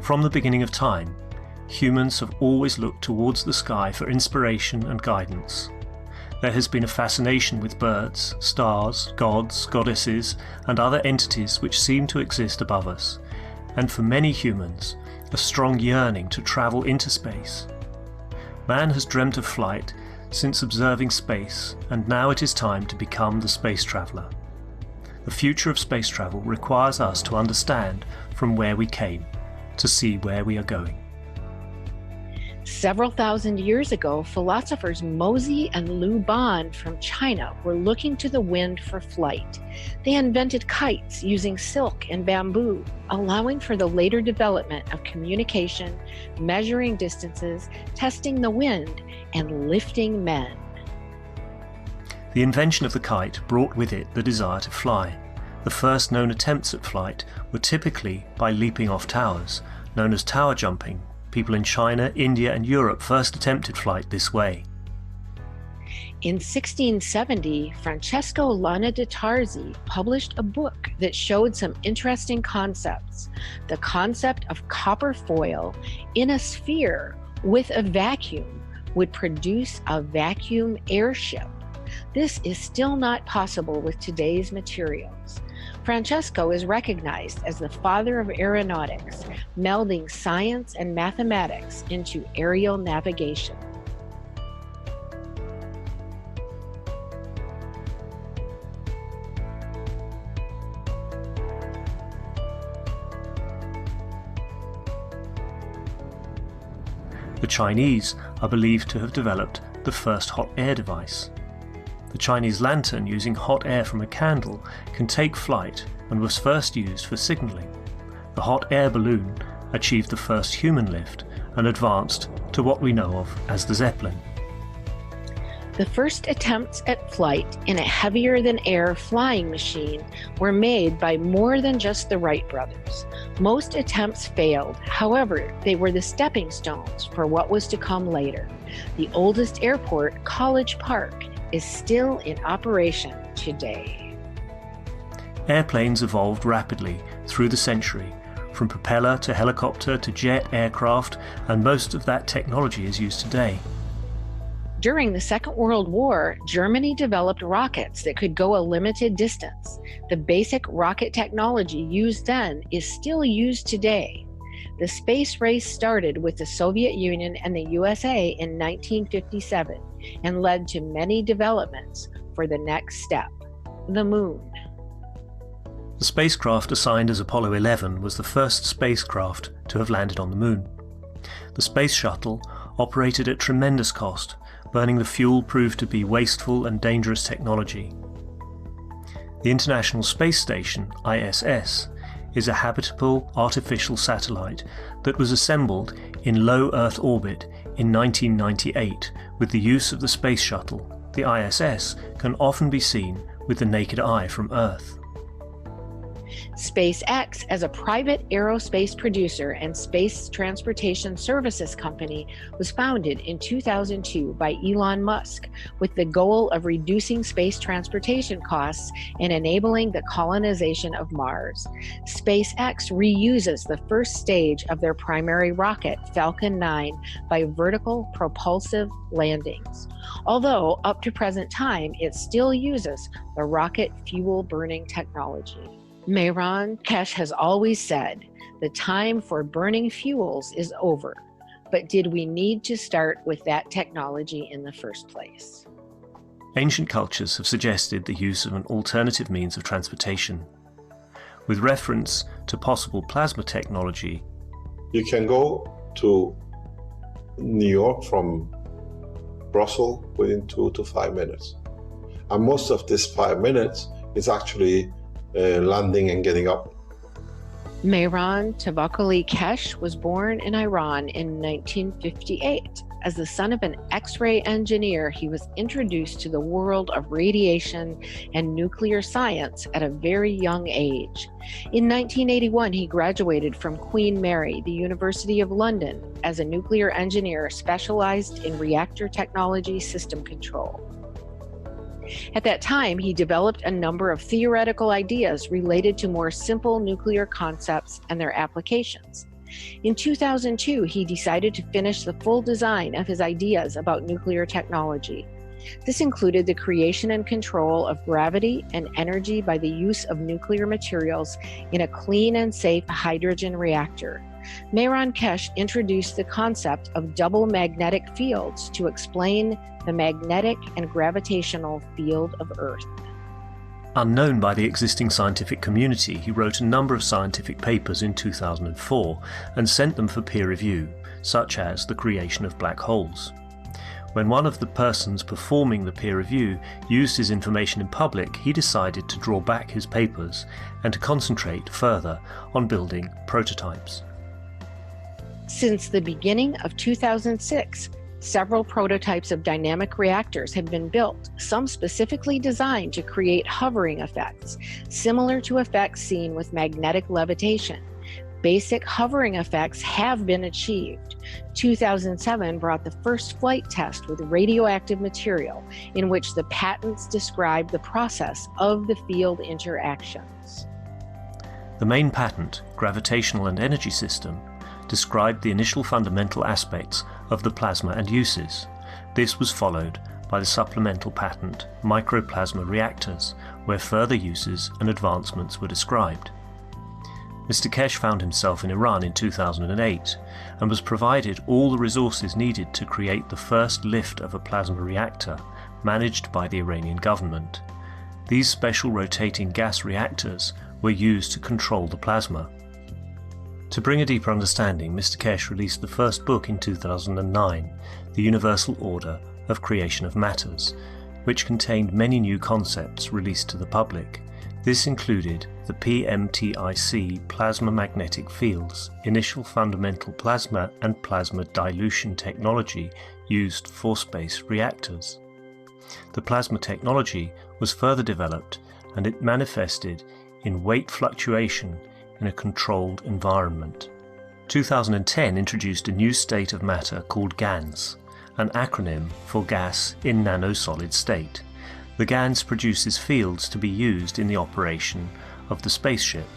From the beginning of time, humans have always looked towards the sky for inspiration and guidance. There has been a fascination with birds, stars, gods, goddesses, and other entities which seem to exist above us, and for many humans, a strong yearning to travel into space. Man has dreamt of flight since observing space, and now it is time to become the space traveller. The future of space travel requires us to understand from where we came, to see where we are going. Several thousand years ago, philosophers Mozi and Lu Ban from China were looking to the wind for flight. They invented kites using silk and bamboo, allowing for the later development of communication, measuring distances, testing the wind, and lifting men. The invention of the kite brought with it the desire to fly. The first known attempts at flight were typically by leaping off towers, known as tower jumping. People in China, India, and Europe first attempted flight this way. In 1670, Francesco Lana de Tarzi published a book that showed some interesting concepts. The concept of copper foil in a sphere with a vacuum would produce a vacuum airship. This is still not possible with today's materials. Francesco is recognized as the father of aeronautics, melding science and mathematics into aerial navigation. The Chinese are believed to have developed the first hot air device. The Chinese lantern using hot air from a candle can take flight and was first used for signalling. The hot air balloon achieved the first human lift and advanced to what we know of as the Zeppelin. The first attempts at flight in a heavier-than-air flying machine were made by more than just the Wright brothers. Most attempts failed, however, they were the stepping stones for what was to come later. The oldest airport, College Park, is still in operation today. Airplanes evolved rapidly through the century, from propeller to helicopter to jet aircraft, and most of that technology is used today. During the Second World War, Germany developed rockets that could go a limited distance. The basic rocket technology used then is still used today. The space race started with the Soviet Union and the USA in 1957 and led to many developments for the next step, the moon. The spacecraft assigned as Apollo 11 was the first spacecraft to have landed on the moon. The space shuttle operated at tremendous cost. Burning the fuel proved to be wasteful and dangerous technology. The International Space Station, ISS, is a habitable artificial satellite that was assembled in low Earth orbit in 1998 with the use of the space shuttle. The ISS can often be seen with the naked eye from Earth. SpaceX, as a private aerospace producer and space transportation services company, was founded in 2002 by Elon Musk with the goal of reducing space transportation costs and enabling the colonization of Mars. SpaceX reuses the first stage of their primary rocket, Falcon 9, by vertical propulsive landings. Although, up to present time, it still uses the rocket fuel burning technology. Mehran Keshe has always said, the time for burning fuels is over, but did we need to start with that technology in the first place? Ancient cultures have suggested the use of an alternative means of transportation. With reference to possible plasma technology, you can go to New York from Brussels within 2 to 5 minutes. And most of this 5 minutes is actually landing and getting up. Mehran Tavakkoli Keshe was born in Iran in 1958. As the son of an X-ray engineer, he was introduced to the world of radiation and nuclear science at a very young age. In 1981, he graduated from Queen Mary, the University of London, as a nuclear engineer specialized in reactor technology system control. At that time, he developed a number of theoretical ideas related to more simple nuclear concepts and their applications. In 2002, he decided to finish the full design of his ideas about nuclear technology. This included the creation and control of gravity and energy by the use of nuclear materials in a clean and safe hydrogen reactor. Mehran Keshe introduced the concept of double magnetic fields to explain the magnetic and gravitational field of Earth. Unknown by the existing scientific community, he wrote a number of scientific papers in 2004 and sent them for peer review, such as the creation of black holes. When one of the persons performing the peer review used his information in public, he decided to draw back his papers and to concentrate further on building prototypes. Since the beginning of 2006, several prototypes of dynamic reactors have been built, some specifically designed to create hovering effects, similar to effects seen with magnetic levitation. Basic hovering effects have been achieved. 2007 brought the first flight test with radioactive material, in which the patents describe the process of the field interactions. The main patent, Gravitational and Energy System, described the initial fundamental aspects of the plasma and uses. This was followed by the supplemental patent, Microplasma Reactors, where further uses and advancements were described. Mr. Keshe found himself in Iran in 2008 and was provided all the resources needed to create the first lift of a plasma reactor managed by the Iranian government. These special rotating gas reactors were used to control the plasma. To bring a deeper understanding, Mr. Keshe released the first book in 2009, The Universal Order of Creation of Matters, which contained many new concepts released to the public. This included the PMTIC plasma magnetic fields, initial fundamental plasma and plasma dilution technology used for space reactors. The plasma technology was further developed and it manifested in weight fluctuation in a controlled environment. 2010 introduced a new state of matter called GANS, an acronym for gas in nanosolid state. The GANS produces fields to be used in the operation of the spaceship.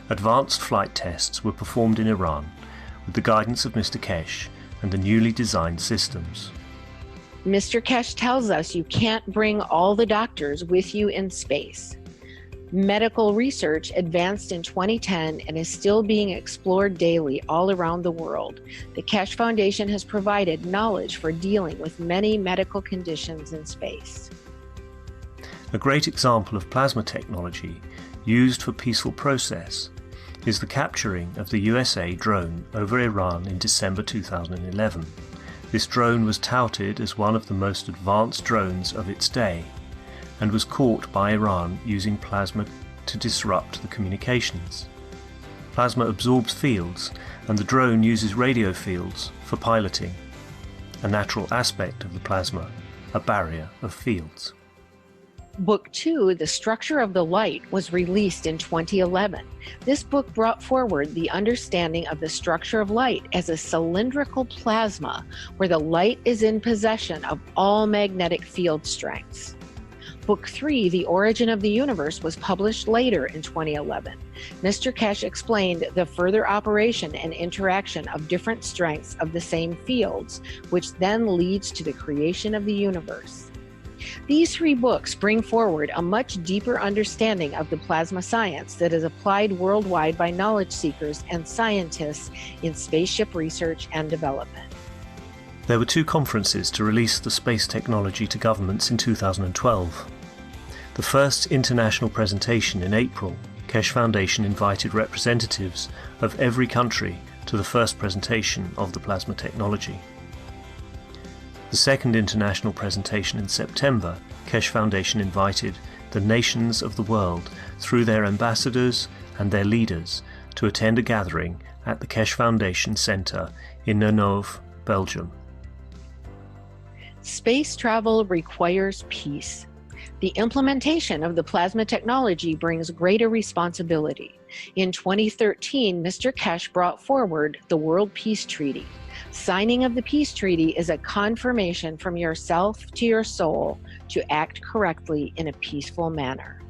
Advanced flight tests were performed in Iran with the guidance of Mr. Keshe and the newly designed systems. Mr. Keshe tells us you can't bring all the doctors with you in space. Medical research advanced in 2010 and is still being explored daily all around the world. The Keshe Foundation has provided knowledge for dealing with many medical conditions in space. A great example of plasma technology used for peaceful process is the capturing of the USA drone over Iran in December 2011. This drone was touted as one of the most advanced drones of its day and was caught by Iran using plasma to disrupt the communications. Plasma absorbs fields and the drone uses radio fields for piloting, a natural aspect of the plasma, a barrier of fields. Book 2, The Structure of the Light, was released in 2011. This book brought forward the understanding of the structure of light as a cylindrical plasma where the light is in possession of all magnetic field strengths. Book 3, The Origin of the Universe, was published later in 2011. Mr. Keshe explained the further operation and interaction of different strengths of the same fields, which then leads to the creation of the universe. These 3 books bring forward a much deeper understanding of the plasma science that is applied worldwide by knowledge seekers and scientists in spaceship research and development. There were 2 conferences to release the space technology to governments in 2012. The first international presentation in April, Keshe Foundation invited representatives of every country to the first presentation of the plasma technology. The second international presentation in September, Keshe Foundation invited the nations of the world through their ambassadors and their leaders to attend a gathering at the Keshe Foundation Center in Nenove, Belgium. Space travel requires peace. The implementation of the plasma technology brings greater responsibility. In 2013, Mr. Keshe brought forward the World Peace Treaty. Signing of the peace treaty is a confirmation from yourself to your soul to act correctly in a peaceful manner.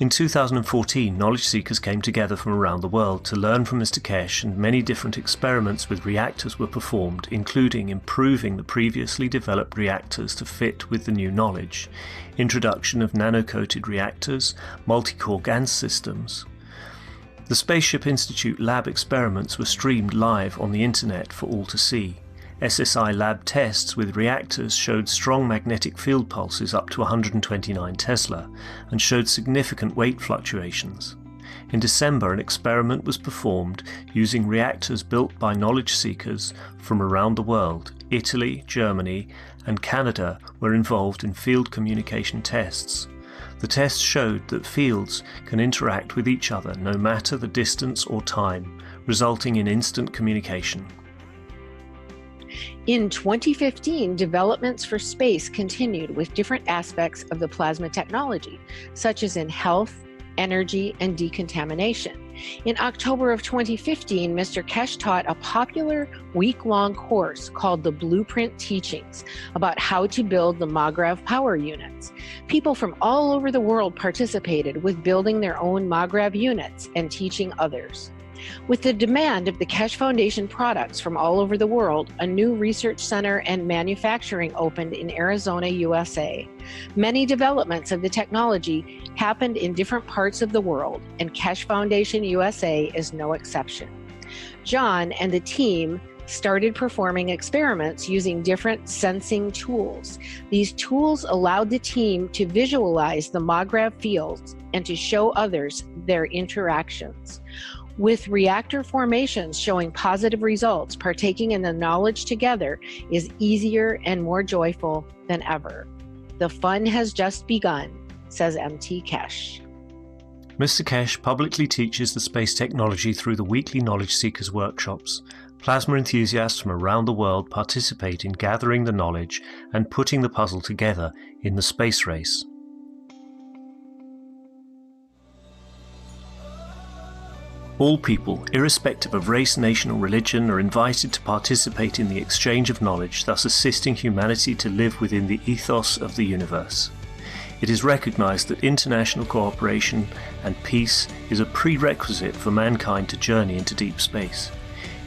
In 2014, knowledge seekers came together from around the world to learn from Mr. Keshe, and many different experiments with reactors were performed, including improving the previously developed reactors to fit with the new knowledge, introduction of nano-coated reactors, multi-core GaN systems. The Spaceship Institute lab experiments were streamed live on the internet for all to see. SSI lab tests with reactors showed strong magnetic field pulses up to 129 Tesla and showed significant weight fluctuations. In December, an experiment was performed using reactors built by knowledge seekers from around the world. Italy, Germany, and Canada were involved in field communication tests. The tests showed that fields can interact with each other no matter the distance or time, resulting in instant communication. In 2015, developments for space continued with different aspects of the plasma technology, such as in health, energy, and decontamination. In October of 2015, Mr. Keshe taught a popular week-long course called the Blueprint Teachings about how to build the MAGRAV power units. People from all over the world participated with building their own MAGRAV units and teaching others. With the demand of the Keshe Foundation products from all over the world, a new research center and manufacturing opened in Arizona, USA. Many developments of the technology happened in different parts of the world, and Keshe Foundation USA is no exception. John and the team started performing experiments using different sensing tools. These tools allowed the team to visualize the MAGRAV fields and to show others their interactions. With reactor formations showing positive results, partaking in the knowledge together is easier and more joyful than ever. The fun has just begun, says MT Keshe. Mr. Keshe publicly teaches the space technology through the weekly Knowledge Seekers workshops. Plasma enthusiasts from around the world participate in gathering the knowledge and putting the puzzle together in the space race. All people, irrespective of race, nation or religion, are invited to participate in the exchange of knowledge, thus assisting humanity to live within the ethos of the universe. It is recognized that international cooperation and peace is a prerequisite for mankind to journey into deep space.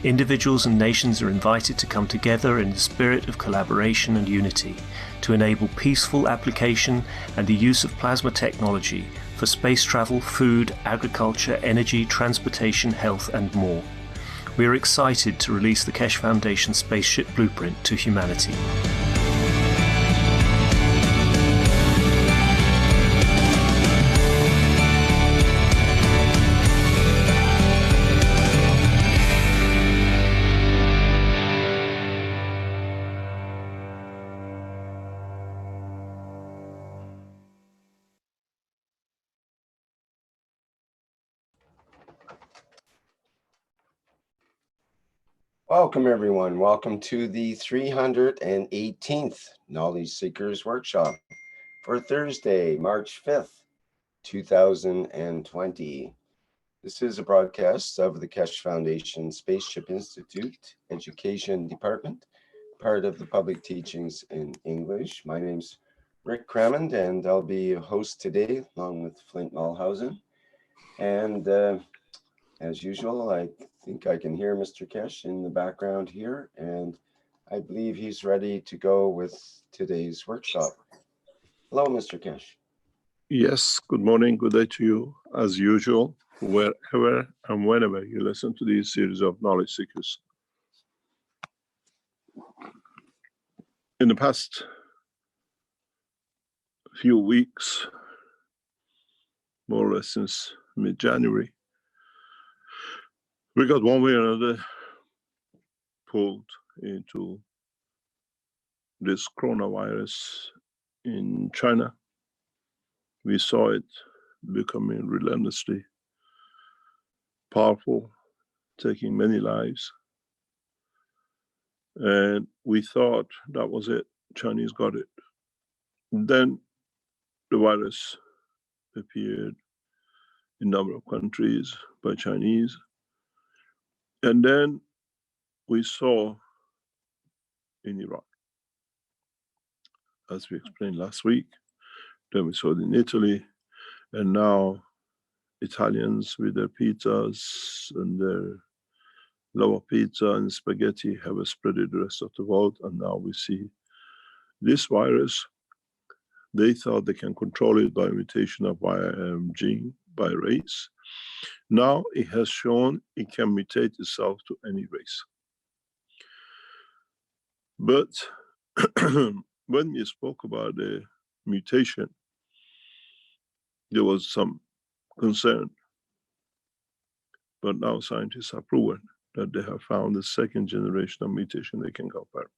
Individuals and nations are invited to come together in the spirit of collaboration and unity to enable peaceful application and the use of plasma technology for space travel, food, agriculture, energy, transportation, health, and more. We are excited to release the Keshe Foundation Spaceship Blueprint to humanity. Welcome, everyone. Welcome to the 318th Knowledge Seekers Workshop for Thursday, March 5th, 2020. This is a broadcast of the Keshe Foundation Spaceship Institute Education Department, part of the Public Teachings in English. My name's Rick Crammond, and I'll be a host today along with Flint Mulhausen. And as usual, I think I can hear Mr. Keshe in the background here, and I believe he's ready to go with today's workshop. Hello, Mr. Keshe. Yes, good morning, good day to you, as usual, wherever and whenever you listen to this series of Knowledge Seekers. In the past few weeks, more or less since mid-January, we got one way or another pulled into this coronavirus in China. We saw it becoming relentlessly powerful, taking many lives. And we thought that was it, Chinese got it. And then the virus appeared in a number of countries by Chinese. And then we saw in Iraq, as we explained last week, then we saw it in Italy, and now Italians with their pizzas and their love of pizza and spaghetti have spread it the rest of the world. And now we see this virus. They thought they can control it by mutation of gene, by race. Now it has shown it can mutate itself to any race. But when you spoke about the mutation, there was some concern. But now scientists have proven that they have found the second generation of mutation they can compare.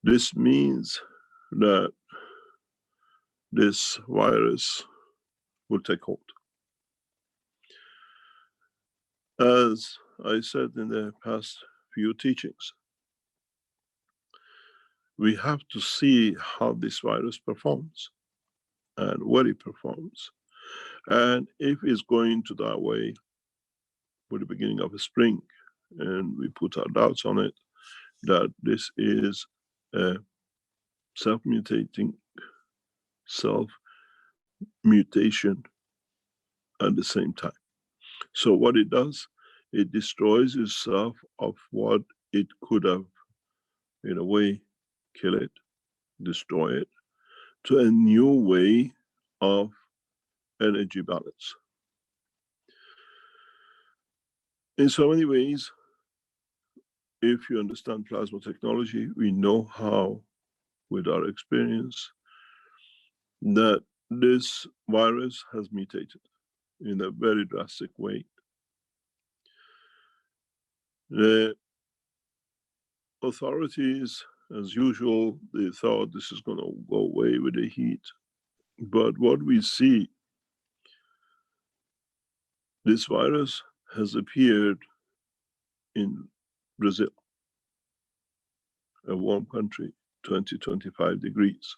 This means that this virus will take hold. As I said in the past few teachings, we have to see how this virus performs and where it performs. And if it's going to that way with the beginning of the spring, and we put our doubts on it, that this is a self-mutating, self-mutation at the same time. So what it does, it destroys itself of what it could have, in a way, kill it, destroy it, to a new way of energy balance. In so many ways, if you understand plasma technology, we know how, with our experience, that this virus has mutated in a very drastic way. The authorities, as usual, they thought this is going to go away with the heat. But what we see, this virus has appeared in Brazil, a warm country, 20, 25 degrees.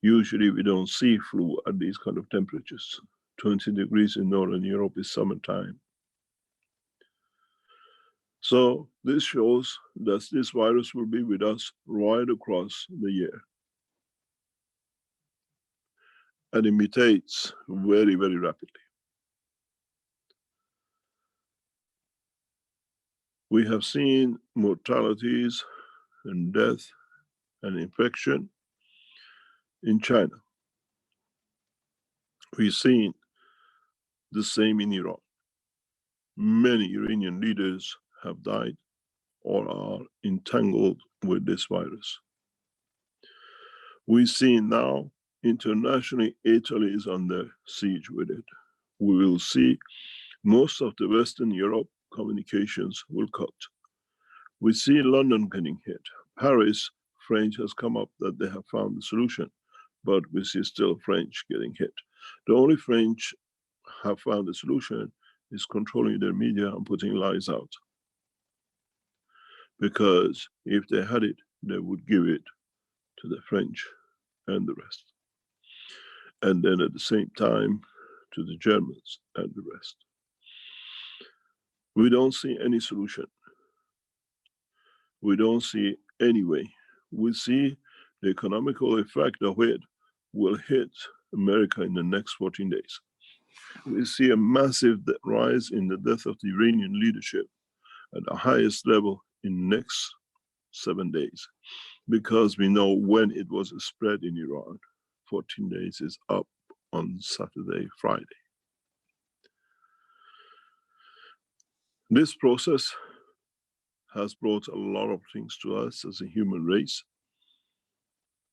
Usually we don't see flu at these kind of temperatures. 20 degrees in Northern Europe is summertime. So this shows that this virus will be with us right across the year. And it mutates very, very rapidly. We have seen mortalities and death and infection in China. We've seen the same in Iran. Many Iranian leaders have died or are entangled with this virus. We see now internationally Italy is under siege with it. We will see most of the Western Europe communications will cut. We see London getting hit. Paris, French has come up that they have found the solution, but we see still French getting hit. The only French have found the solution is controlling their media and putting lies out. Because if they had it, they would give it to the French and the rest. And then at the same time, to the Germans and the rest. We don't see any solution. We don't see any way. We see the economical effect of it will hit America in the next 14 days. We see a massive rise in the death of the Iranian leadership at the highest level in the next 7 days, because we know when it was spread in Iran. 14 days is up on Saturday, Friday. This process has brought a lot of things to us as a human race,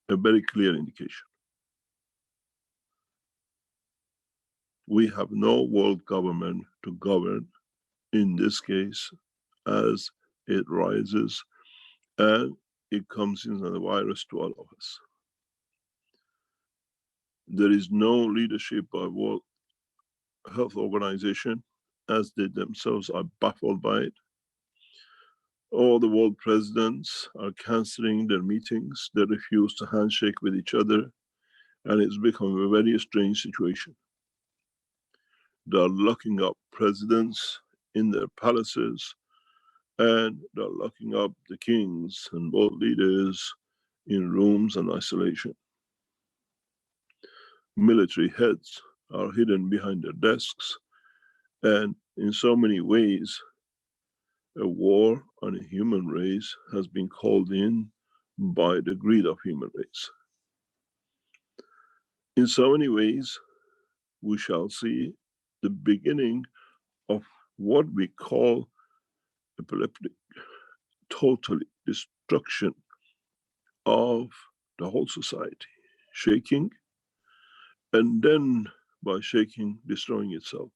a very clear indication. We have no world government to govern, in this case, as it rises and it comes in as a virus to all of us. There is no leadership by World Health Organization, as they themselves are baffled by it. All the world presidents are canceling their meetings. They refuse to handshake with each other, and it's become a very strange situation. They're locking up presidents in their palaces, and they're locking up the kings and world leaders in rooms and isolation. Military heads are hidden behind their desks. And in so many ways, a war on a human race has been called in by the greed of human race. In so many ways, we shall see the beginning of what we call epileptic, totally destruction of the whole society, shaking, and then by shaking, destroying itself.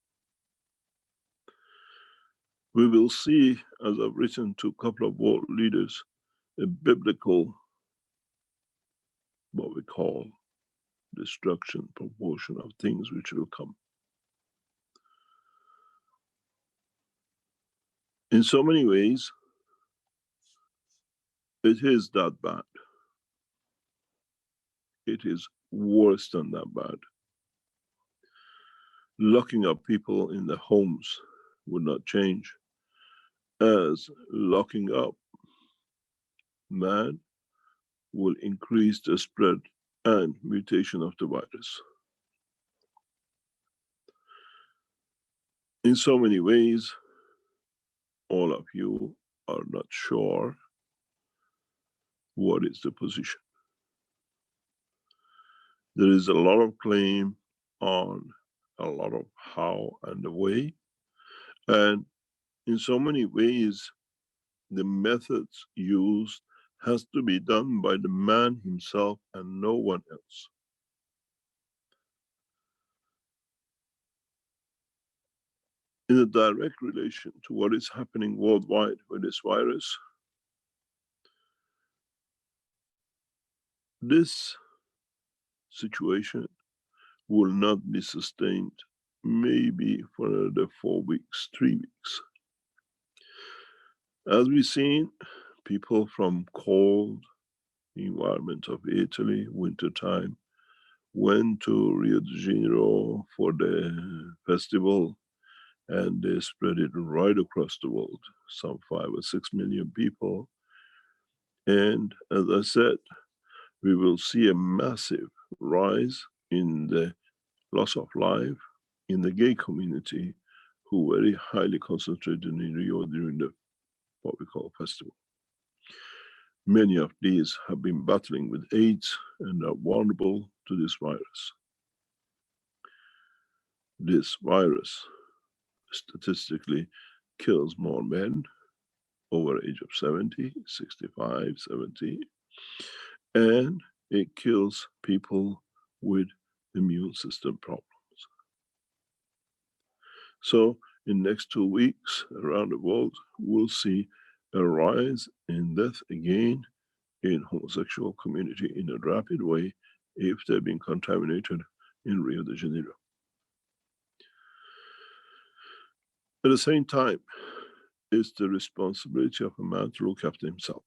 We will see, as I've written to a couple of world leaders, a biblical, what we call destruction proportion of things which will come. In so many ways, it is that bad. It is worse than that bad. Locking up people in their homes would not change, as locking up man will increase the spread and mutation of the virus. In so many ways, all of you are not sure what is the position. There is a lot of claim on a lot of how and the way, and in so many ways, the methods used has to be done by the man himself and no one else. In a direct relation to what is happening worldwide with this virus, this situation will not be sustained maybe for another 4 weeks, 3 weeks. As we've seen, people from cold environment of Italy, wintertime, went to Rio de Janeiro for the festival, and they spread it right across the world, some 5 or 6 million people. And as I said, we will see a massive rise in the loss of life in the gay community, who were very highly concentrated in Rio during the what we call festival. Many of these have been battling with AIDS and are vulnerable to this virus. This virus statistically kills more men over age of 70, 65, 70, and it kills people with immune system problems. So in next 2 weeks around the world, we'll see a rise in death again in homosexual community in a rapid way if they've been contaminated in Rio de Janeiro. At the same time, it's the responsibility of a man to look after himself.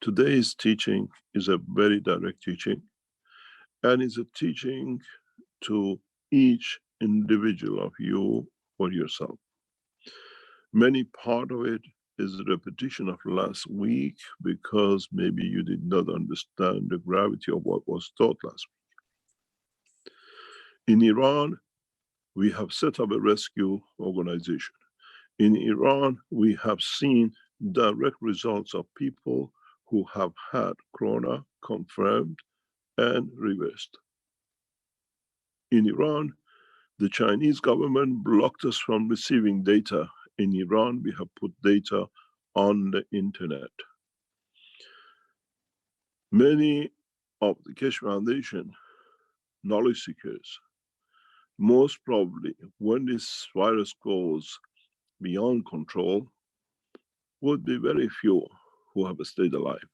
Today's teaching is a very direct teaching, and it's a teaching to each individual of you for yourself. Many part of it is a repetition of last week because maybe you did not understand the gravity of what was taught last week. In Iran, we have set up a rescue organization. In Iran, we have seen direct results of people who have had corona confirmed and reversed. In Iran, the Chinese government blocked us from receiving data. In Iran, we have put data on the internet. Many of the Keshe Foundation knowledge seekers, most probably when this virus goes beyond control, would be very few who have stayed alive.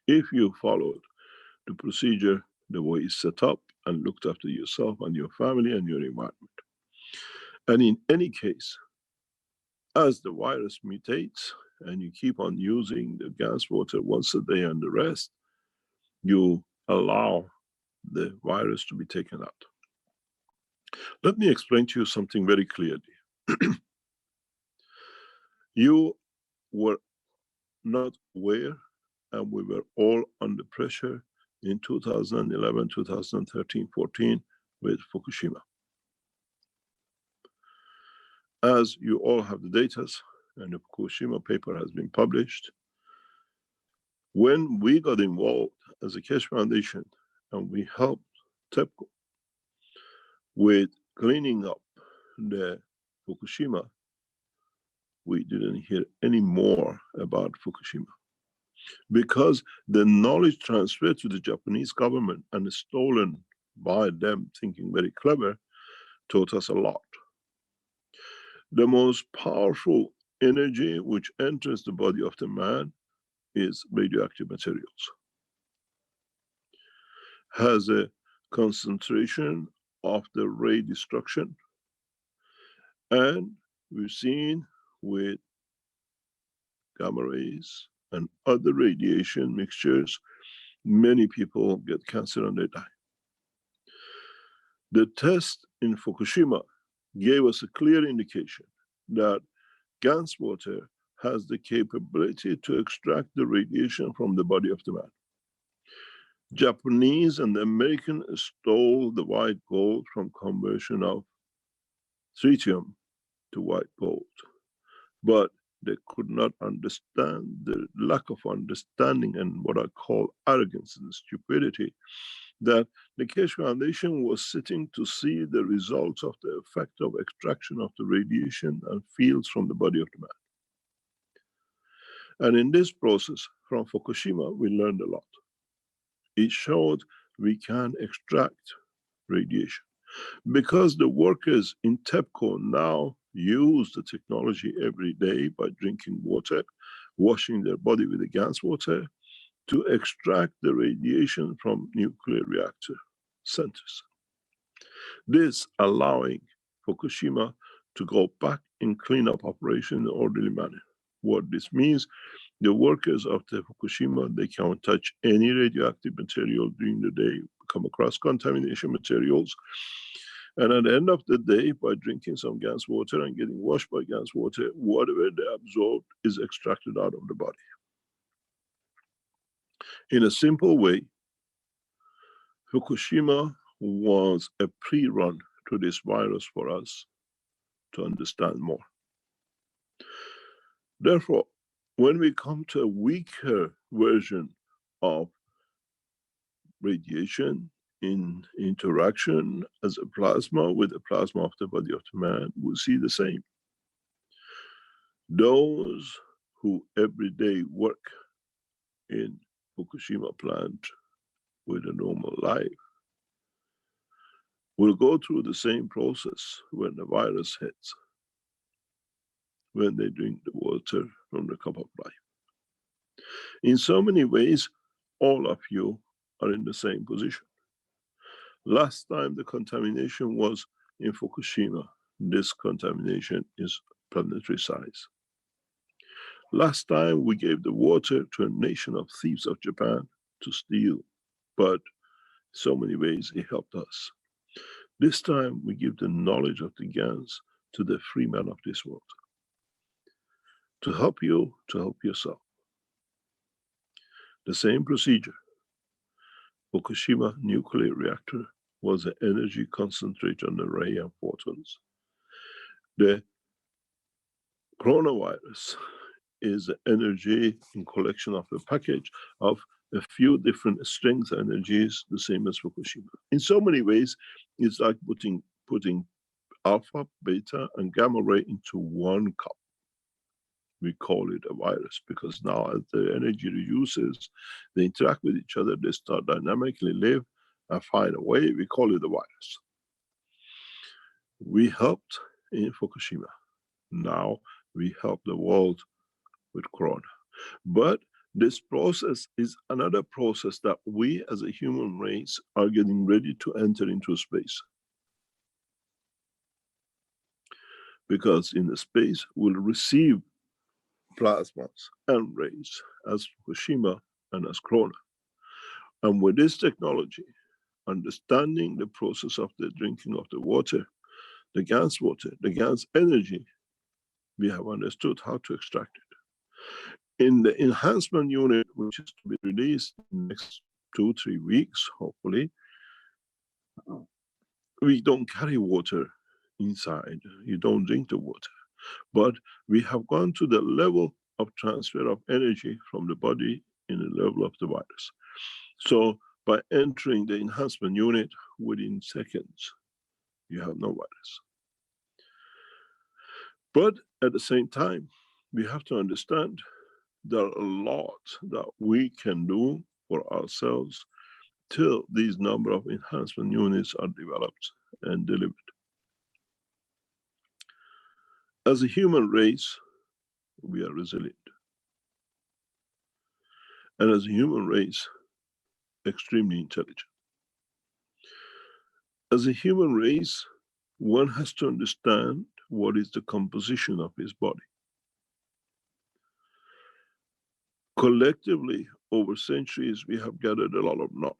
If you followed the procedure the way it's set up and looked after yourself and your family and your environment. And in any case, as the virus mutates and you keep on using the gas water once a day and the rest, you allow the virus to be taken out. Let me explain to you something very clearly. You were not aware, and we were all under pressure in 2011, 2013, 14 with Fukushima. As you all have the data, and the Fukushima paper has been published, when we got involved as a Keshe Foundation and we helped TEPCO with cleaning up the Fukushima, we didn't hear any more about Fukushima, because the knowledge transferred to the Japanese government and stolen by them, thinking very clever, taught us a lot. The most powerful energy which enters the body of the man is radioactive materials. Has a concentration of the ray destruction, and we've seen with gamma rays and other radiation mixtures, many people get cancer and they die. The test in Fukushima gave us a clear indication that Gans water has the capability to extract the radiation from the body of the man. Japanese and the American stole the white gold from conversion of tritium to white gold, but they could not understand the lack of understanding and what I call arrogance and stupidity, that the Keshe Foundation was sitting to see the results of the effect of extraction of the radiation and fields from the body of the man. And in this process, from Fukushima, we learned a lot. It showed we can extract radiation. Because the workers in TEPCO now use the technology every day by drinking water, washing their body with the gas water, to extract the radiation from nuclear reactor centers. This allowing Fukushima to go back in cleanup operation in an orderly manner. What this means, the workers of the Fukushima, they can't touch any radioactive material during the day, come across contamination materials. And at the end of the day, by drinking some gas water and getting washed by gas water, whatever they absorb is extracted out of the body. In a simple way, Fukushima was a pre-run to this virus for us to understand more. Therefore, when we come to a weaker version of radiation in interaction as a plasma with the plasma of the body of the man, we'll see the same. Those who every day work in Fukushima plant with a normal life will go through the same process when the virus hits, when they drink the water from the cup of life. In so many ways, all of you are in the same position. Last time the contamination was in Fukushima. This contamination is planetary size. Last time we gave the water to a nation of thieves of Japan to steal, but so many ways it helped us. This time we give the knowledge of the GANs to the free man of this world, to help you, to help yourself. The same procedure. Fukushima nuclear reactor was an energy concentrated on the ray and photons. The coronavirus is the energy in collection of a package of a few different strength energies, the same as Fukushima. In so many ways, it's like putting alpha, beta, and gamma ray into one cup. We call it a virus because now as the energy reduces, they interact with each other, they start dynamically live and find a way, we call it a virus. We helped in Fukushima. Now we help the world with Corona. But this process is another process that we as a human race are getting ready to enter into space. Because in the space we'll receive plasmas and rays as Fukushima and as Corona. And with this technology, understanding the process of the drinking of the water, the gas energy, we have understood how to extract it. In the enhancement unit, which is to be released in the next 2-3 weeks, hopefully, we don't carry water inside. You don't drink the water. But we have gone to the level of transfer of energy from the body in the level of the virus. So by entering the enhancement unit within seconds, you have no virus. But at the same time, we have to understand there are a lot that we can do for ourselves till these number of enhancement units are developed and delivered. As a human race, we are resilient. And as a human race, extremely intelligent. As a human race, one has to understand what is the composition of his body. Collectively, over centuries, we have gathered a lot of knowledge.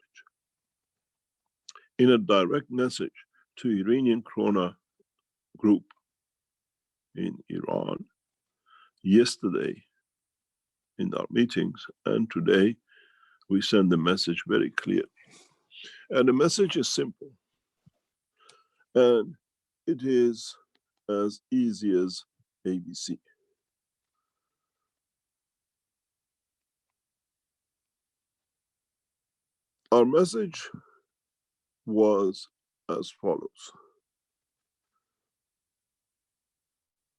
In a direct message to Iranian Corona group in Iran, yesterday in our meetings and today, we send the message very clear. And the message is simple. And it is as easy as ABC. Our message was as follows.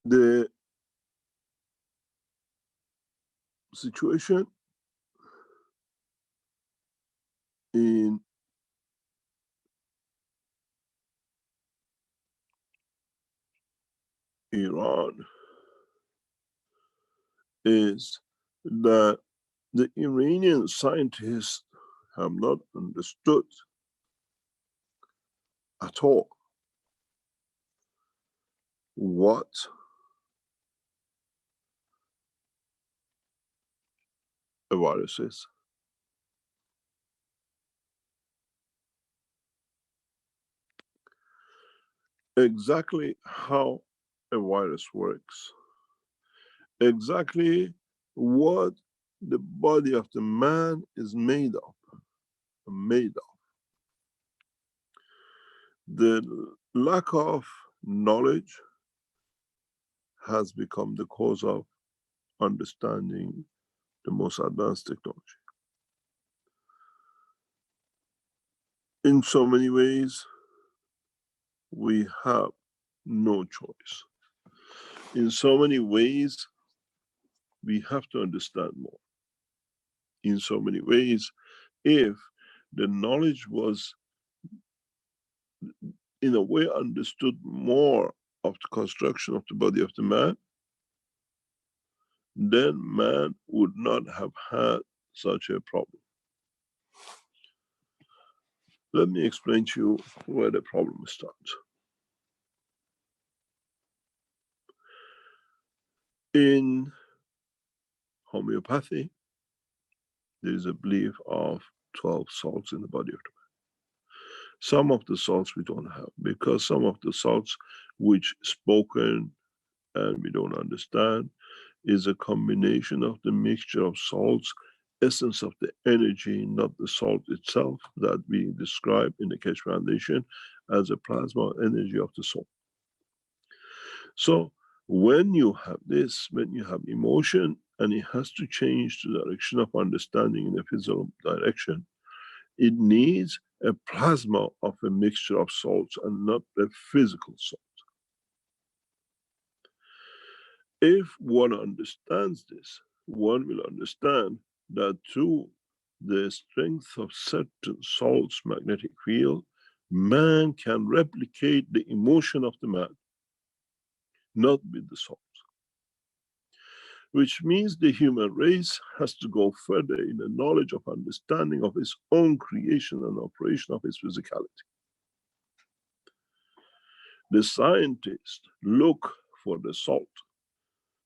The situation in Iran is that the Iranian scientists have not understood at all what a virus is. Exactly how a virus works. Exactly what the body of the man is made of. The lack of knowledge has become the cause of understanding the most advanced technology. In so many ways, we have no choice. In so many ways, we have to understand more. In so many ways, if the knowledge was in a way understood more of the construction of the body of the man, then man would not have had such a problem. Let me explain to you where the problem starts. In homeopathy, there is a belief of 12 salts in the body of the man. Some of the salts we don't have, because some of the salts which spoken and we don't understand is a combination of the mixture of salts, essence of the energy, not the salt itself, that we describe in the Keshe Foundation as a plasma energy of the soul. So when you have this, when you have emotion, and it has to change the direction of understanding in a physical direction, it needs a plasma of a mixture of salts and not a physical salt. If one understands this, one will understand that through the strength of certain salts' magnetic field, man can replicate the emotion of the man, not with the salts. Which means the human race has to go further in the knowledge of understanding of its own creation and operation of its physicality. The scientists look for the salt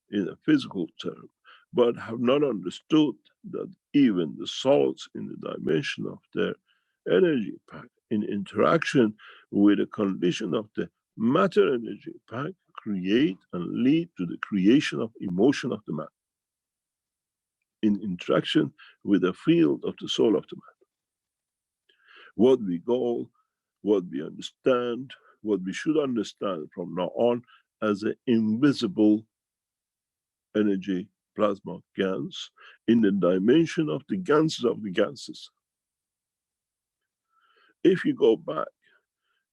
in a physical term, but have not understood that even the salts in the dimension of their energy pack in interaction with the condition of the matter energy pack create and lead to the creation of emotion of the man in interaction with the field of the soul of the man. what we go, what we understand, what we should understand from now on as an invisible energy plasma gans in the dimension of the ganses of the ganses. If you go back,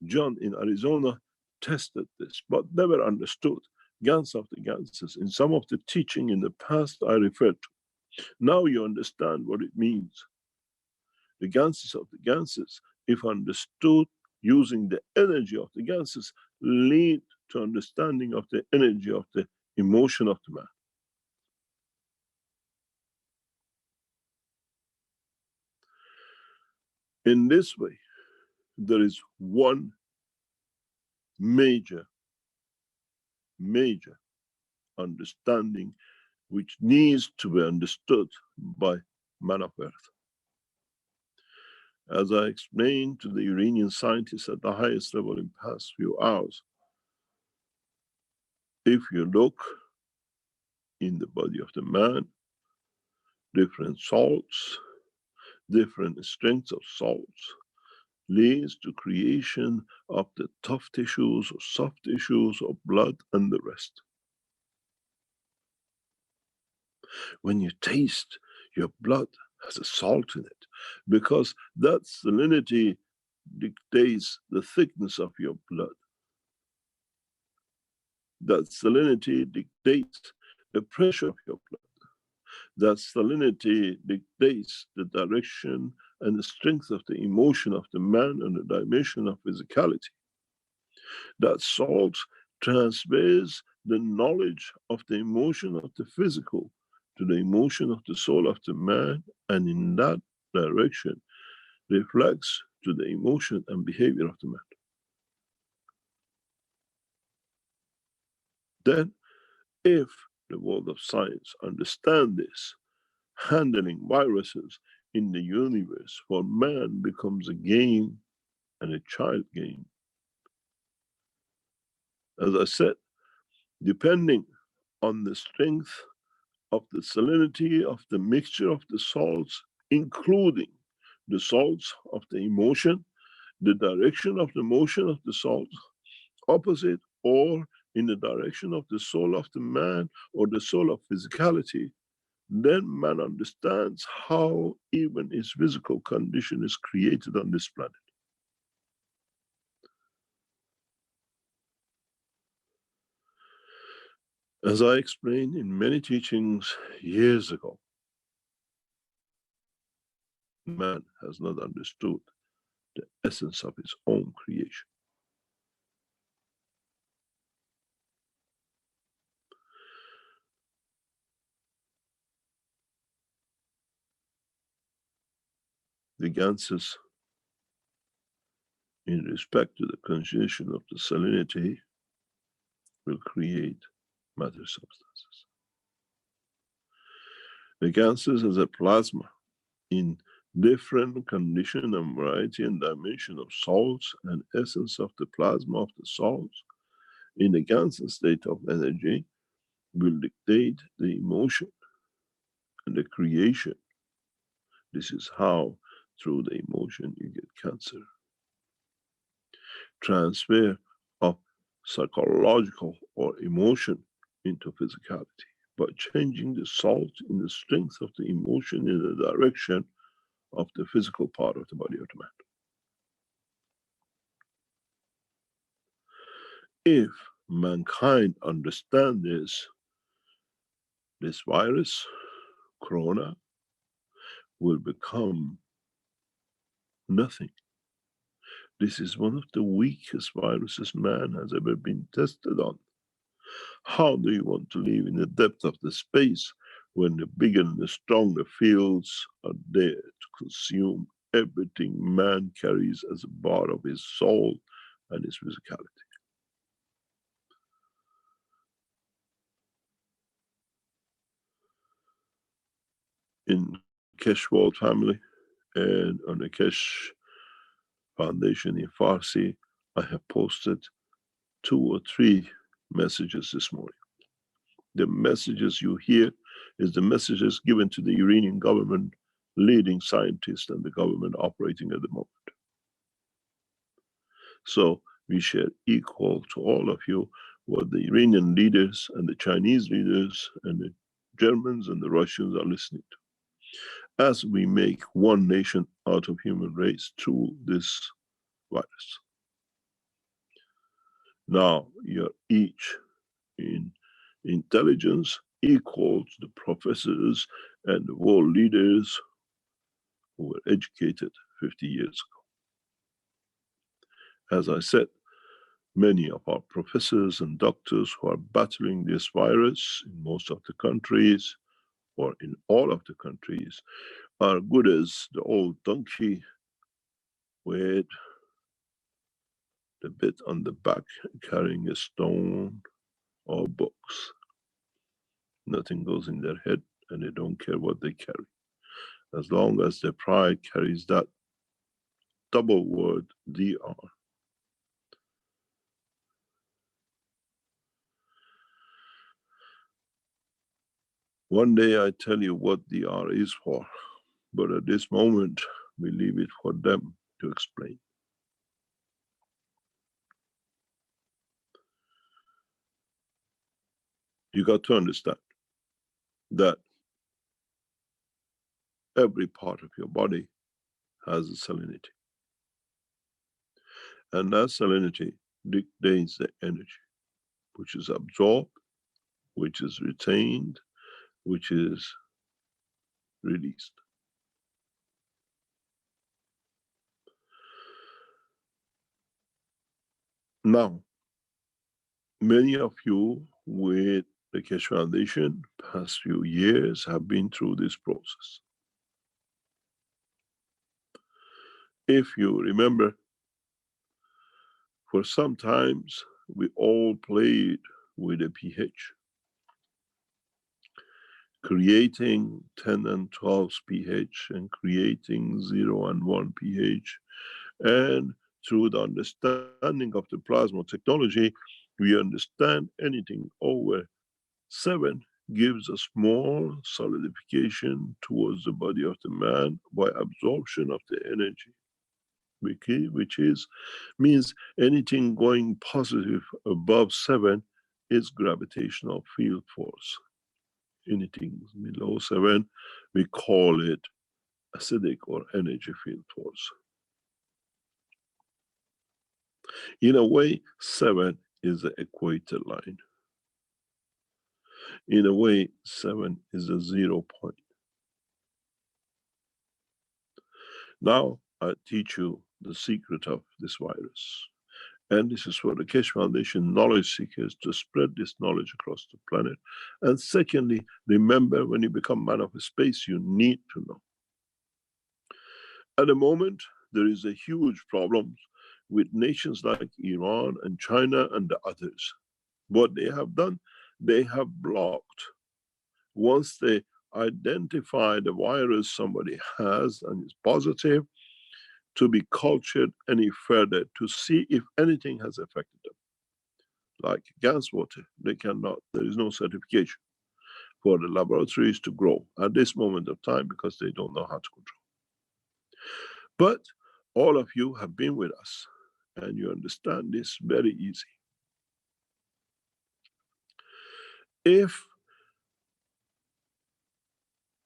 John in Arizona tested this, but never understood gans of the ganses in some of the teaching in the past I referred to. Now you understand what it means. The ganses of the ganses, if understood using the energy of the ganses, lead to understanding of the energy of the emotion of the man. In this way, there is one major understanding which needs to be understood by man of earth. As I explained to the Iranian scientists at the highest level in past few hours, if you look in the body of the man, different salts, different strengths of salts, leads to creation of the tough tissues or soft tissues of blood and the rest. When you taste, your blood has a salt in it, because that salinity dictates the thickness of your blood. That salinity dictates the pressure of your blood. That salinity dictates the direction and the strength of the emotion of the man and the dimension of physicality. That salt transfers the knowledge of the emotion of the physical to the emotion of the soul of the man, and in that direction reflects to the emotion and behavior of the man. Then, if the world of science understand this, handling viruses in the universe for man becomes a game and a child game. As I said, depending on the strength of the salinity of the mixture of the salts, including the salts of the emotion, the direction of the motion of the salts, opposite or in the direction of the soul of the man or the soul of physicality, then man understands how even his physical condition is created on this planet. As I explained in many teachings years ago, man has not understood the essence of his own creation. The ganses, in respect to the constitution of the salinity, will create matter substances. The ganses as a plasma in different condition and variety and dimension of salts and essence of the plasma of the salts in the ganses state of energy will dictate the emotion and the creation. This is how through the emotion you get cancer. Transfer of psychological or emotion into physicality by changing the salt in the strength of the emotion in the direction of the physical part of the body of the man. If mankind understand this virus, corona, will become nothing. This is one of the weakest viruses man has ever been tested on. How do you want to live in the depth of the space when the bigger and the stronger fields are there to consume everything man carries as a part of his soul and his physicality? In Keshe World Family and on the Keshe Foundation in Farsi, I have posted 2 or 3 messages this morning. The messages you hear is the messages given to the Iranian government, leading scientists and the government operating at the moment. So we share equal to all of you what the Iranian leaders and the Chinese leaders and the Germans and the Russians are listening to, as we make one nation out of human race through this virus. Now you're each in intelligence equal to the professors and the world leaders who were educated 50 years ago. As I said, many of our professors and doctors who are battling this virus in most of the countries or in all of the countries are good as the old donkey with the bit on the back carrying a stone or books. Nothing goes in their head and they don't care what they carry. As long as their pride carries that double word DR. One day I tell you what DR is for, but at this moment we leave it for them to explain. You got to understand that every part of your body has a salinity. And that salinity dictates the energy, which is absorbed, which is retained, which is released. Now, many of you with the Keshe Foundation past few years have been through this process. If you remember, for some times we all played with a pH, creating 10 and 12 pH and creating 0 and 1 pH. And through the understanding of the plasma technology, we understand anything over 7 gives a small solidification towards the body of the man by absorption of the energy, which means anything going positive above 7 is gravitational field force. Anything below 7, we call it acidic or energy field force. In a way, 7 is the equator line. In a way, 7 is a 0 point. Now I teach you the secret of this virus. And this is for the Keshe Foundation knowledge seekers to spread this knowledge across the planet. And secondly, remember, when you become man of space, you need to know. At the moment, there is a huge problem with nations like Iran and China and the others. What they have done, they have blocked. Once they identify the virus somebody has and is positive, to be cultured any further to see if anything has affected them. Like gas water, they cannot, there is no certification for the laboratories to grow at this moment of time because they don't know how to control. But all of you have been with us and you understand this very easy. If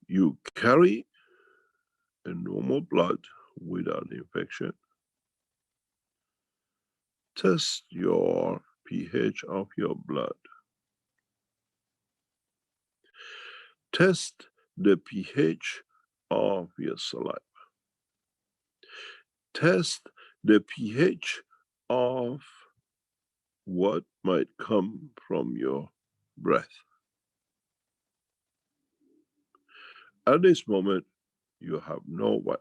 you carry a normal blood without infection, test your pH of your blood. Test the pH of your saliva. Test the pH of what might come from your breath. At this moment, you have no virus.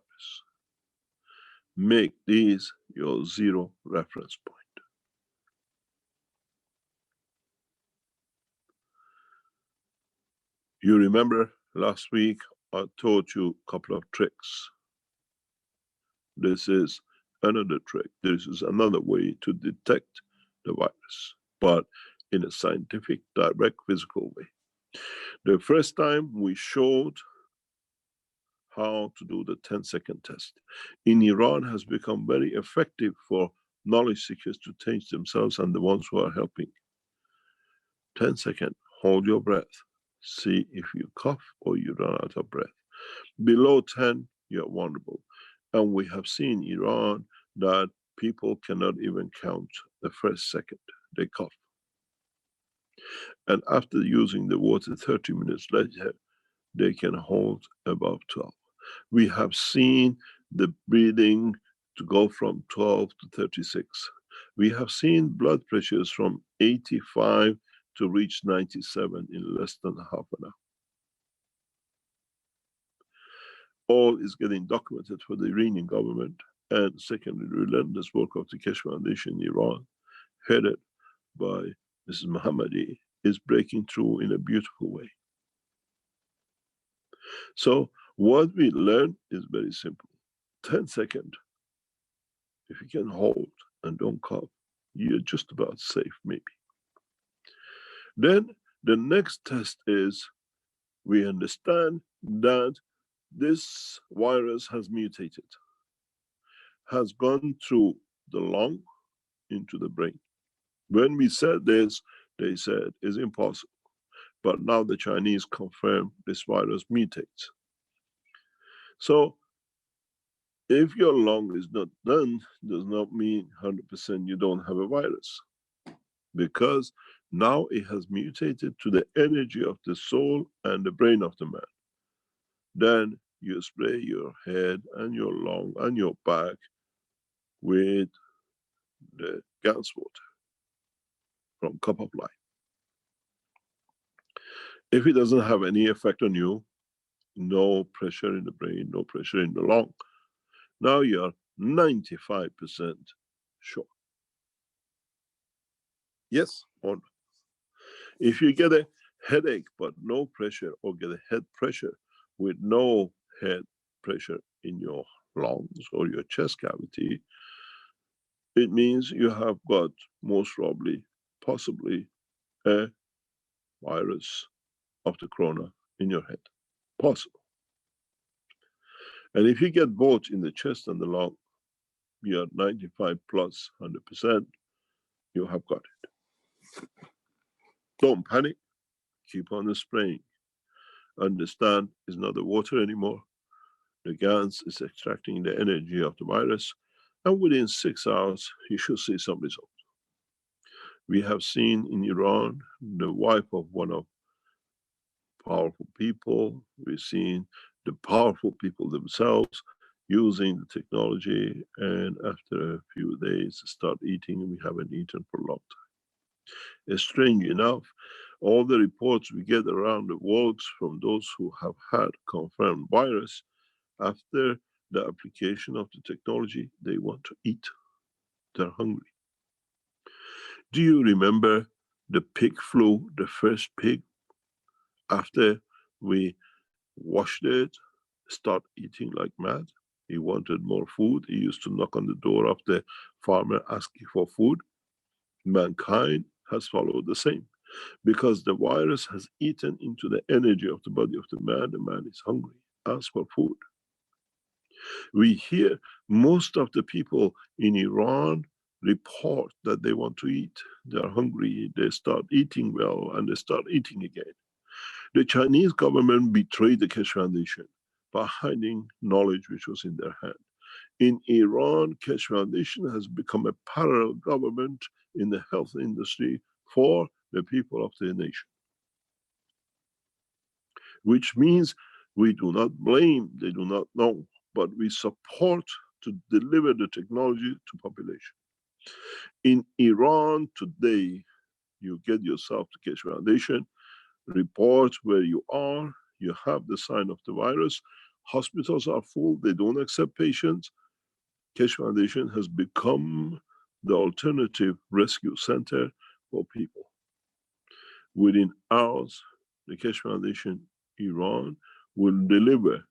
Make these your 0 reference point. You remember last week I taught you a couple of tricks. This is another trick. This is another way to detect the virus, but in a scientific, direct, physical way. The first time we showed how to do the 10-second test. In Iran has become very effective for knowledge seekers to change themselves and the ones who are helping. 10 seconds, hold your breath. See if you cough or you run out of breath. Below 10, you're vulnerable. And we have seen in Iran that people cannot even count the first second. They cough. And after using the water 30 minutes later, they can hold above 12. We have seen the breathing to go from 12 to 36. We have seen blood pressures from 85 to reach 97 in less than half an hour. All is getting documented for the Iranian government, and secondly, the relentless work of the Keshe Foundation in Iran, headed by Mrs. Mohammadi, is breaking through in a beautiful way. So what we learn is very simple. 10 seconds, if you can hold and don't cough, you're just about safe, maybe. Then the next test is, we understand that this virus has mutated, has gone through the lung into the brain. When we said this, they said it's impossible. But now the Chinese confirm this virus mutates. So if your lung is not done, does not mean 100% you don't have a virus. Because now it has mutated to the energy of the soul and the brain of the man. Then you spray your head and your lung and your back with the gas water from cup of life. If it doesn't have any effect on you, no pressure in the brain, no pressure in the lung, now you're 95% sure. Yes or no? If you get a headache but no pressure, or get a head pressure with no head pressure in your lungs or your chest cavity, it means you have got most probably, possibly, a virus of the corona in your head. Possible. And if you get both in the chest and the lung, you're 95 plus 100%, you have got it. Don't panic, keep on spraying. Understand it's not the water anymore. The gas is extracting the energy of the virus, and within 6 hours, you should see some results. We have seen in Iran, the wife of one of powerful people, we've seen the powerful people themselves using the technology, and after a few days start eating, and we haven't eaten for a long time. It's strange enough, all the reports we get around the world from those who have had confirmed virus, after the application of the technology, they want to eat. They're hungry. Do you remember the pig flu, the first pig? After we washed it, start eating like mad. He wanted more food. He used to knock on the door of the farmer asking for food. Mankind has followed the same, because the virus has eaten into the energy of the body of the man is hungry, asks for food. We hear most of the people in Iran report that they want to eat. They are hungry, they start eating well, and they start eating again. The Chinese government betrayed the Keshe Foundation by hiding knowledge which was in their hand. In Iran, Keshe Foundation has become a parallel government in the health industry for the people of the nation. Which means we do not blame, they do not know, but we support to deliver the technology to population. In Iran today, you get yourself to Keshe Foundation, report where you are, you have the sign of the virus, hospitals are full, they don't accept patients. Keshe Foundation has become the alternative rescue center for people. Within hours, the Keshe Foundation Iran will deliver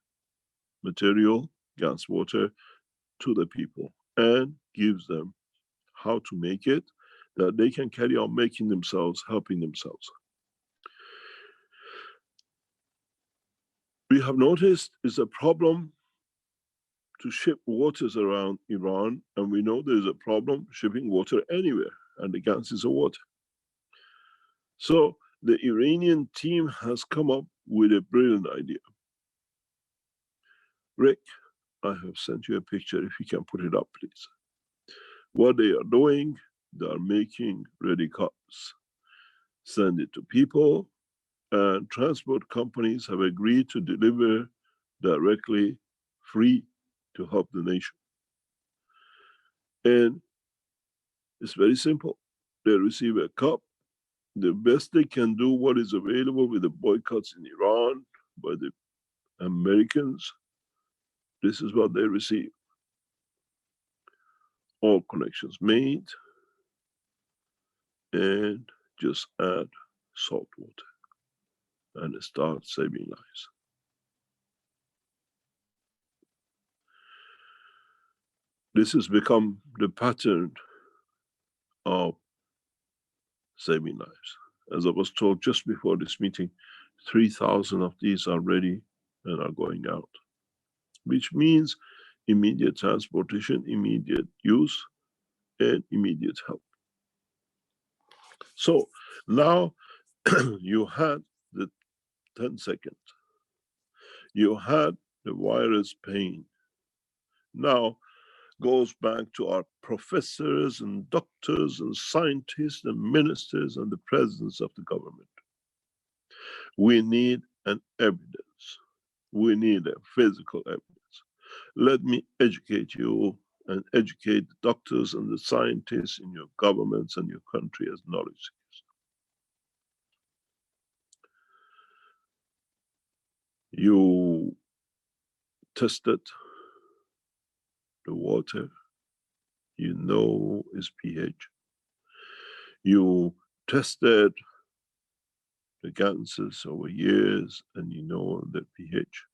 material, gas, water to the people and gives them how to make it, that they can carry on making themselves, helping themselves. We have noticed is a problem to ship waters around Iran, and we know there's a problem shipping water anywhere, and the Ganges are water. So the Iranian team has come up with a brilliant idea. Rick, I have sent you a picture, if you can put it up, please. What they are doing, they are making ready cups, send it to people, and transport companies have agreed to deliver directly, free, to help the nation. And it's very simple. They receive a cup. The best they can do what is available with the boycotts in Iran by the Americans, this is what they receive. All connections made, and just add salt water and start saving lives. This has become the pattern of saving lives. As I was told just before this meeting, 3,000 of these are ready and are going out, which means immediate transportation, immediate use, and immediate help. So now you had the 10 seconds. You had the virus pain. Now goes back to our professors and doctors and scientists and ministers and the presidents of the government. We need an evidence. We need a physical evidence. Let me educate you and educate the doctors and the scientists in your governments and your country as knowledge seekers. You tested the water, you know its pH. You tested the Ganses over years and you know the pH.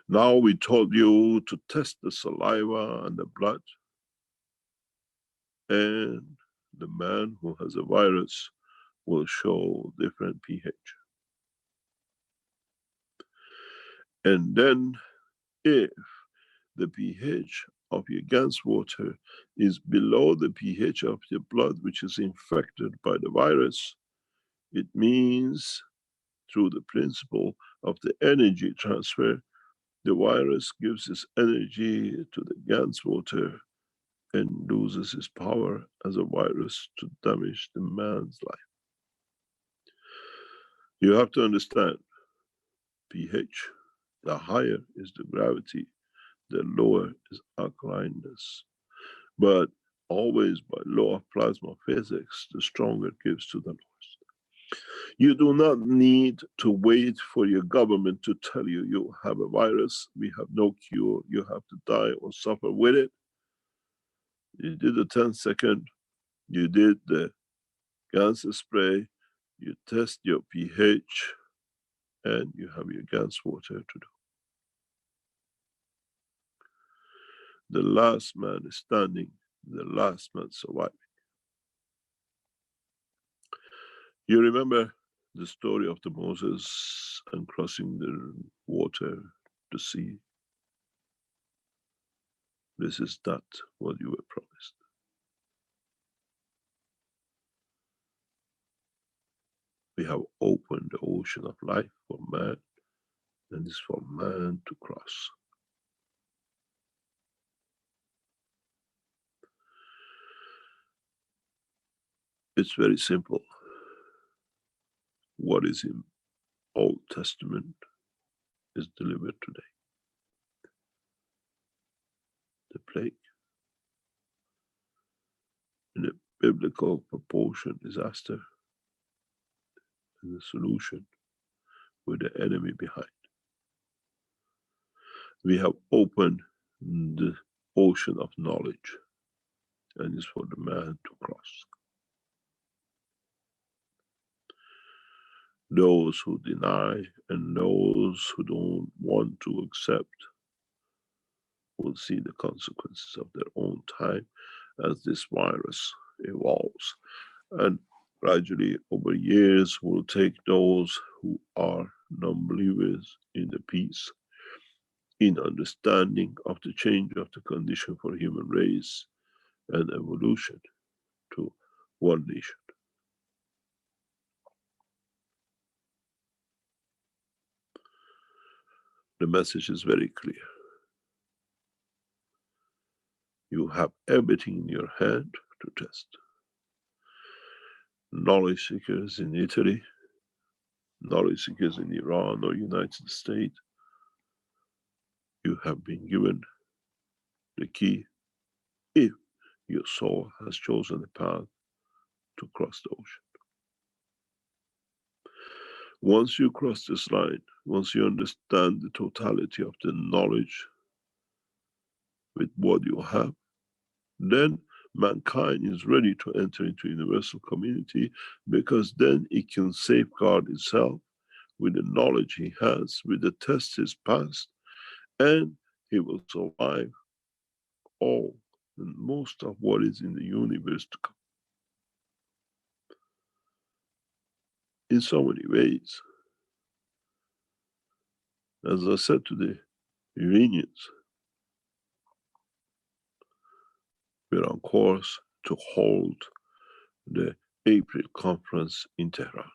Now we told you to test the saliva and the blood, and the man who has a virus will show different pH. And then if the pH of your Gans water is below the pH of your blood, which is infected by the virus, it means through the principle of the energy transfer, the virus gives its energy to the Gans water and loses its power as a virus to damage the man's life. You have to understand pH. The higher is the gravity, the lower is alkalineness. But always by law of plasma physics, the stronger gives to the lowest. You do not need to wait for your government to tell you you have a virus, we have no cure, you have to die or suffer with it. You did the 10-second, you did the Gans spray, you test your pH, and you have your Gans water to do. The last man is standing, the last man surviving. You remember the story of the Moses and crossing the water, the sea. This is not what you were promised. We have opened the ocean of life for man, and it's for man to cross. It's very simple. What is in Old Testament is delivered today. The plague in a biblical proportion is Esther, and the solution with the enemy behind. We have opened the ocean of knowledge, and it's for the man to cross. Those who deny and those who don't want to accept will see the consequences of their own time as this virus evolves. And gradually, over years, will take those who are non-believers in the peace, in understanding of the change of the condition for human race and evolution to one nation. The message is very clear. You have everything in your hand to test. Knowledge seekers in Italy, knowledge seekers in Iran or United States, you have been given the key if your soul has chosen the path to cross the ocean. Once you cross this line, once you understand the totality of the knowledge with what you have, then mankind is ready to enter into universal community, because then it can safeguard itself with the knowledge he has, with the test he's passed, and he will survive all and most of what is in the universe to come. In so many ways, as I said to the Iranians, we're on course to hold the April conference in Tehran.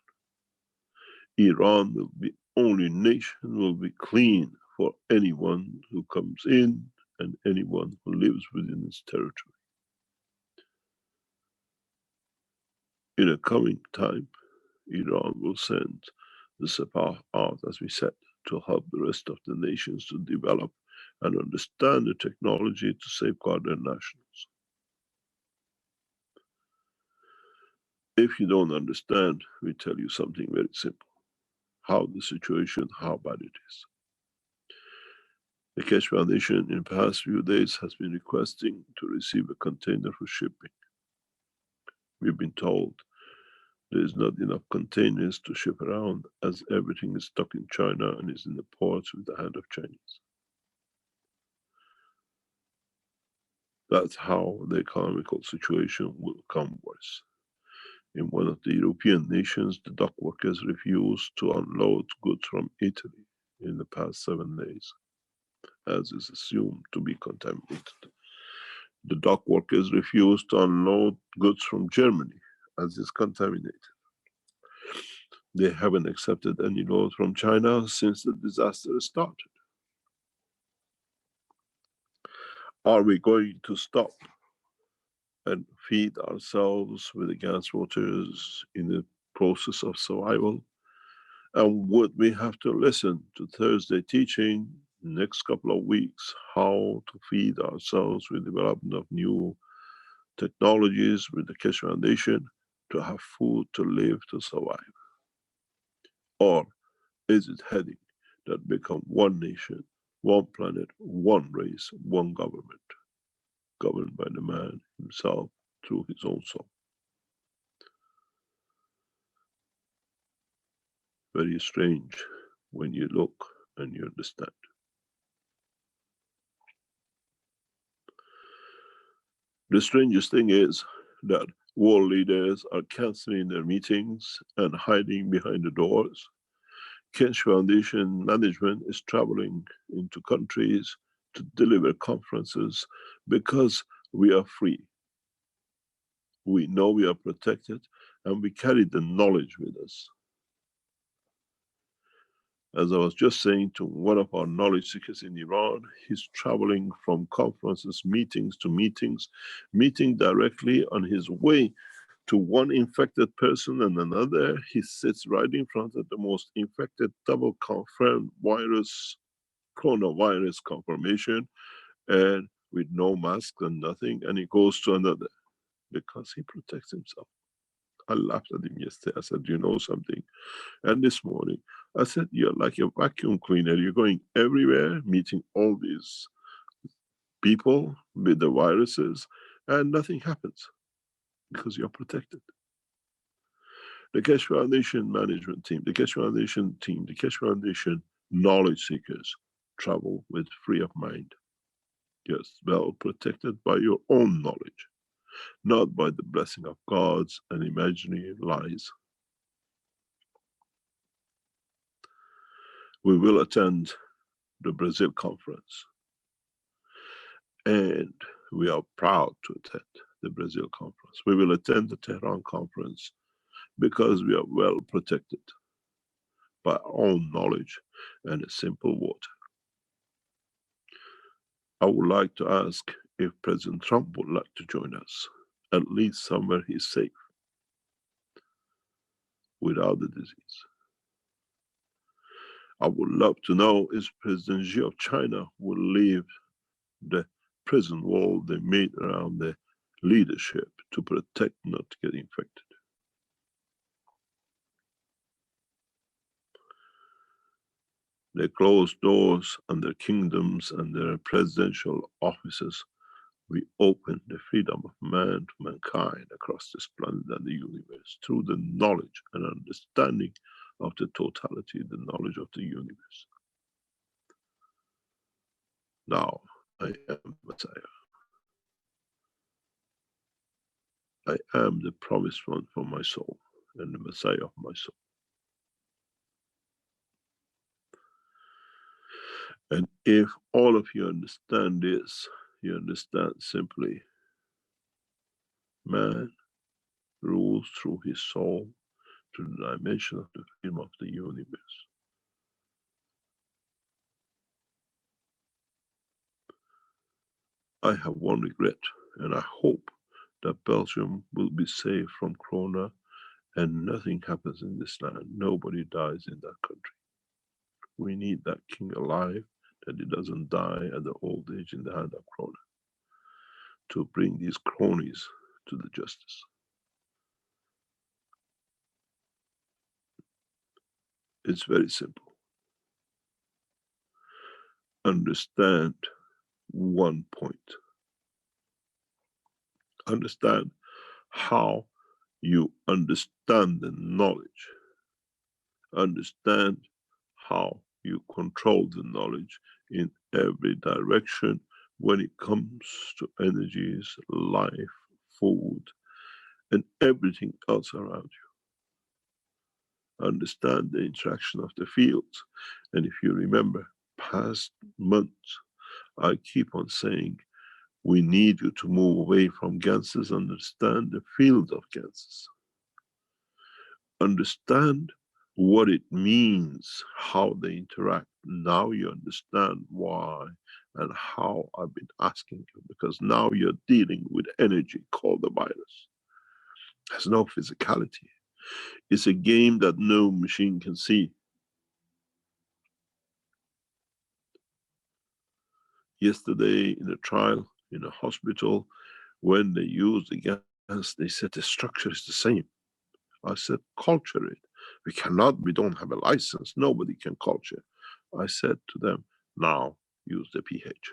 Iran will be only nation will be clean for anyone who comes in and anyone who lives within its territory. In a coming time, Iran will send the Sepah out, as we said, to help the rest of the nations to develop and understand the technology to safeguard their nationals. If you don't understand, we tell you something very simple. How the situation, how bad it is. The Keshe Foundation in the past few days has been requesting to receive a container for shipping. We've been told there's not enough containers to ship around, as everything is stuck in China and is in the ports with the hand of Chinese. That's how the economical situation will become worse. In one of the European nations, the dock workers refused to unload goods from Italy in the past 7 days, as is assumed to be contaminated. The dock workers refused to unload goods from Germany, as is contaminated. They haven't accepted any load from China since the disaster started. Are we going to stop and feed ourselves with the gas waters in the process of survival? And would we have to listen to Thursday teaching next couple of weeks, how to feed ourselves with development of new technologies with the Keshe Foundation to have food to live, to survive? Or is it heading that become one nation, one planet, one race, one government, governed by the man himself through his own soul? Very strange when you look and you understand. The strangest thing is that world leaders are canceling their meetings and hiding behind the doors. Keshe Foundation management is traveling into countries to deliver conferences because we are free. We know we are protected and we carry the knowledge with us. As I was just saying to one of our knowledge seekers in Iran, he's traveling from conferences, meetings to meetings, meeting directly on his way to one infected person and another. He sits right in front of the most infected, double confirmed virus, coronavirus confirmation, and with no mask and nothing, and he goes to another because he protects himself. I laughed at him yesterday. I said, you know something? And this morning, I said, you're like a vacuum cleaner. You're going everywhere, meeting all these people with the viruses, and nothing happens because you're protected. The Keshe Foundation management team, the Keshe Foundation team, the Keshe Foundation knowledge seekers travel with free of mind. Yes, well protected by your own knowledge, not by the blessing of gods and imaginary lies. We will attend the Brazil conference. And we are proud to attend the Brazil conference. We will attend the Tehran conference because we are well protected by our own knowledge and a simple word. I would like to ask if President Trump would like to join us, at least somewhere he's safe, without the disease. I would love to know if President Xi of China will leave the prison wall they made around the leadership to protect not to get infected. They closed doors on their kingdoms and their presidential offices. We open the freedom of man to mankind across this planet and the universe through the knowledge and understanding of the totality, the knowledge of the universe. Now I am Messiah. I am the promised one for my soul and the Messiah of my soul. And if all of you understand this, you understand simply, man rules through his soul, through the dimension of the freedom of the universe. I have one regret, and I hope that Belgium will be safe from Corona and nothing happens in this land. Nobody dies in that country. We need that king alive, that he doesn't die at the old age in the hand of Corona, to bring these cronies to the justice. It's very simple. Understand one point. Understand how you understand the knowledge. Understand how you control the knowledge in every direction when it comes to energies, life, food, and everything else around you. Understand the interaction of the fields. And if you remember past months, I keep on saying, we need you to move away from ganses, understand the field of ganses. Understand what it means, how they interact. Now you understand why and how I've been asking you, because now you're dealing with energy called the virus. It has no physicality. It's a game that no machine can see. Yesterday in a trial in a hospital, when they used the gas, they said the structure is the same. I said, culture it. We don't have a license. Nobody can culture. I said to them, now use the pH.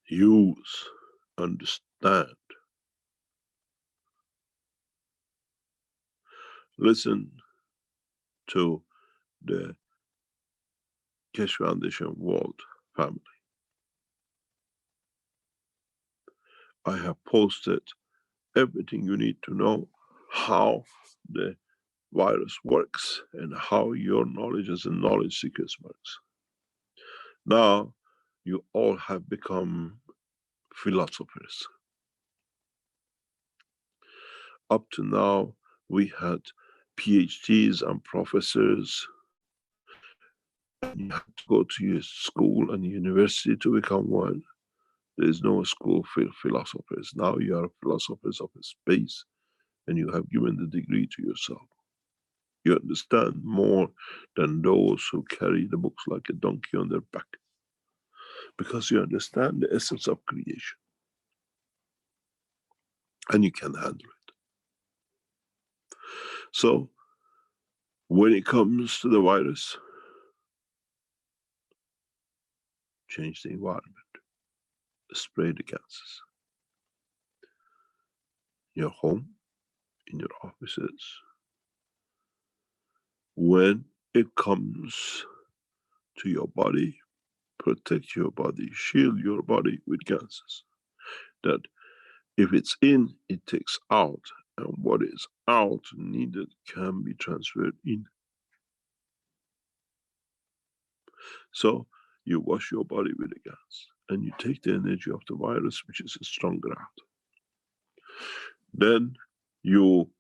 Use, understand. Listen to the Keshe Foundation World family. I have posted everything you need to know, how the virus works and how your knowledge as a knowledge seekers works. Now you all have become philosophers. Up to now, we had PhDs and professors. You have to go to your school and university to become one. There is no school for philosophers. Now you are philosophers of space and you have given the degree to yourself. You understand more than those who carry the books like a donkey on their back, because you understand the essence of creation and you can handle it. So when it comes to the virus, change the environment, spray the gases. Your home, in your offices. When it comes to your body, protect your body, shield your body with gases. That if it's in, it takes out, and what is out needed can be transferred in. So you wash your body with the gas and you take the energy of the virus, which is stronger out. Then you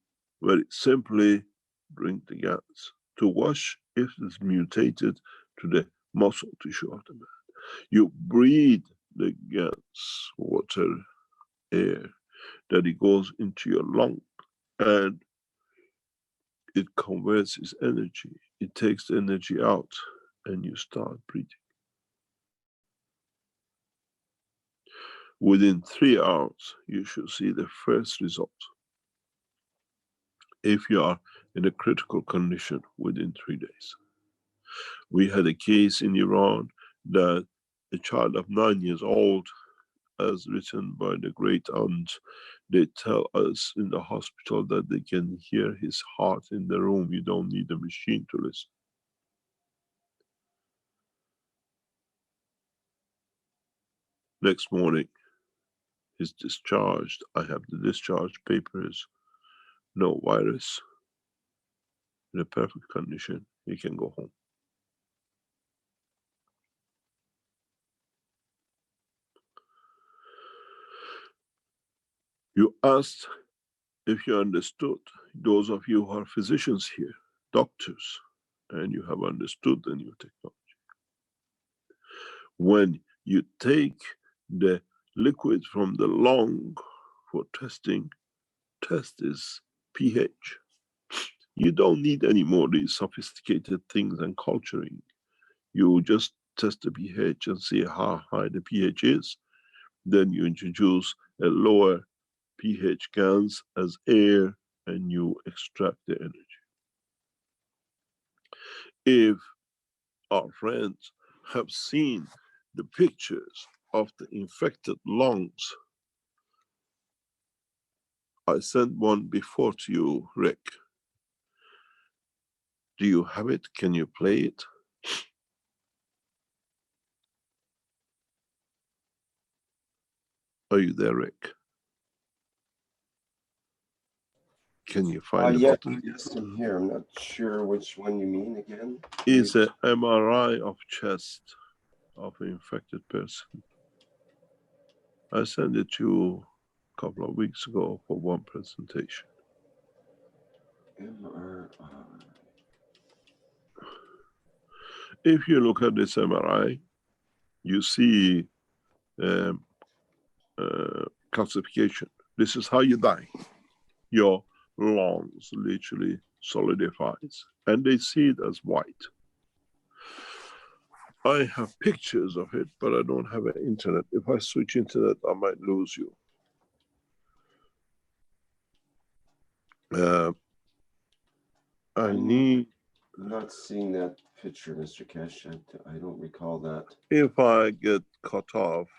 very simply bring the gas to wash if it's mutated to the muscle tissue of the man. You breathe the gas, water, air, that it goes into your lung and it converts its energy. It takes the energy out and you start breathing. Within 3 hours, you should see the first result. If you are in a critical condition, within 3 days. We had a case in Iran that a child of 9 years old, as written by the great aunt, they tell us in the hospital that they can hear his heart in the room. You don't need a machine to listen. Next morning, he's discharged. I have the discharge papers, no virus, in a perfect condition. He can go home. You asked if you understood, those of you who are physicians here, doctors, and you have understood the new technology. When you take the liquid from the lung for testing, test is pH. You don't need any more these sophisticated things and culturing. You just test the pH and see how high the pH is. Then you introduce a lower pH gas as air and you extract the energy. If our friends have seen the pictures of the infected lungs, I sent one before to you, Rick. Do you have it? Can you play it? Are you there, Rick? Can you find the Yeah, button? yes, I'm here. I'm not sure which one you mean again. It's an MRI of chest of an infected person. I sent it to you a couple of weeks ago for one presentation. MRI. If you look at this MRI, you see calcification. This is how you die. Your lungs literally solidifies and they see it as white. I have pictures of it, but I don't have an internet. If I switch internet, I might lose you. I'm not seeing that picture, Mr. Keshe. I don't recall that. If I get cut off,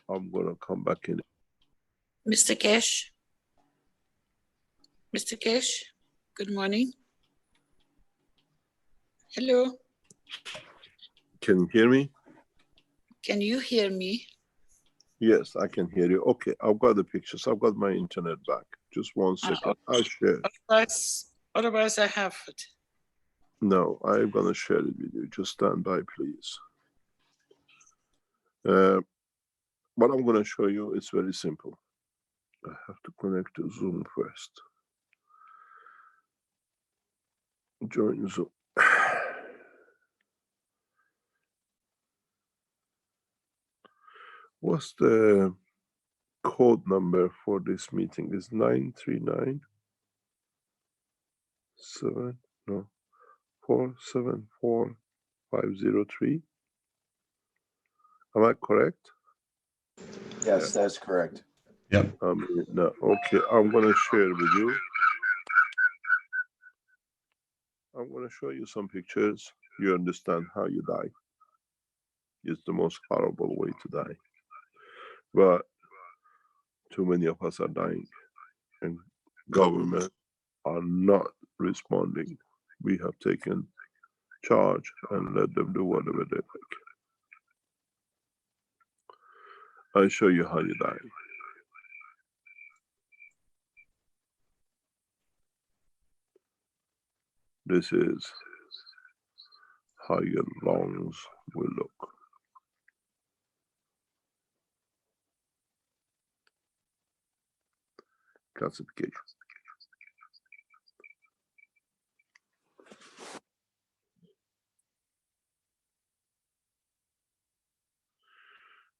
I'm gonna come back in. Mr. Keshe? Mr. Keshe, good morning. Hello, Can you hear me? can you hear me? Yes, I can hear you. Okay, I've got the pictures. I've got my internet back. Just 1 second. I'll share. Otherwise I have it. No, I'm gonna share it with you. Just stand by, please. What I'm gonna show you is very simple. I have to connect to Zoom first. Join Zoom. What's the code number for this meeting? Is 939 474503. Am I correct? Yes, that's correct. Yep. No. Okay, I'm gonna share with you. I'm gonna show you some pictures. You understand how you die. It's the most horrible way to die. But too many of us are dying and government are not responding. We have taken charge and let them do whatever they like. I'll show you how you die. This is how your lungs will look. Classification.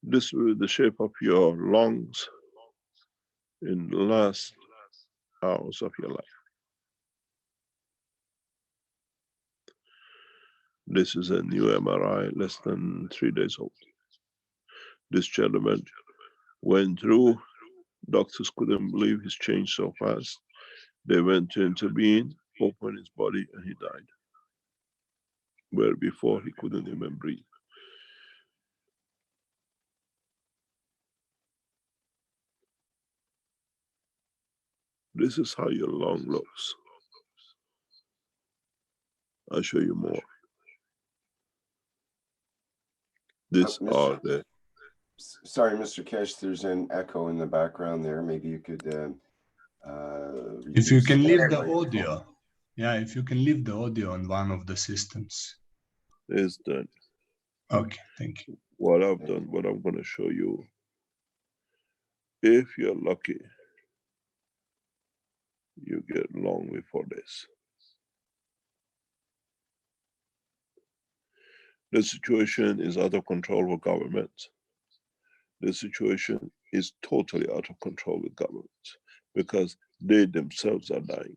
This will be the shape of your lungs in the last hours of your life. This is a new MRI, less than 3 days old. This gentleman went through, doctors couldn't believe he's changed so fast. They went to intervene, open his body, and he died. Where before he couldn't even breathe. This is how your lung looks. I'll show you more. These are the... Sorry, Mr. Keshe, there's an echo in the background there. Maybe you could if you can leave the microphone. audio. Yeah, if you can leave the audio on one of the systems. It's done. Okay, thank you. What I've done, what I'm going to show you, if you're lucky, you get long before this. The situation is out of control with government. The situation is totally out of control with government because they themselves are dying.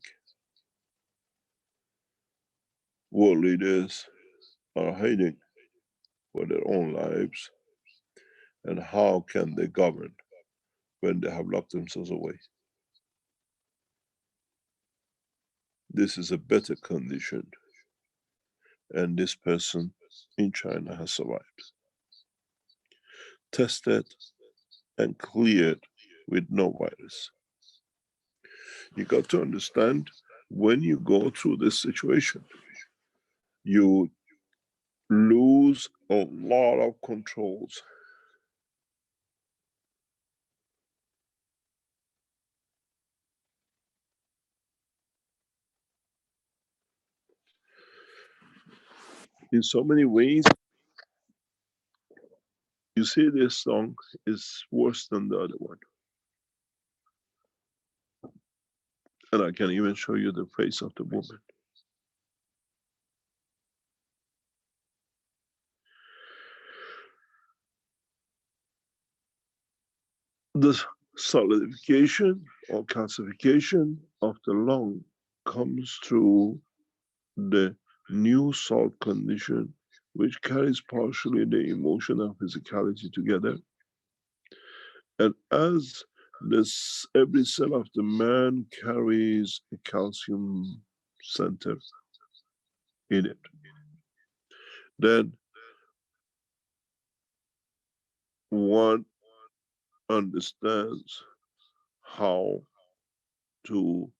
World leaders are hiding for their own lives. And how can they govern when they have locked themselves away? This is a better condition. And this person in China has survived. Tested and cleared with no virus. You got to understand, when you go through this situation, you lose a lot of controls. In so many ways, you see this song is worse than the other one. And I can even show you the face of the woman. The solidification or calcification of the lung comes through the new salt condition, which carries partially the emotion and physicality together. And as this, every cell of the man carries a calcium center in it, then one understands how to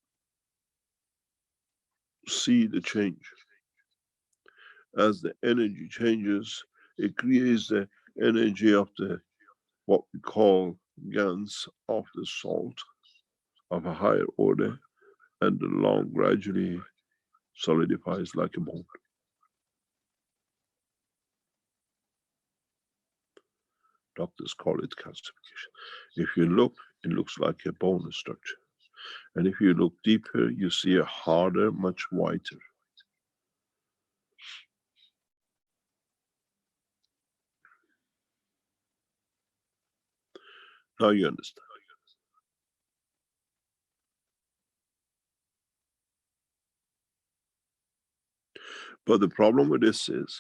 see the change. As the energy changes, it creates the energy of the, what we call gans of the salt of a higher order, and the lung gradually solidifies like a bone. Doctors call it calcification. If you look, it looks like a bone structure. And if you look deeper, you see a harder, much whiter. Now you understand. But the problem with this is,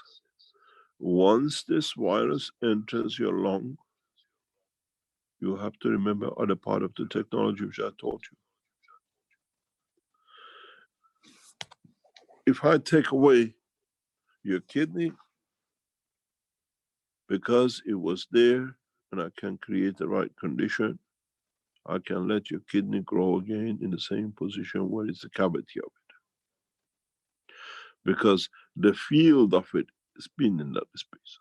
once this virus enters your lung, you have to remember other part of the technology which I taught you. If I take away your kidney, because it was there and I can create the right condition, I can let your kidney grow again in the same position where it's the cavity of it. Because the field of it has been in that space.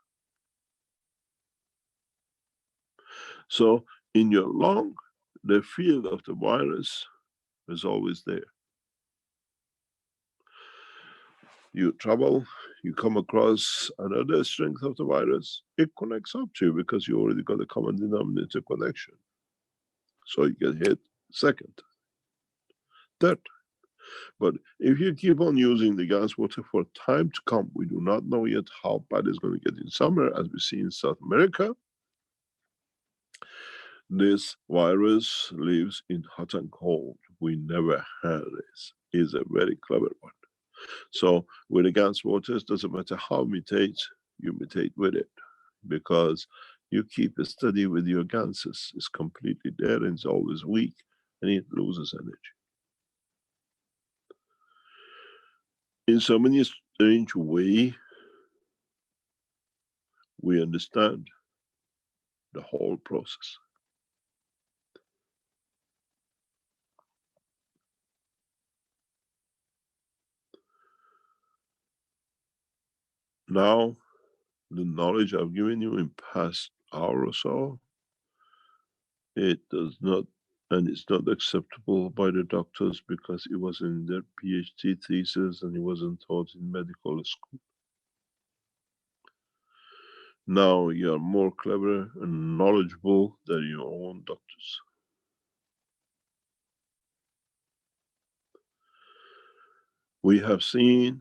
So in your lung, the field of the virus is always there. You travel, you come across another strength of the virus, it connects up to you because you already got a common denominator connection. So you get hit second, third. But if you keep on using the gas water for time to come, we do not know yet how bad it's going to get in summer, as we see in South America. This virus lives in hot and cold. We never had this. It's a very clever one. So with the gas waters, doesn't matter how mutate, you mutate with it, because you keep a steady with your ganses. It's completely there and it's always weak and it loses energy. In so many strange way, we understand the whole process. Now, the knowledge I've given you in past hour or so, it does not, and it's not acceptable by the doctors because it wasn't in their PhD thesis and it wasn't taught in medical school. Now you are more clever and knowledgeable than your own doctors. We have seen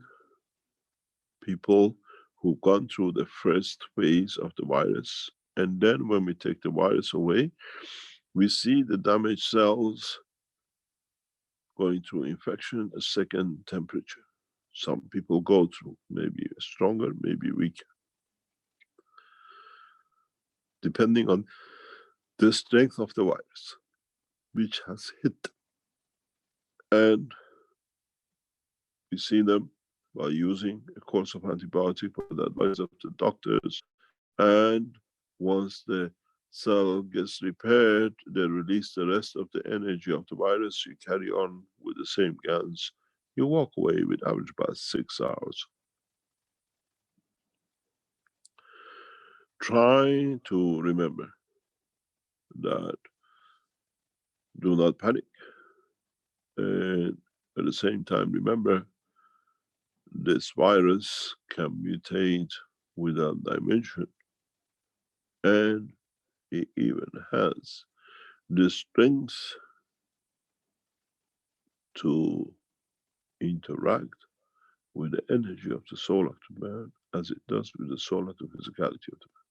people who've gone through the first phase of the virus, and then when we take the virus away, we see the damaged cells going through infection, a second temperature. Some people go through, maybe stronger, maybe weaker, depending on the strength of the virus, which has hit. And we see them by using a course of antibiotic for the advice of the doctors. And once the cell gets repaired, they release the rest of the energy of the virus. You carry on with the same GANs. You walk away with average about 6 hours. Try to remember that do not panic. And at the same time, remember this virus can mutate without dimension. And it even has the strength to interact with the energy of the soul of the man as it does with the soul of the physicality of the man.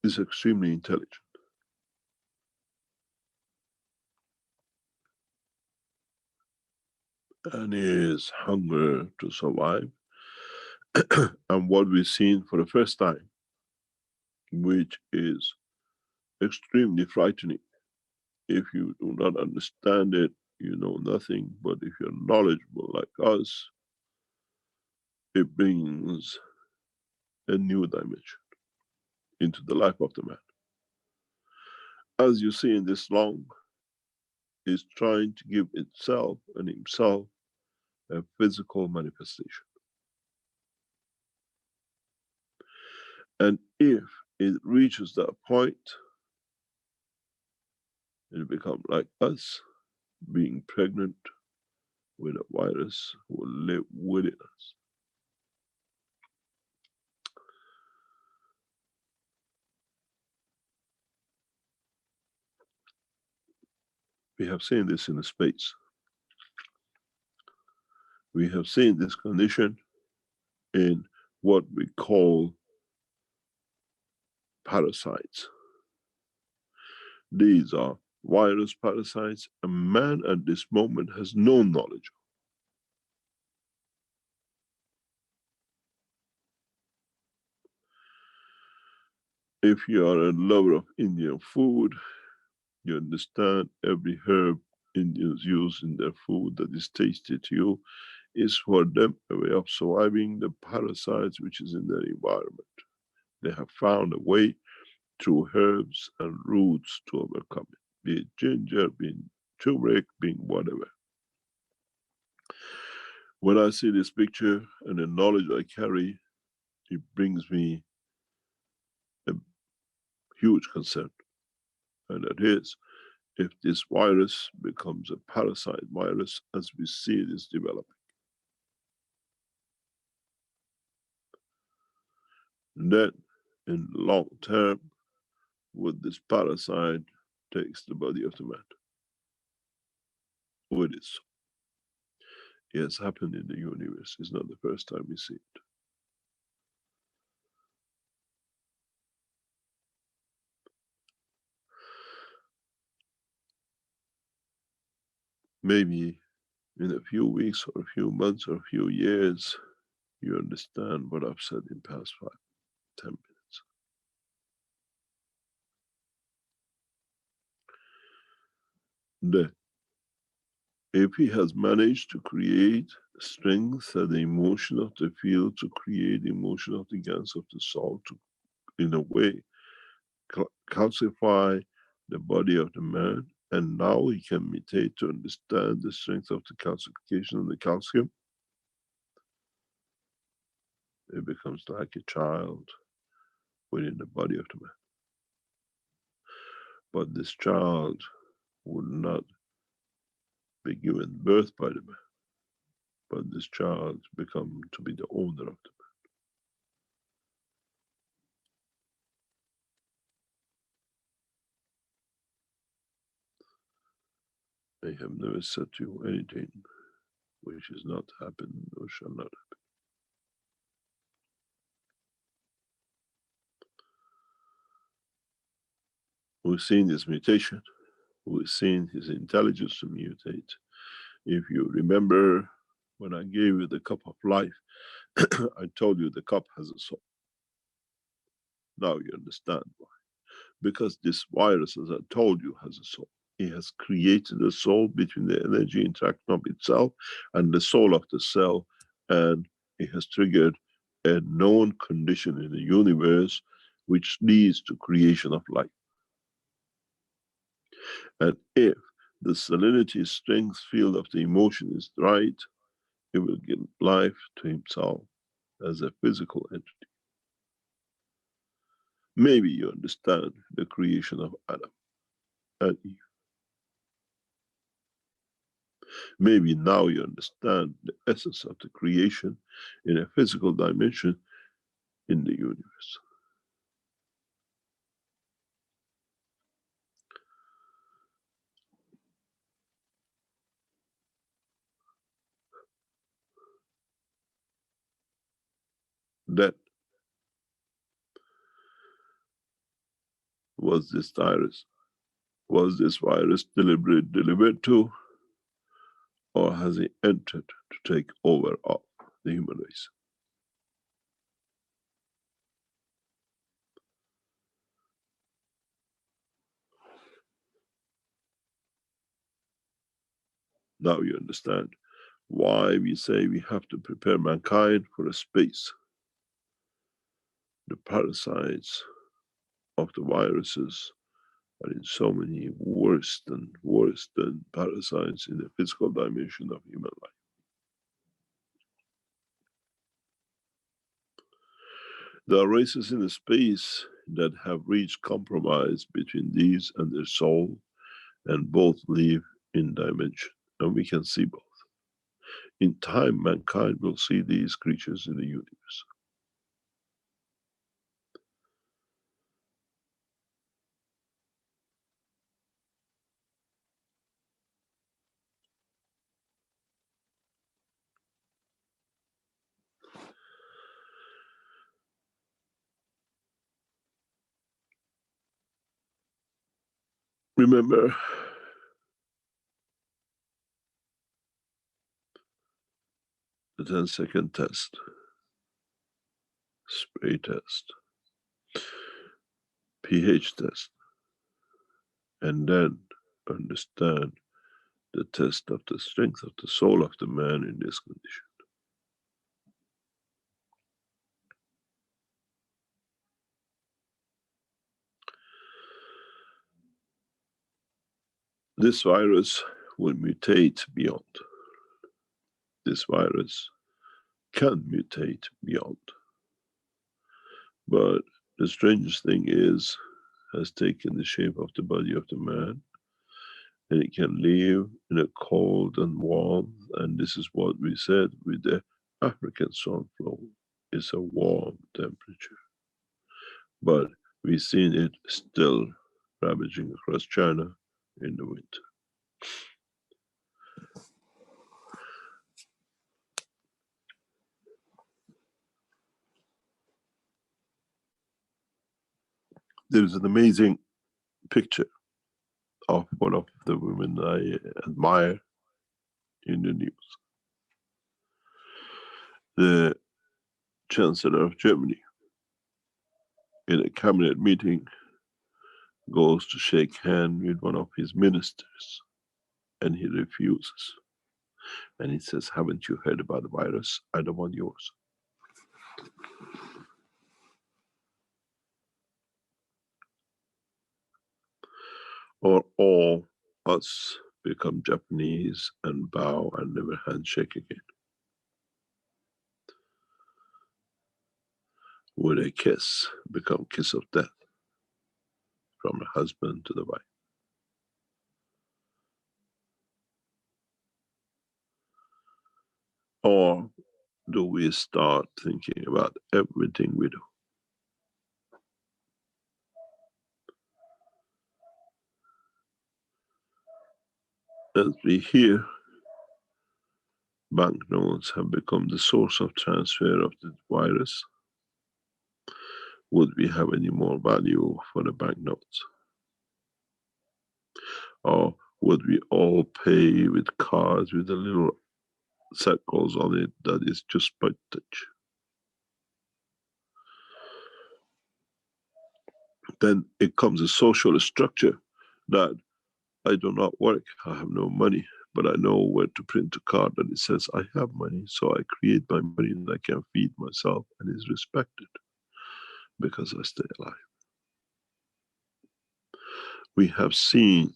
It's extremely intelligent. And his hunger to survive. And what we've seen for the first time, which is extremely frightening. If you do not understand it, you know nothing. But if you're knowledgeable like us, it brings a new dimension into the life of the man. As you see in this lung, is trying to give itself and himself a physical manifestation. And if it reaches that point, it becomes like us, being pregnant with a virus who will live within us. We have seen this in space. We have seen this condition in what we call parasites. These are virus parasites, and man at this moment has no knowledge. If you are a lover of Indian food, you understand every herb Indians use in their food that is tasty to you is for them a way of surviving the parasites which is in their environment. They have found a way through herbs and roots to overcome it, be it ginger, be it turmeric, being whatever. When I see this picture and the knowledge I carry, it brings me a huge concern, and that is, if this virus becomes a parasite virus as we see it is developing. Then, in the long term, would this parasite takes the body of the man with it. It has happened in the universe. It's not the first time we see it. Maybe in a few weeks or a few months or a few years, you understand what I've said in past 5-10 minutes. Then, if he has managed to create strength and the emotion of the field to create the emotion of the gans of the soul to, in a way, calcify the body of the man, and now he can mutate to understand the strength of the calcification of the calcium, it becomes like a child within the body of the man. But this child would not be given birth by the man, but this child become to be the owner of the man. I have never said to you anything which is not happened or shall not happen. We've seen this mutation. We've seen his intelligence to mutate. If you remember when I gave you the cup of life, I told you the cup has a soul. Now you understand why. Because this virus, as I told you, has a soul. It has created a soul between the energy interaction of itself and the soul of the cell, and it has triggered a known condition in the universe which leads to creation of life. And if the salinity strength field of the emotion is right, it will give life to himself as a physical entity. Maybe you understand the creation of Adam and Eve. Maybe now you understand the essence of the creation in a physical dimension in the universe. Then, was this virus deliberately delivered to, or has it entered to take over of the human race? Now you understand why we say we have to prepare mankind for a space. The parasites of the viruses are in so many worse than parasites in the physical dimension of human life. There are races in the space that have reached compromise between these and their soul, and both live in dimension, and we can see both. In time, mankind will see these creatures in the universe. Remember, the 10-second test, spray test, pH test, and then understand the test of the strength of the soul of the man in this condition. This virus will mutate beyond. This virus can mutate beyond. But the strangest thing is, has taken the shape of the body of the man, and it can live in a cold and warm, and this is what we said with the African swine flu. It's a warm temperature, but we've seen it still ravaging across China in the winter. There's an amazing picture of one of the women I admire in the news. The Chancellor of Germany, in a cabinet meeting, goes to shake hand with one of his ministers, and he refuses. And he says, haven't you heard about the virus? I don't want yours. Or all us become Japanese and bow and never handshake again. Would a kiss become kiss of death from the husband to the wife? Or do we start thinking about everything we do? As we hear, banknotes have become the source of transfer of the virus. Would we have any more value for the banknotes? Or would we all pay with cards with a little circles on it that is just by touch? Then it comes a social structure that I do not work, I have no money, but I know where to print a card that it says I have money, so I create my money and I can feed myself, and is respected because I stay alive. We have seen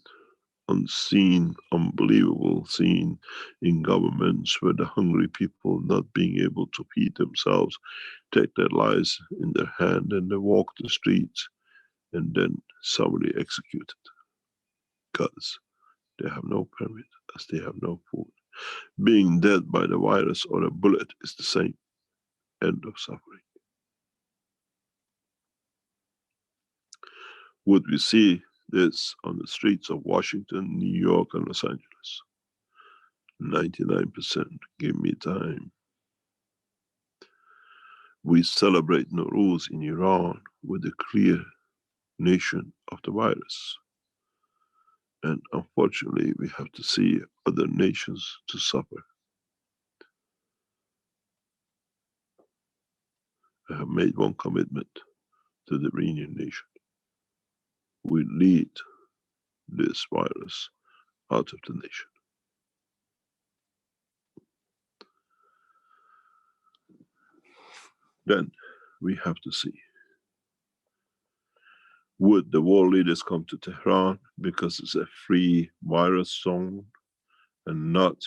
unseen, unbelievable scene in governments where the hungry people, not being able to feed themselves, take their lives in their hand and they walk the streets, and then somebody executed because they have no permit, as they have no food. Being dead by the virus or a bullet is the same. End of suffering. Would we see this on the streets of Washington, New York, and Los Angeles? 99%. Give me time. We celebrate Nowruz in Iran with the clear nation of the virus. And unfortunately, we have to see other nations to suffer. I have made one commitment to the Iranian nation. We lead this virus out of the nation. Then we have to see, would the world leaders come to Tehran because it's a free virus zone and not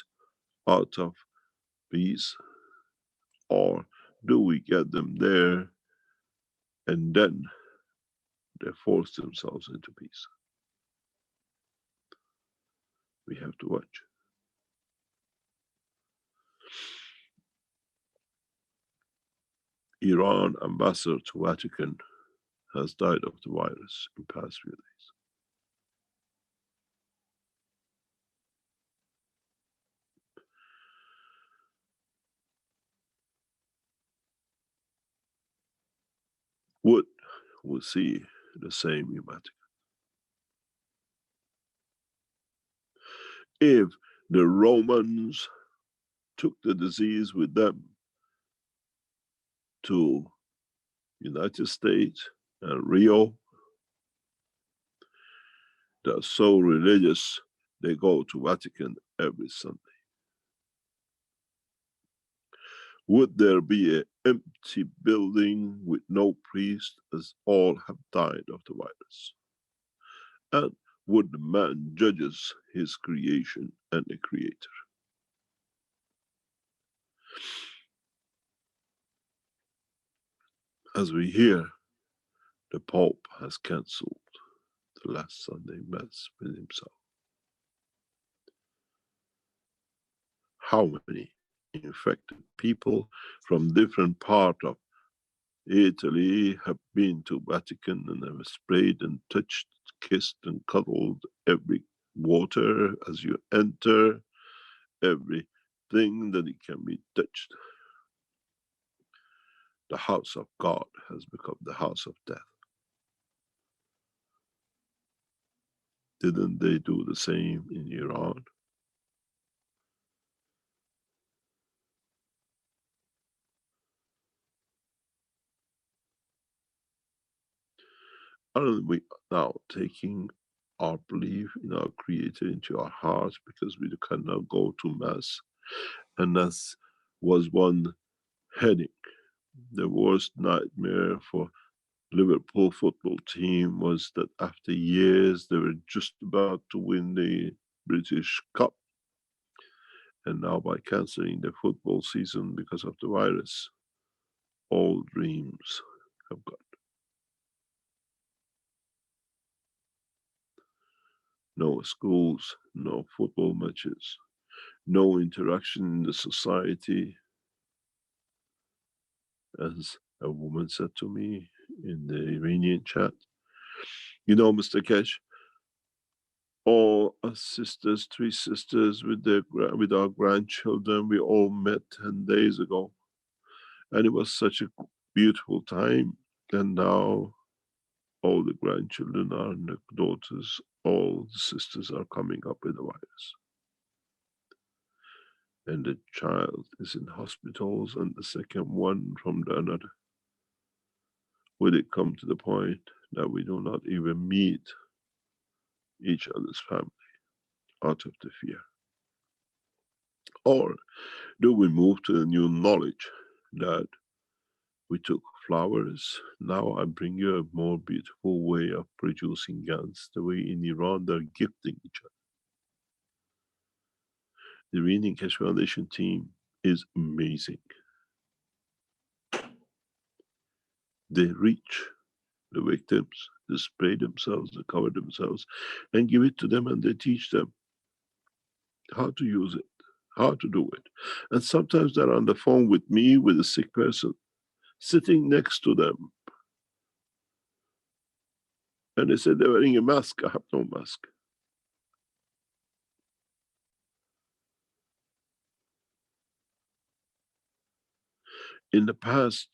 out of peace? Or do we get them there and then they force themselves into peace? We have to watch. Iran ambassador to Vatican has died of the virus in the past few days. Would we see the same in Vatican? If the Romans took the disease with them to United States and Rio, they're so religious, they go to Vatican every Sunday. Would there be an empty building with no priest, as all have died of the virus? And would the man judges his creation and the creator? As we hear, the Pope has cancelled the last Sunday Mass with himself. how many infected people from different parts of Italy have been to Vatican and have sprayed and touched, kissed and cuddled every water as you enter, everything that it can be touched. The house of God has become the house of death. Didn't they do the same in Iran? Aren't we now taking our belief in our Creator into our hearts because we cannot go to Mass? And that was one headache. The worst nightmare for Liverpool football team was that after years they were just about to win the British Cup, and now by cancelling the football season because of the virus, all dreams have gone. No schools, no football matches, no interaction in the society. As a woman said to me in the Iranian chat, you know, Mr. Keshe, all us sisters, 3 sisters with our grandchildren, we all met 10 days ago. And it was such a beautiful time. And now all the grandchildren are, and the daughters, all the sisters are coming up with the virus. And the child is in hospitals and the second one from the another. Will it come to the point that we do not even meet each other's family out of the fear? Or do we move to the new knowledge that we took flowers, now I bring you a more beautiful way of producing guns, the way in Iran they're gifting each other. The Iranian Keshe Foundation team is amazing. They reach the victims, they spray themselves, they cover themselves, and give it to them, and they teach them how to use it, how to do it. And sometimes they're on the phone with me, with a sick person, sitting next to them. And they said they're wearing a mask. I have no mask. In the past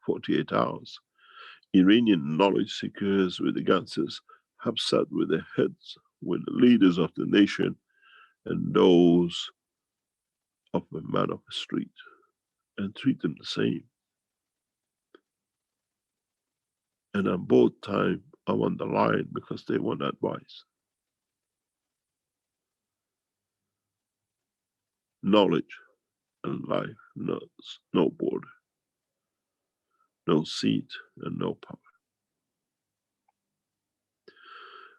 48 hours, Iranian knowledge seekers with the Ganses have sat with the heads, with the leaders of the nation and those of a man of the street, and treat them the same. And on both times, I'm on the line because they want advice. Knowledge and life knows no border, no seat, and no power.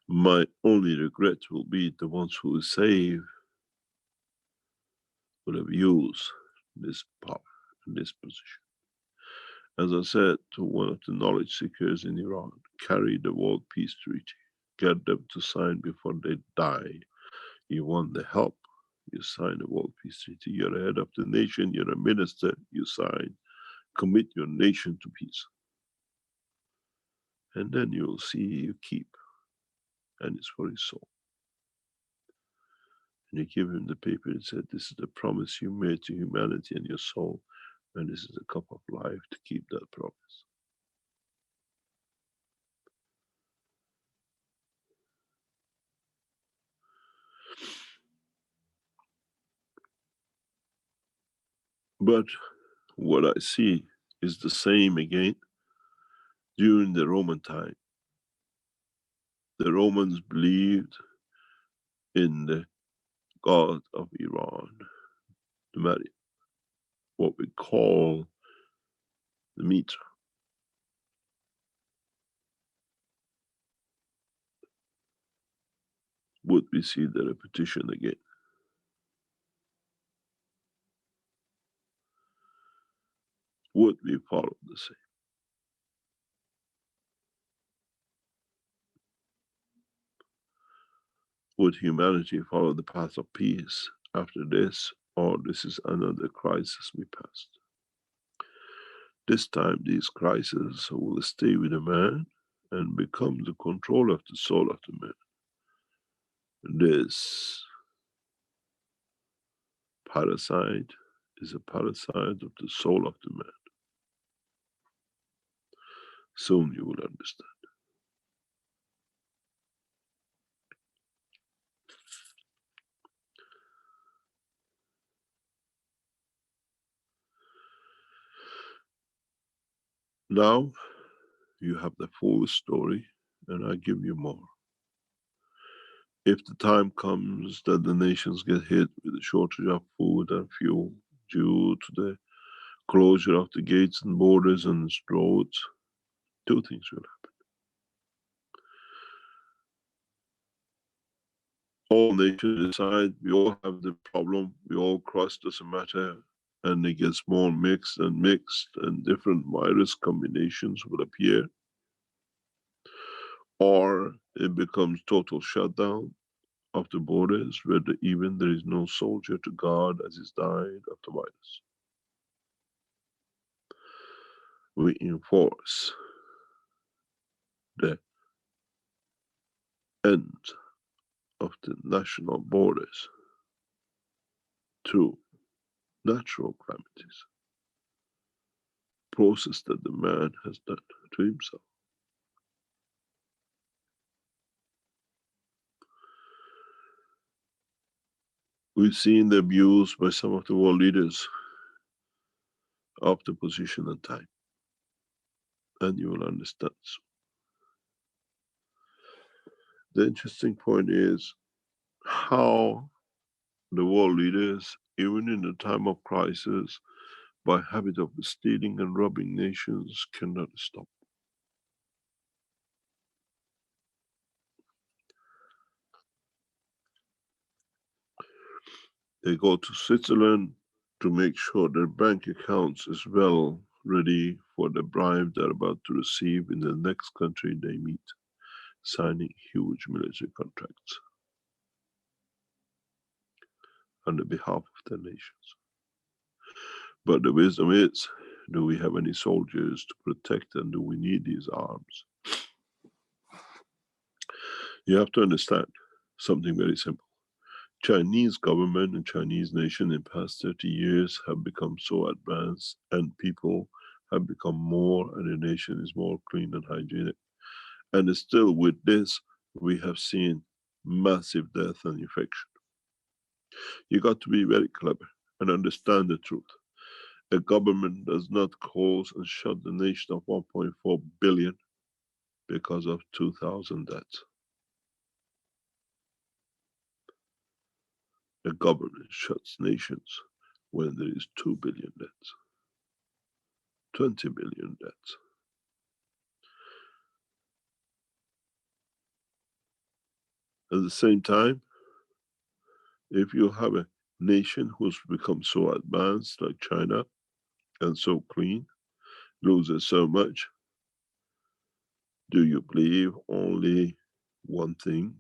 My only regret will be the ones who save will have used this power and this position. As I said to one of the knowledge seekers in Iran, carry the World Peace Treaty, get them to sign before they die. You want the help, you sign the World Peace Treaty. You're a head of the nation, you're a minister, you sign. Commit your nation to peace. And then you'll see you keep, and it's for his soul. And you give him the paper and said, this is the promise you made to humanity and your soul, and this is a cup of life to keep that promise. But what I see is the same again during the Roman time. The Romans believed in the God of Iran, the Mary, what we call the Mitra. Would we see the repetition again? Would we follow the same? Would humanity follow the path of peace after this, or this is another crisis we passed. This time, these crises will stay with a man and become the control of the soul of the man. This parasite is a parasite of the soul of the man. Soon you will understand. Now you have the full story, and I give you more. If the time comes that the nations get hit with a shortage of food and fuel due to the closure of the gates and borders and roads, two things will happen. All nations decide we all have the problem, we all cross, doesn't matter, and they get more mixed, and different virus combinations will appear. Or it becomes total shutdown of the borders where even there is no soldier to guard as is died of the virus. We enforce the end of the national borders through natural calamities, process that the man has done to himself. We've seen the abuse by some of the world leaders of the position and time, and you will understand. The interesting point is how the world leaders, even in the time of crisis, by habit of stealing and robbing nations, cannot stop. They go to Switzerland to make sure their bank accounts is well ready for the bribe they're about to receive in the next country they meet, signing huge military contracts on the behalf of their nations. But the wisdom is, do we have any soldiers to protect, and do we need these arms? You have to understand something very simple. Chinese government and Chinese nation in past 30 years have become so advanced, and people have become more, and the nation is more clean and hygienic. And still with this, we have seen massive death and infection. You got to be very clever and understand the truth. A government does not cause and shut the nation of 1.4 billion because of 2,000 deaths. A government shuts nations when there is 2 billion deaths, 20 billion deaths. At the same time, if you have a nation who's become so advanced like China and so clean, loses so much, do you believe only one thing?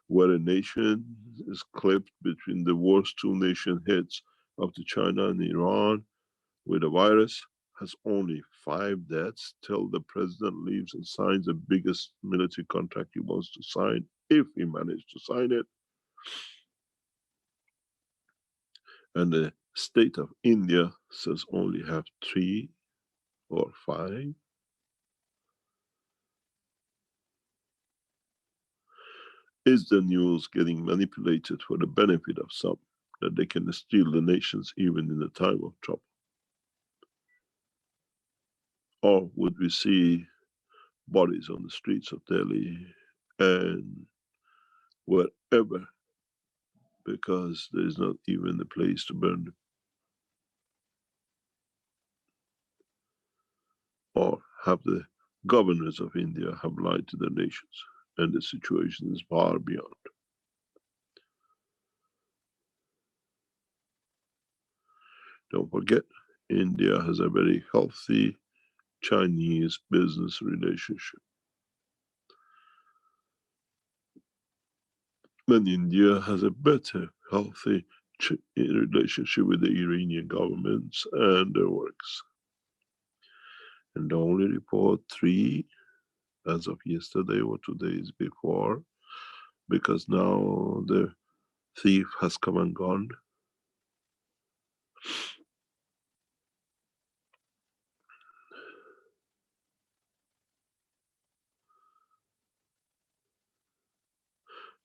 Where a nation is clipped between the worst two nation heads of the China and Iran with a virus, has only 5 deaths till the president leaves and signs the biggest military contract he wants to sign, if he managed to sign it. And the state of India says only have 3 or 5. Is the news getting manipulated for the benefit of some, that they can steal the nations even in the time of trouble? Or would we see bodies on the streets of Delhi and wherever, because there is not even a place to burn them? Or have the governors of India have lied to the nations, and the situation is far beyond. Don't forget, India has a very healthy Chinese business relationship. And India has a better, healthy relationship with the Iranian governments and their works. And the only report 3 as of yesterday or 2 days before, because now the thief has come and gone.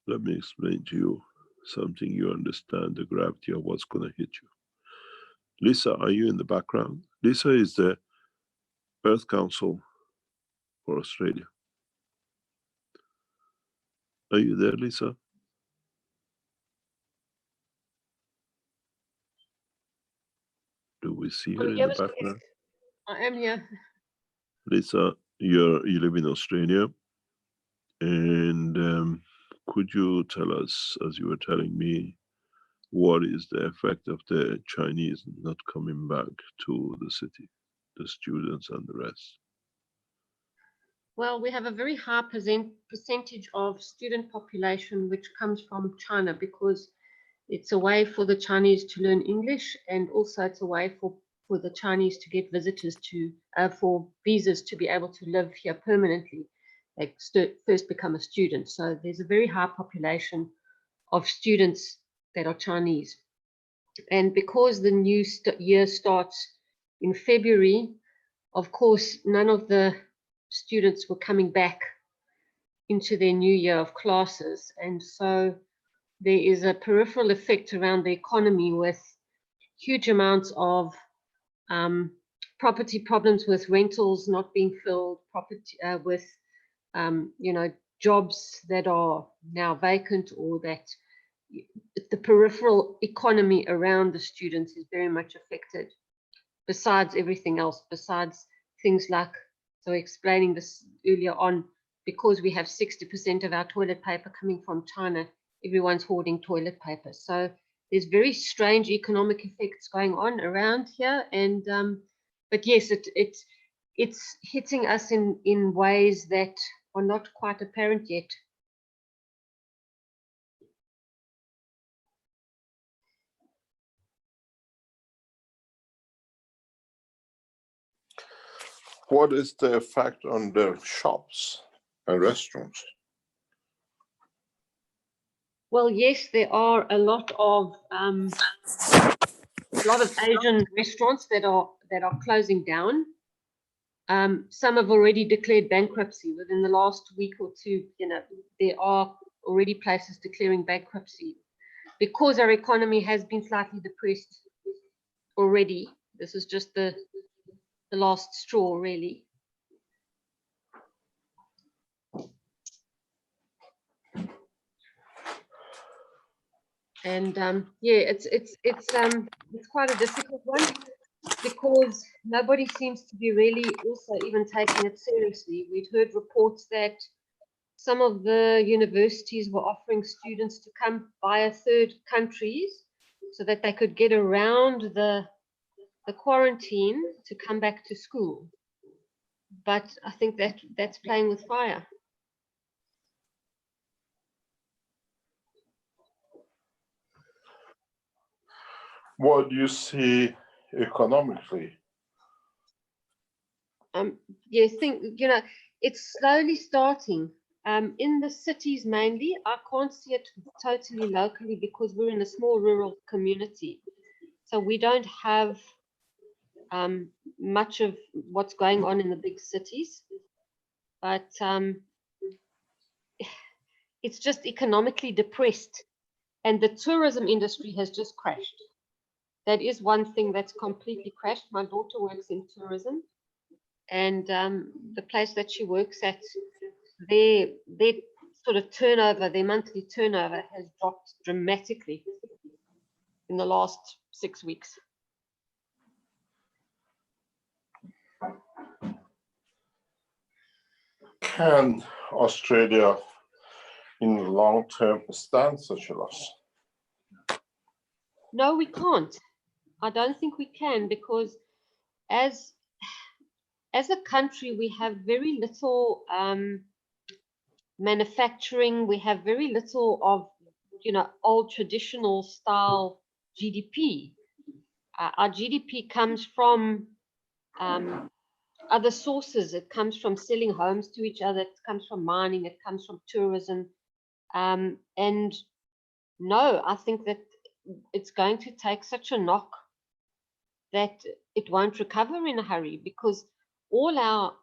Let me explain to you something you understand the gravity of what's going to hit you. Lisa, are you in the background? Lisa is the Earth Council for Australia. Are you there, Lisa? Do we see her in the background? I am here. Lisa, you live in Australia, and could you tell us, as you were telling me, what is the effect of the Chinese not coming back to the city, the students and the rest? Well, we have a very high percentage of student population which comes from China, because it's a way for the Chinese to learn English, and also it's a way for the Chinese to get visitors to, for visas to be able to live here permanently. They first become a student. So there's a very high population of students that are Chinese. And because the new year starts in February, of course, none of the students were coming back into their new year of classes. And so there is a peripheral effect around the economy with huge amounts of property problems, with rentals not being filled, property with jobs that are now vacant, or that the peripheral economy around the students is very much affected. Besides everything else, besides things like, so explaining this earlier on, because we have 60% of our toilet paper coming from China, everyone's hoarding toilet paper. So there's very strange economic effects going on around here. And but yes, it's hitting us in ways that are not quite apparent yet. What is the effect on the shops and restaurants? Well, yes, there are a lot of Asian restaurants that are closing down. Some have already declared bankruptcy within the last week or two. There are already places declaring bankruptcy because our economy has been slightly depressed already. This is just the last straw, really. And yeah, it's quite a difficult one, because nobody seems to be really also even taking it seriously. We'd heard reports that some of the universities were offering students to come via third countries so that they could get around the quarantine to come back to school. But I think that's playing with fire. What do you see economically? Yeah, it's slowly starting. In the cities mainly. I can't see it totally locally because we're in a small rural community. So we don't have much of what's going on in the big cities. But it's just economically depressed. And the tourism industry has just crashed. That is one thing that's completely crashed. My daughter works in tourism. And the place that she works at, their sort of turnover, their monthly turnover has dropped dramatically in the last 6 weeks. Can Australia in the long term stand such a loss? No, we can't. I don't think we can, because as a country, we have very little manufacturing. We have very little of, old traditional style GDP. Our GDP comes from other sources. It comes from selling homes to each other. It comes from mining. It comes from tourism. And no, I think that it's going to take such a knock that it won't recover in a hurry, because all our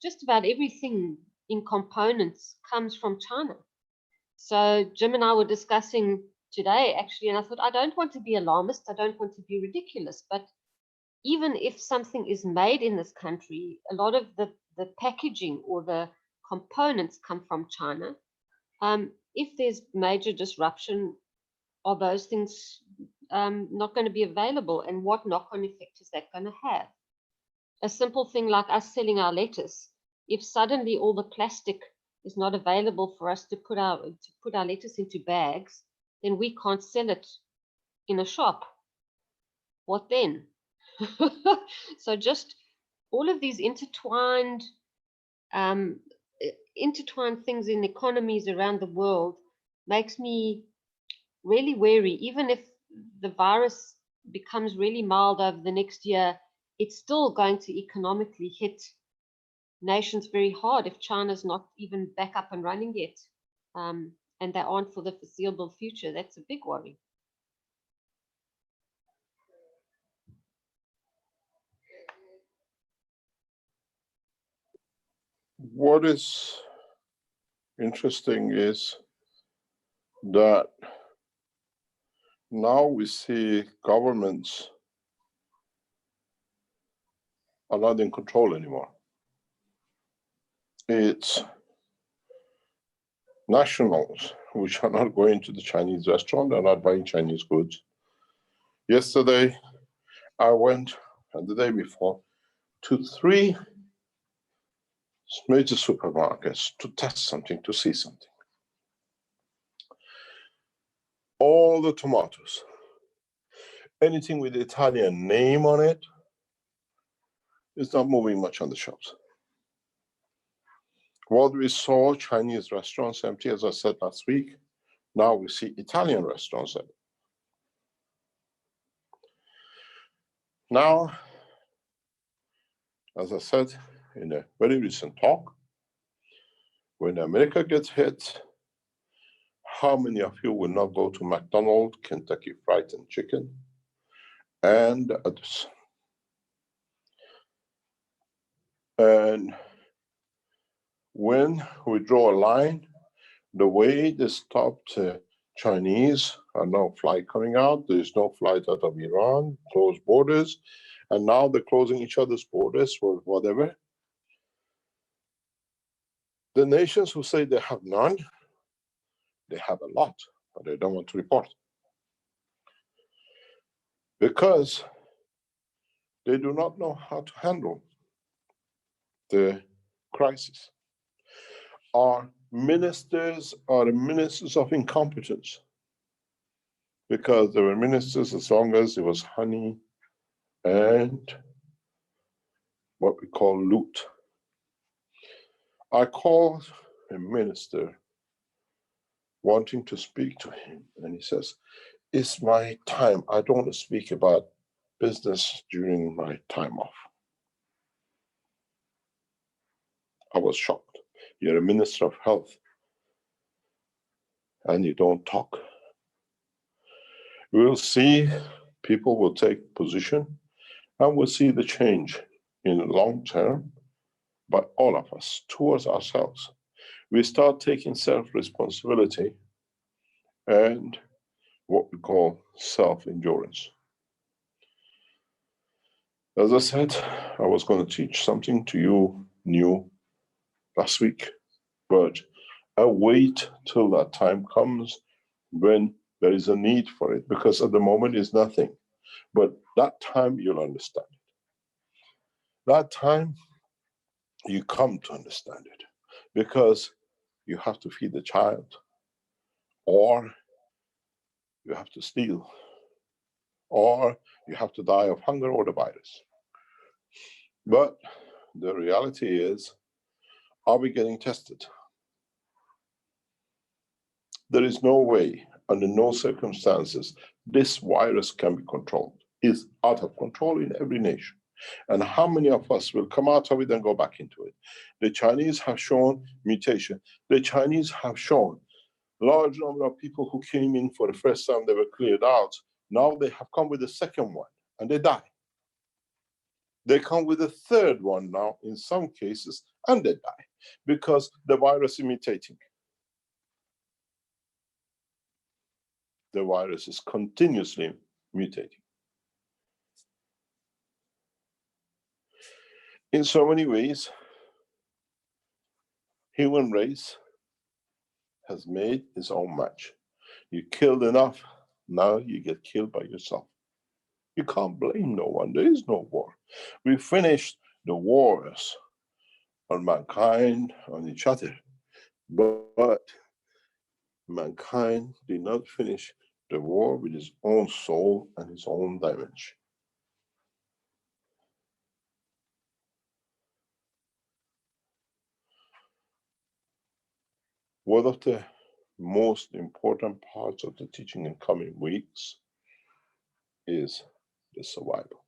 just about everything in components comes from China. So Jim and I were discussing today, actually, and I thought, I don't want to be alarmist. I don't want to be ridiculous, but even if something is made in this country, a lot of the packaging or the components come from China. If there's major disruption, are those things not going to be available? And what knock-on effect is that going to have? A simple thing like us selling our lettuce, if suddenly all the plastic is not available for us to put our lettuce into bags, then we can't sell it in a shop. What then? So just all of these intertwined things in economies around the world makes me really wary. Even if the virus becomes really mild over the next year, it's still going to economically hit nations very hard if China's not even back up and running yet. And they aren't for the foreseeable future. That's a big worry. What is interesting is that now we see governments are not in control anymore. It's nationals which are not going to the Chinese restaurant, they're not buying Chinese goods. Yesterday, I went, and the day before, to 3 major supermarkets to test something, to see something. All the tomatoes, anything with the Italian name on it, is not moving much on the shelves. What we saw Chinese restaurants empty, as I said last week, now we see Italian restaurants empty. Now, as I said in a very recent talk, when America gets hit, how many of you will not go to McDonald's, Kentucky Fried Chicken, and others? And when we draw a line, the way they stopped Chinese, are no flight coming out, there's no flight out of Iran, closed borders, and now they're closing each other's borders for whatever. The nations who say they have none, they have a lot, but they don't want to report. Because they do not know how to handle the crisis. Our ministers are the ministers of incompetence, because they were ministers as long as it was honey and what we call loot. I called a minister wanting to speak to him, and he says, "It's my time. I don't want to speak about business during my time off." I was shocked. You're a minister of health and you don't talk. We'll see, people will take position, and we'll see the change in the long term by all of us towards ourselves. We start taking self-responsibility and what we call self-endurance. As I said, I was going to teach something to you new last week, but I'll wait till that time comes when there is a need for it, because at the moment is nothing. But that time you'll understand it. That time you come to understand it, because you have to feed the child, or you have to steal, or you have to die of hunger or the virus. But the reality is, are we getting tested? There is no way under no circumstances this virus can be controlled. It's out of control in every nation. And how many of us will come out of it and go back into it? The Chinese have shown mutation. The Chinese have shown large number of people who came in for the first time, they were cleared out. Now they have come with the second one and they die. They come with a third one now in some cases and they die because the virus is mutating. The virus is continuously mutating. In so many ways, human race has made its own match. You killed enough, now you get killed by yourself. You can't blame no one, there is no war. We finished the wars on mankind, on each other, but mankind did not finish the war with his own soul and his own dimension. One of the most important parts of the teaching in coming weeks is the survival.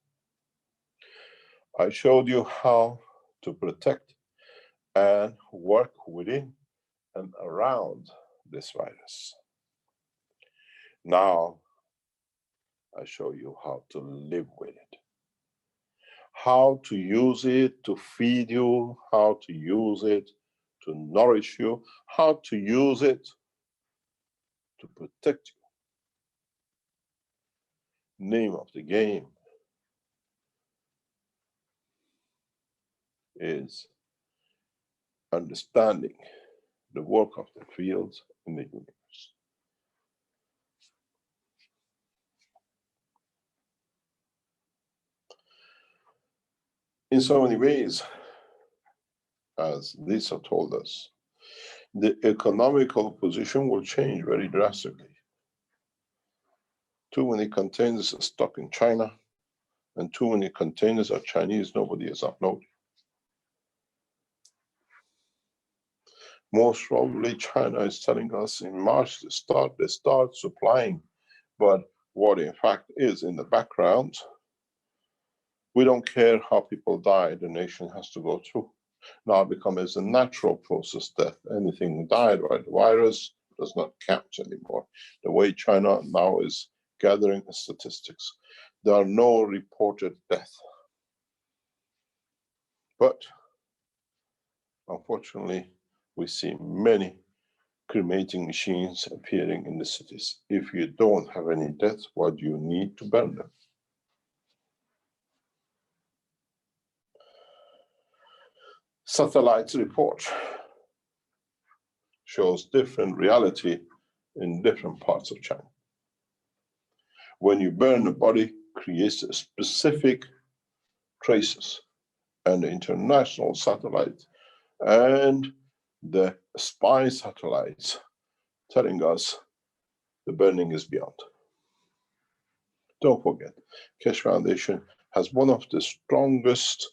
I showed you how to protect and work within and around this virus. Now, I show you how to live with it. How to use it to feed you, how to use it to nourish you, how to use it to protect you. Name of the game is understanding the work of the fields in the universe. In so many ways, as Lisa told us, the economical position will change very drastically. Too many containers are stuck in China, and too many containers are Chinese, nobody has uploaded. Most probably China is telling us in March they start supplying, but what in fact is in the background, we don't care how people die, the nation has to go through. Now it becomes a natural process death. Anything died by the virus does not count anymore. The way China now is gathering the statistics, there are no reported deaths. But unfortunately, we see many cremating machines appearing in the cities. If you don't have any deaths, what do you need to burn them? Satellite report shows different reality in different parts of China. When you burn a body, creates a specific traces, and the international satellite and the spy satellites telling us the burning is beyond. Don't forget, Keshe Foundation has one of the strongest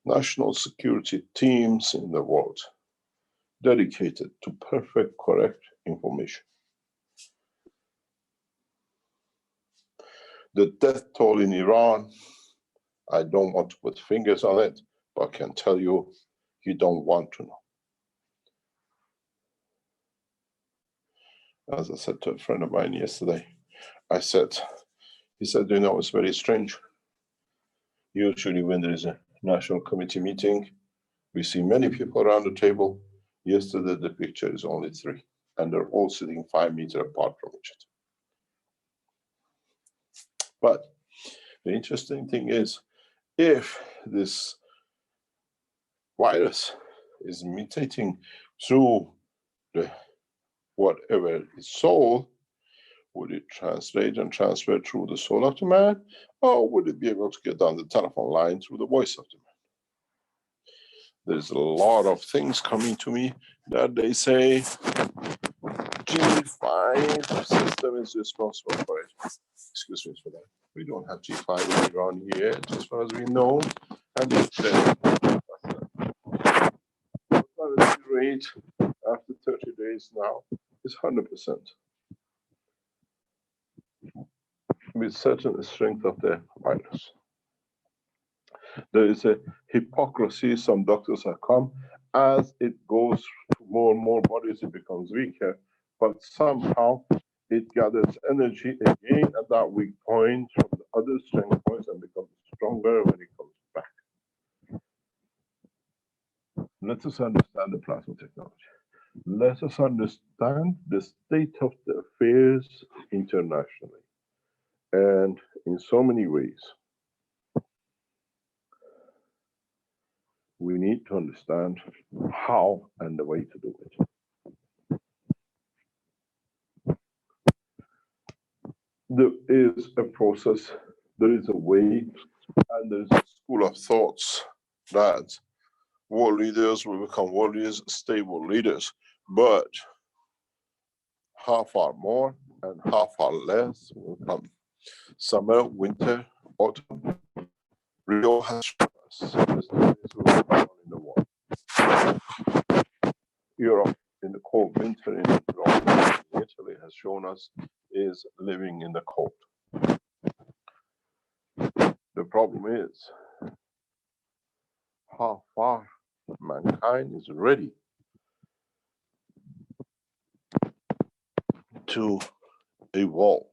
national security teams in the world, dedicated to perfect, correct information. The death toll in Iran, I don't want to put fingers on it, but I can tell you, you don't want to know. As I said to a friend of mine yesterday, he said, you know, it's very strange. Usually when there is a national committee meeting, we see many people around the table. Yesterday, the picture is only 3, and they're all sitting 5 meters apart from each other. But the interesting thing is, if this virus is mutating through the whatever is soul, would it translate and transfer through the soul of the man, or would it be able to get down the telephone line through the voice of the man? There's a lot of things coming to me that they say G5 system is responsible for it. Excuse me for that. We don't have G5 around here, as far as we know. And it's the mortality rate after 30 days now is 100%. with certain strength of the virus. There is a hypocrisy. Some doctors have come. As it goes to more and more bodies, it becomes weaker, but somehow it gathers energy again at that weak point from the other strength points and becomes stronger when it comes back. Let us understand the plasma technology. Let us understand the state of the affairs internationally. And in so many ways, we need to understand how and the way to do it. There is a process, there is a way, and there is a school of thoughts that world leaders will become world leaders, stable leaders, but how far more and how far less will come. Summer, winter, autumn. Rio has shown us this will go on in the world. Europe in the cold winter in Italy has shown us is living in the cold. The problem is how far mankind is ready to evolve.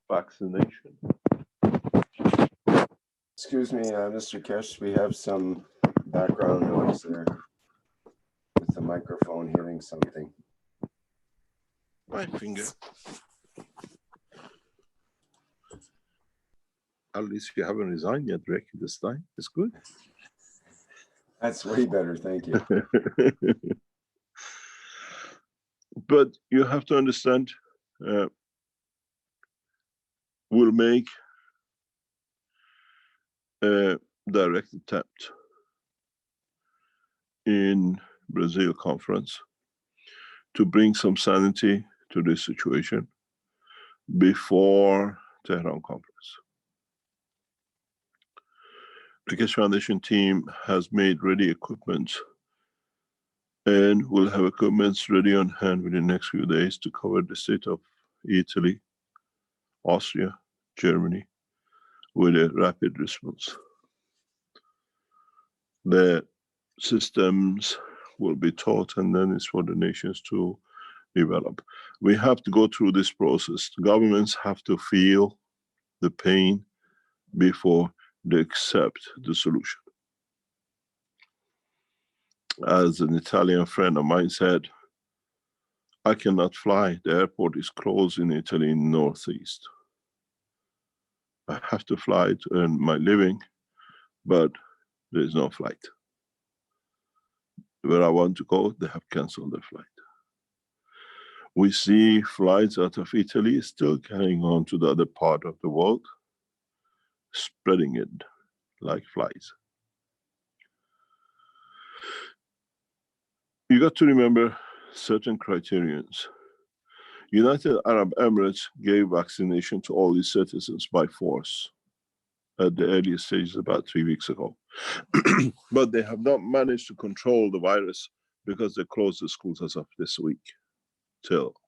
Vaccination. Excuse me, Mr. Keshe, we have some background noise there with the microphone hitting something. My finger. At least you haven't resigned yet, Rick, this time. It's good. That's way better, thank you. But you have to understand, we'll make a direct attempt in Brazil conference to bring some sanity to this situation before Tehran conference. The Keshe Foundation team has made ready equipment and will have equipments ready on hand within the next few days to cover the state of Italy, Austria, Germany, with a rapid response. The systems will be taught and then it's for the nations to develop. We have to go through this process. The governments have to feel the pain before they accept the solution. As an Italian friend of mine said, I cannot fly. The airport is closed in Italy in Northeast. I have to fly to earn my living, but there is no flight. Where I want to go, they have canceled the flight. We see flights out of Italy still carrying on to the other part of the world, spreading it like flies. You got to remember certain criterions. United Arab Emirates gave vaccination to all its citizens by force at the earliest stages about 3 weeks ago. But they have not managed to control the virus because they closed the schools as of this week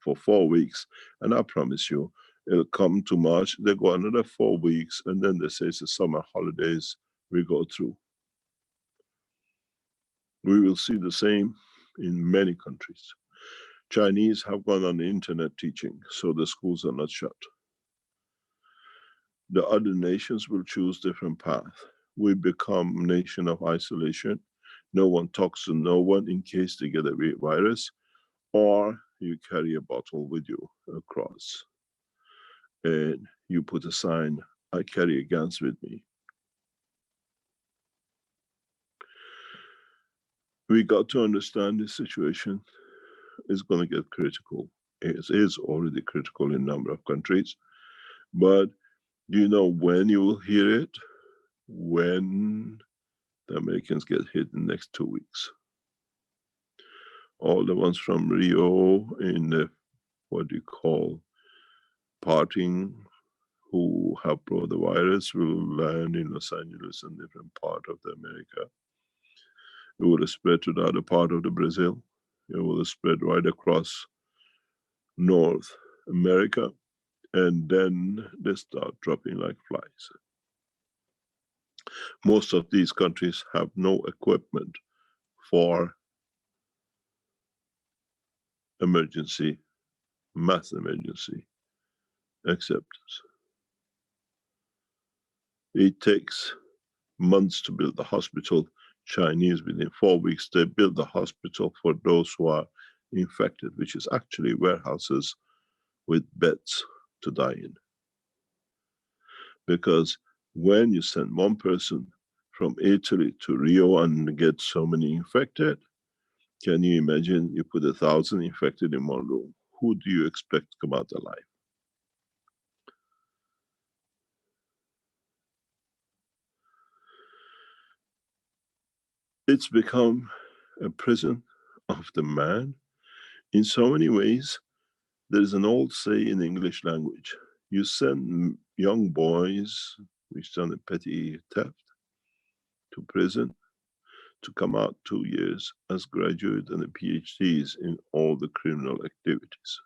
for 4 weeks. And I promise you, it'll come to March, they go another 4 weeks, and then they say it's the summer holidays we go through. We will see the same in many countries. Chinese have gone on the internet teaching, so the schools are not shut. The other nations will choose different path. We become a nation of isolation. No one talks to no one in case they get a virus, or you carry a bottle with you across and you put a sign, I carry a gun with me. We got to understand this situation is going to get critical. It is already critical in a number of countries, but do you know when you will hear it? When the Americans get hit in the next 2 weeks. All the ones from Rio in the, what do you call, partying, who have brought the virus will land in Los Angeles and different part of the America. it would have spread to the other part of the Brazil. It would have spread right across North America, and then they start dropping like flies. Most of these countries have no equipment for emergency, mass emergency acceptance. It takes months to build the hospital. Chinese, within 4 weeks, they build the hospital for those who are infected, which is actually warehouses with beds to die in. Because when you send one person from Italy to Rio and get so many infected, can you imagine you put 1,000 infected in one room? Who do you expect to come out alive? It's become a prison of the man. In so many ways, there's an old say in the English language. You send young boys which done a petty theft to prison to come out 2 years as graduate and PhDs in all the criminal activities.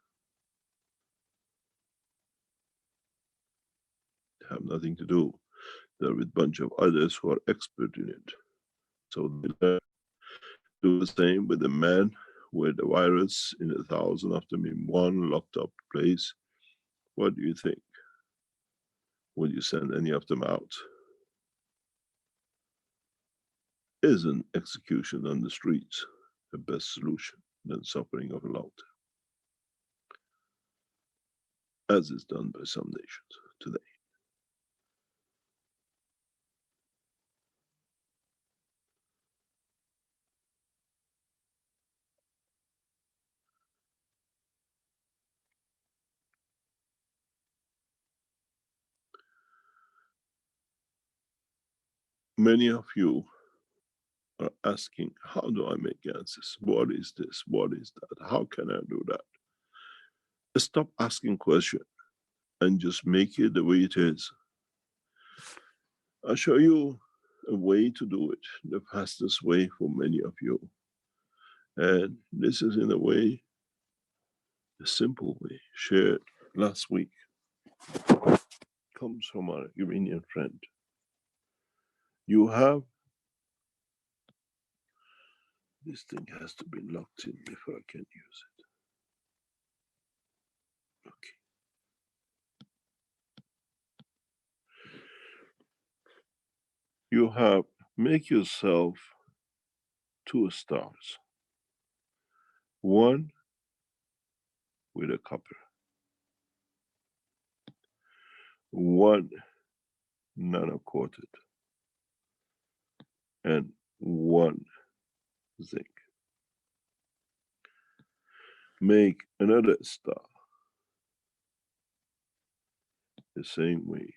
They have nothing to do. They're with a bunch of others who are expert in it. So they do the same with the man with the virus in 1,000 of them in one locked up place. What do you think? Will you send any of them out? Isn't execution on the streets the best solution than suffering of a long time, as is done by some nations today? Many of you are asking, how do I make answers? What is this? What is that? How can I do that? Stop asking questions and just make it the way it is. I'll show you a way to do it, the fastest way for many of you. And this is in a way, a simple way, shared last week. Comes from our Iranian friend. You have, this thing has to be locked in before I can use it. Okay. You have, make yourself 2 stars. One with a copper. One nano-coated. And one zinc. Make another star the same way.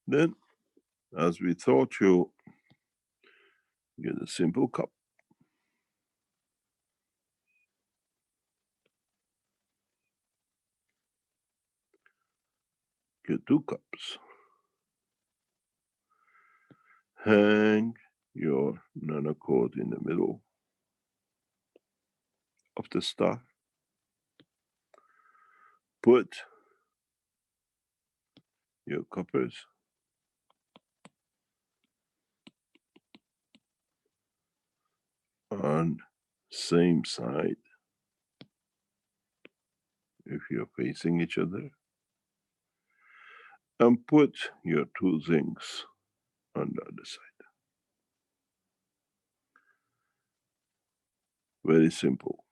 Then, as we taught you, get a simple cup. Get 2 cups. Hang your nanocord in the middle of the star. Put your coppers on same side if you're facing each other, and put your 2 zincs on the other side. Very simple.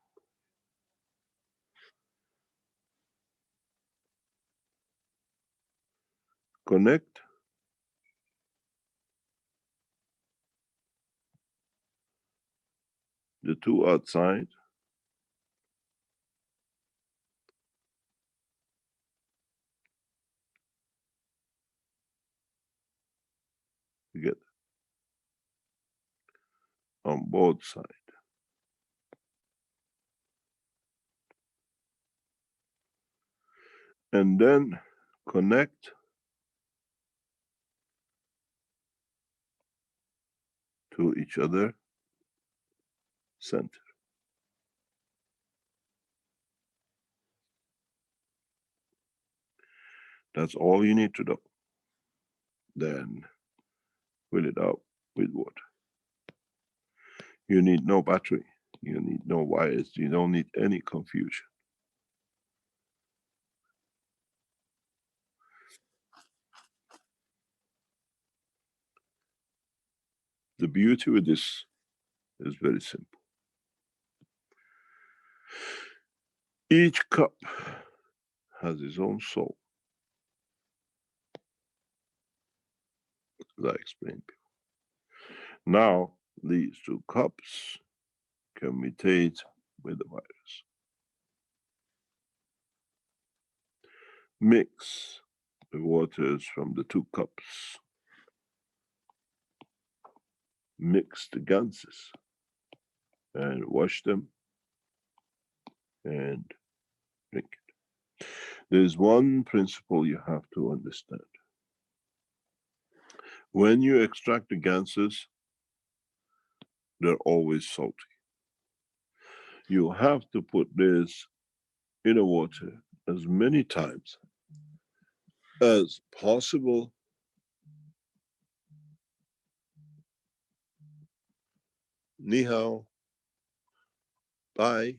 Connect the 2 outside together on both sides. and then connect to each other center. That's all you need to do. Then fill it up with water. You need no battery. You need no wires. You don't need any confusion. The beauty with this is very simple. Each cup has its own soul, as I explained before. Now, these two cups can mutate with the virus. Mix the waters from the two cups. Mix the ganses and wash them and drink it. There's one principle you have to understand. When you extract the ganses, they're always salty. You have to put this in the water as many times as possible Ni hao, bye.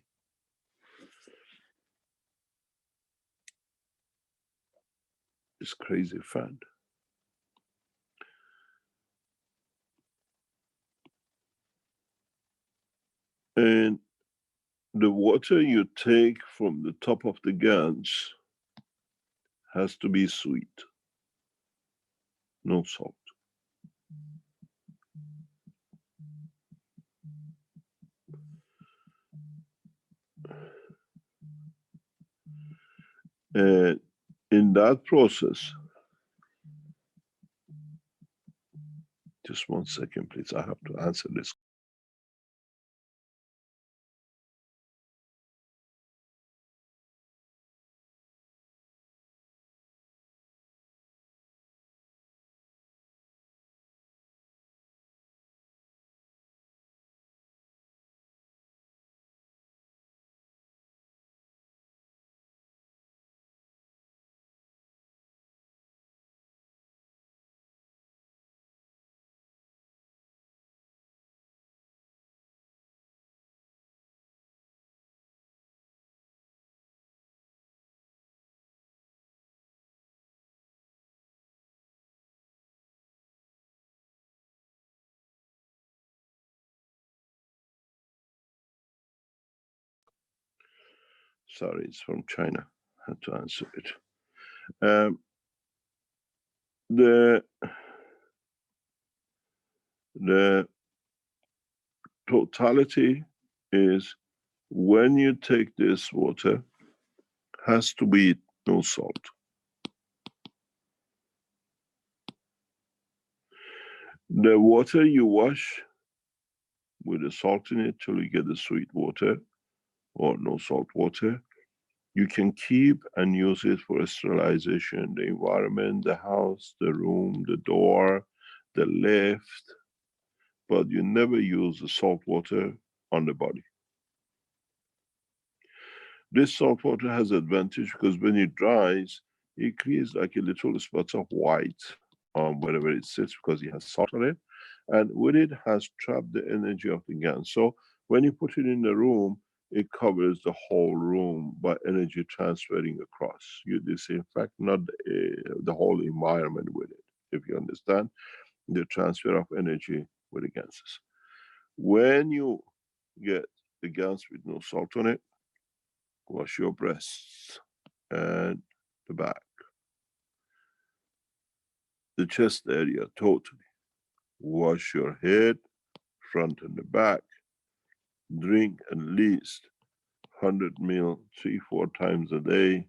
This crazy fan. And the water you take from the top of the gans has to be sweet, no salt. And in that process, just 1 second, please. I have to answer this. Sorry, it's from China. I had to answer it. The totality is when you take this water, has to be no salt. The water you wash with the salt in it till you get the sweet water or no salt water, you can keep and use it for sterilization, the environment, the house, the room, the door, the lift, but you never use the salt water on the body. This salt water has advantage because when it dries, it creates like a little spots of white on wherever it sits because it has salt on it. And with it has trapped the energy of the gans. So when you put it in the room, it covers the whole room by energy transferring across. You disinfect not the whole environment with it, if you understand the transfer of energy with the ganses. When you get the gans with no salt on it, wash your breasts and the back, the chest area totally. Wash your head, front and the back. Drink at least 100 ml 3-4 times a day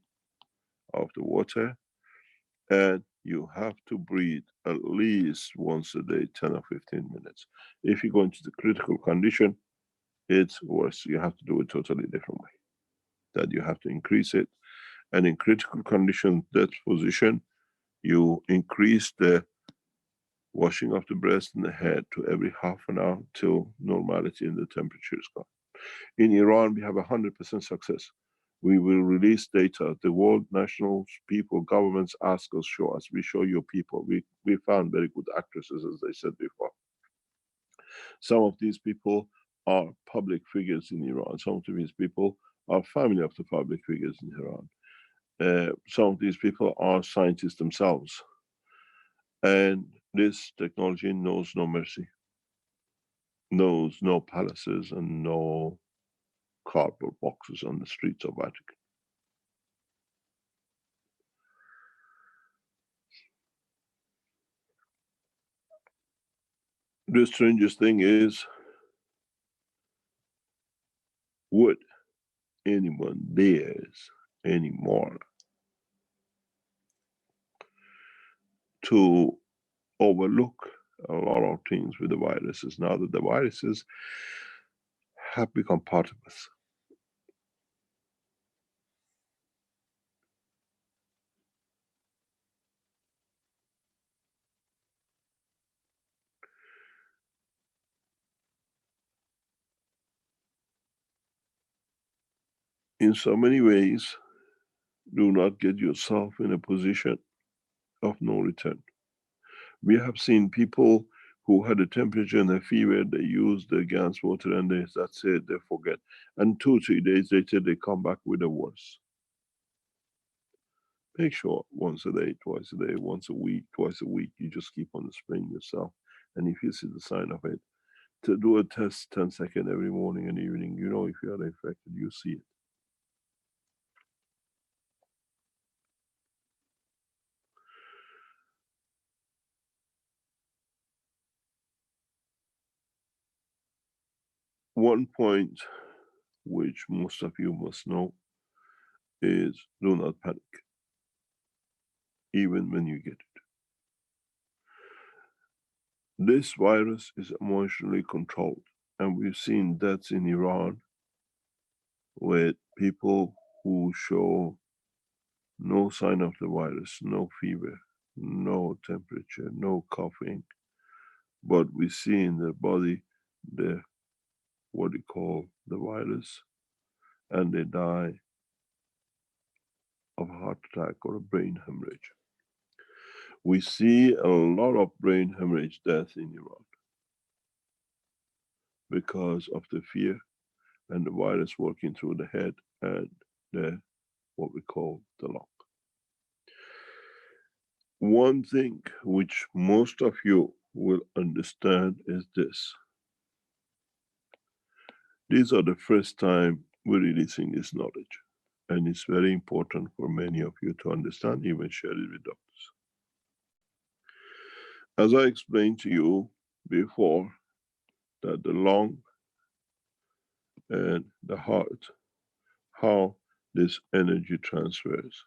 of the water, and you have to breathe at least once a day, 10 or 15 minutes. If you go into the critical condition, it's worse. You have to do it totally different way. That you have to increase it, And in critical condition, death position, you increase the washing of the breast and the head to every half an hour till normality and the temperature is gone. In Iran, we have 100% success. We will release data. The world, nationals, people, governments ask us, show us. We show you people. We found very good actresses, as I said before. Some of these people are public figures in Iran. Some of these people are family of the public figures in Iran. Some of these people are scientists themselves. And this technology knows no mercy, knows no palaces and no cardboard boxes on the streets of Vatican. The strangest thing is, would anyone dares anymore to overlook a lot of things with the viruses now that the viruses have become part of us? In so many ways, do not get yourself in a position of no return. We have seen people who had a temperature and a fever, they use the gas water and that's it, they forget. And 2-3 days later, they come back with a worse. Make sure once a day, twice a day, once a week, twice a week, you just keep on spraying yourself. And if you see the sign of it, to do a test 10 seconds every morning and evening, you know if you are infected, you see it. One point which most of you must know is do not panic, even when you get it. This virus is emotionally controlled, and we've seen deaths in Iran with people who show no sign of the virus, no fever, no temperature, no coughing, but we see in their body the what we call the virus, and they die of a heart attack or a brain hemorrhage. We see a lot of brain hemorrhage deaths in Iran because of the fear and the virus working through the head and the what we call the lung. One thing which most of you will understand is this. These are the first time we're releasing this knowledge, and it's very important for many of you to understand, even share it with doctors. As I explained to you before, that the lung and the heart, how this energy transfers.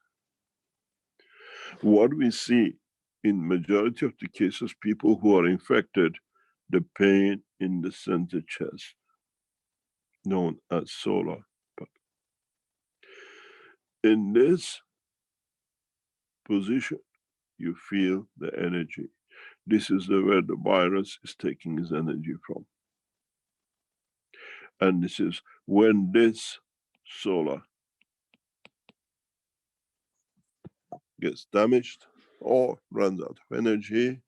What we see in majority of the cases, people who are infected, the pain in the center chest, known as solar plexus. In this position, you feel the energy. This is where the virus is taking its energy from. And this is when this solar gets damaged or runs out of energy,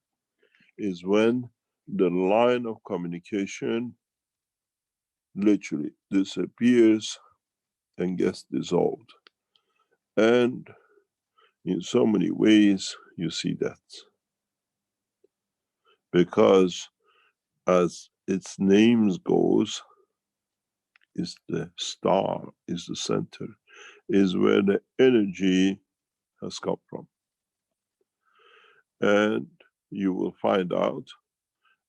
is when the line of communication literally disappears and gets dissolved. And in so many ways, you see that. Because as its name goes, is the star, is the center, is where the energy has come from. And you will find out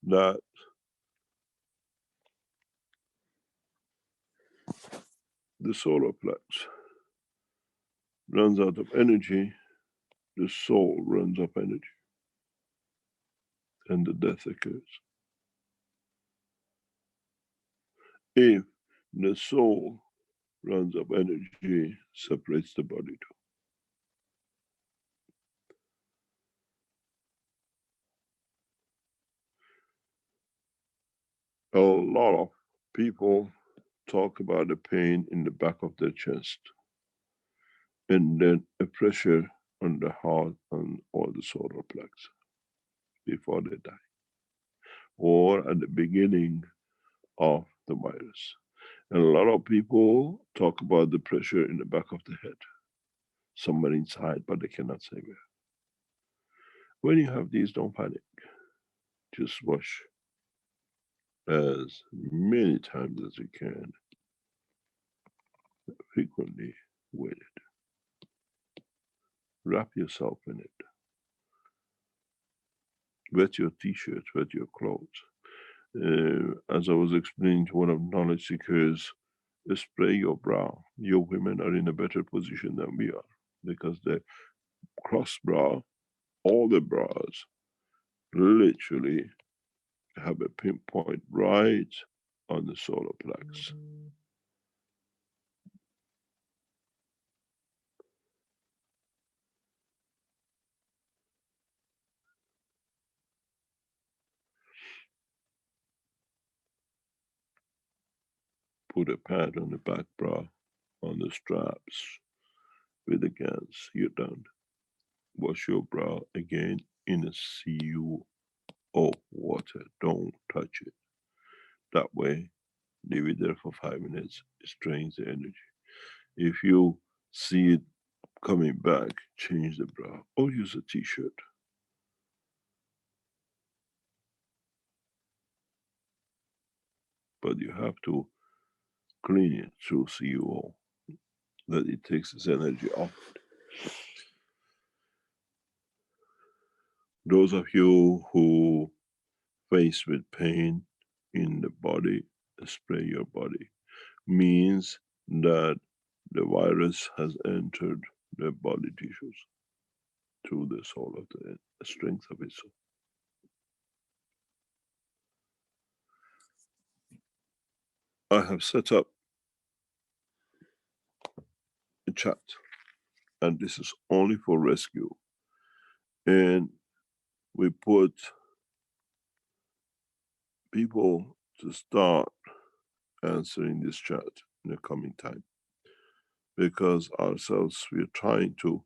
that the solar plex runs out of energy, the soul runs out of energy, and the death occurs. If the soul runs out of energy, separates the body too. A lot of people talk about the pain in the back of their chest and then a pressure on the heart and all the solar plexus before they die, or at the beginning of the virus. And a lot of people talk about the pressure in the back of the head, somewhere inside, but they cannot say where. When you have these, don't panic. Just wash as many times as you can, frequently with it. Wrap yourself in it. Wet your t-shirt, wet your clothes. As I was explaining to one of the knowledge seekers, spray your brow. Your women are in a better position than we are because the cross bra, all the bras, literally have a pinpoint right on the solar plexus. Put a pad on the back bra, on the straps, with the gans. You're done. Wash your brow again in a CuO water. Don't touch it. That way, leave it there for 5 minutes. It drains the energy. If you see it coming back, change the bra or use a t-shirt. But you have to clean it through CuO, that it takes its energy off. Those of you who faced with pain in the body, spray your body. Means that the virus has entered the body tissues through the soul of the strength of its soul. I have set up a chat, and this is only for rescue. And we put people to start answering this chat in the coming time. Because ourselves, we're trying to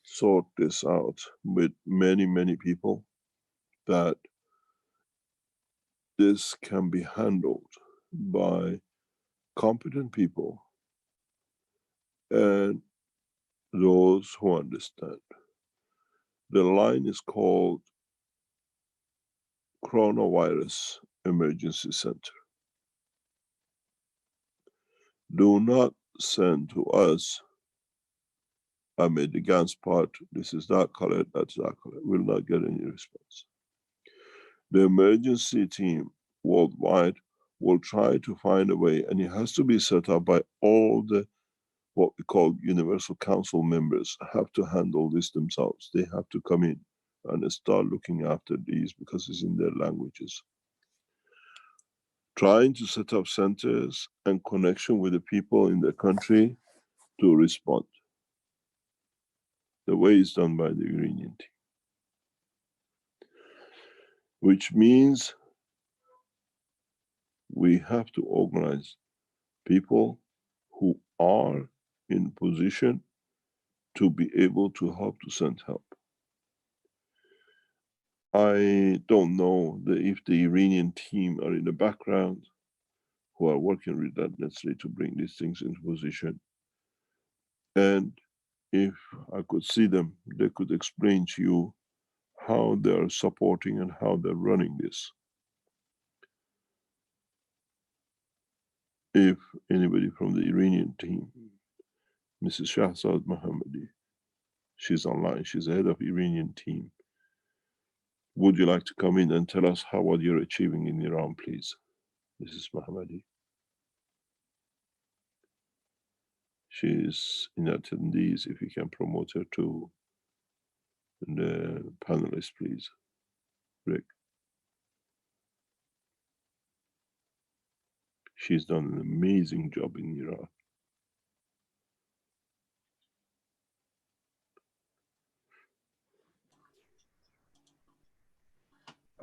sort this out with many, many people, that this can be handled by competent people and those who understand. The line is called Coronavirus Emergency Center. Do not send to us, I made the GANS part, this is that color, that's that color. Will not get any response. The emergency team worldwide will try to find a way, and it has to be set up by all the what we call Universal Council members have to handle this themselves. They have to come in and start looking after these because it's in their languages. Trying to set up centers and connection with the people in the country to respond. The way is done by the Iranian team. Which means we have to organize people who are in position to be able to help to send help. I don't know if the Iranian team are in the background who are working relentlessly to bring these things into position. And if I could see them, they could explain to you how they're supporting and how they're running this. If anybody from the Iranian team, Mrs. Shahzad Mohammadi, she's online, she's the head of Iranian team. Would you like to come in and tell us what you're achieving in Iran, please? Mrs. Mohammadi. She's in attendees, if you can promote her to the panelists, please. Rick. She's done an amazing job in Iraq.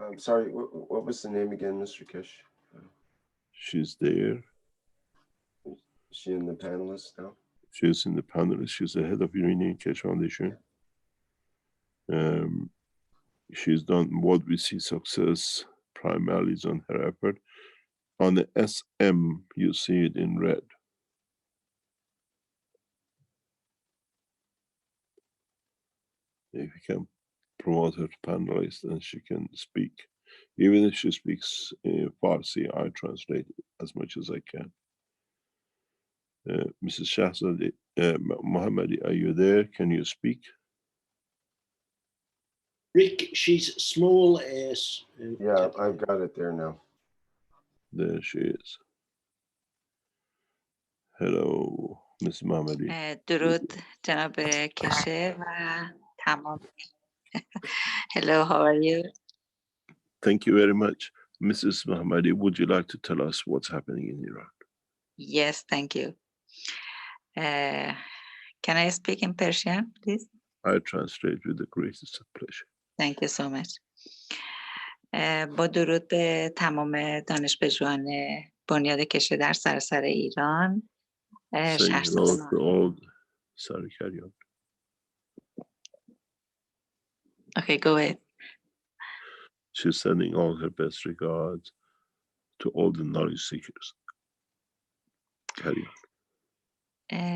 I'm sorry, what was the name again, Mr. Keshe? She's there. Is she in the panelists now? She's in the panelist. She's the head of Iranian Keshe Foundation. She's done what we see success primarily is on her effort. On the SM, you see it in red. If you can promote her to panelist and she can speak. Even if she speaks Farsi, I translate it as much as I can. Mrs. Shahzadi Mohammadi, are you there? Can you speak? Rick, she's small as. Yeah, I've got it there now. There she is. Hello, Ms. Mohammadi. درود جناب کشه و تمام. Hello, how are you? Thank you very much. Mrs. Mohammadi, would you like to tell us what's happening in Iran? Yes, thank you. Can I speak in Persian, please? I translate with the greatest pleasure. Thank you so much. با درود به تمام دانشپژوهان بنیاد کشه در سراسر ایران. Saying hello to all. Sorry, carry on. Okay, go ahead. She's sending all her best regards to all the knowledge seekers. Carry on.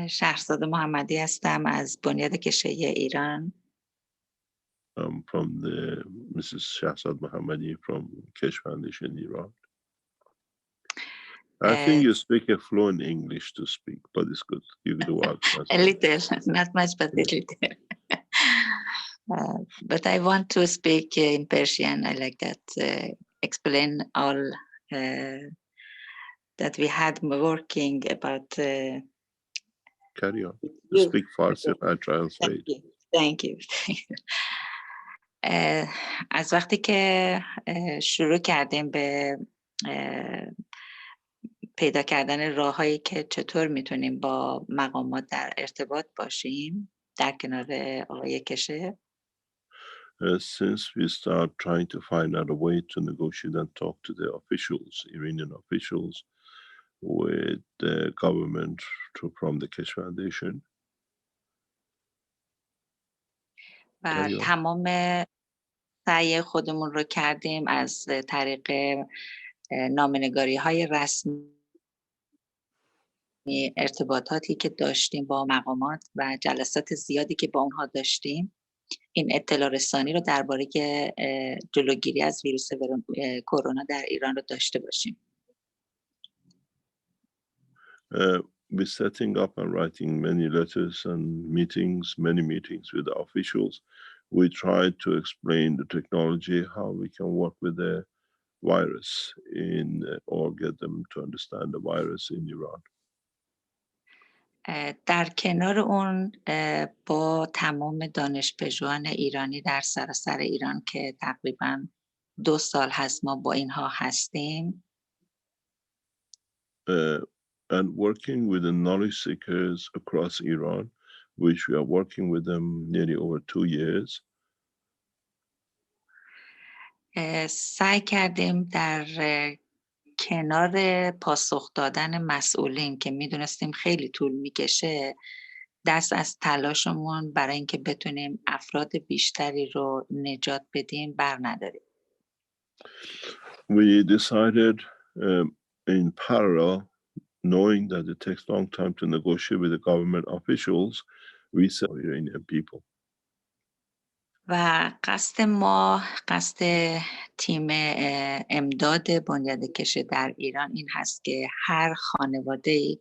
شهرزاد محمدی هستم از بنیاد کشه ایران. I'm from the Mrs. Shahzad Mohammadi from Keshe Foundation Iran. I think you speak a fluent English to speak, but it's good. You can do what? A little, not much, but a little. But I want to speak in Persian. I like that. Explain all that we had working about. Carry on. Speak Farsi. I translate. Thank you. از وقتی که شروع کردیم به پیدا کردن راههایی که چطور میتونیم با مقامات در ارتباط باشیم در کنار آقای کشه. Since we start trying to find out a way to negotiate and talk to the officials, Iranian officials, with the government from the Keshe Foundation. و تمام سعی خودمون رو کردیم از طریق نامه‌نگاری های رسمی، ارتباطاتی که داشتیم با مقامات و جلسات زیادی که با اونها داشتیم، این اطلاع رسانی رو درباره جلوگیری از ویروس کرونا در ایران رو داشته باشیم. We're setting up and writing many letters and many meetings with the officials. We tried to explain the technology, how we can work with the virus or get them to understand the virus in Iran. در کنار اون با تمام دانشپژوهان ایرانی در سراسر ایران که تقریباً 2 سال هست ما با اینها هستیم. And working with the knowledge seekers across Iran, which we are working with them nearly over 2 years. سعی کردیم در کنار پاسخ دادن مسئولین که میدونستیم خیلی طول میکشه، دست از تلاشمون برای اینکه بتونیم افراد بیشتری رو نجات بدیم بر نداریم. We decided in parallel, knowing that it takes long time to negotiate with the government officials, we said Iranian people. و قصد ما، قصد تیم امداد بنیاد کشه در ایران این هست که هر خانواده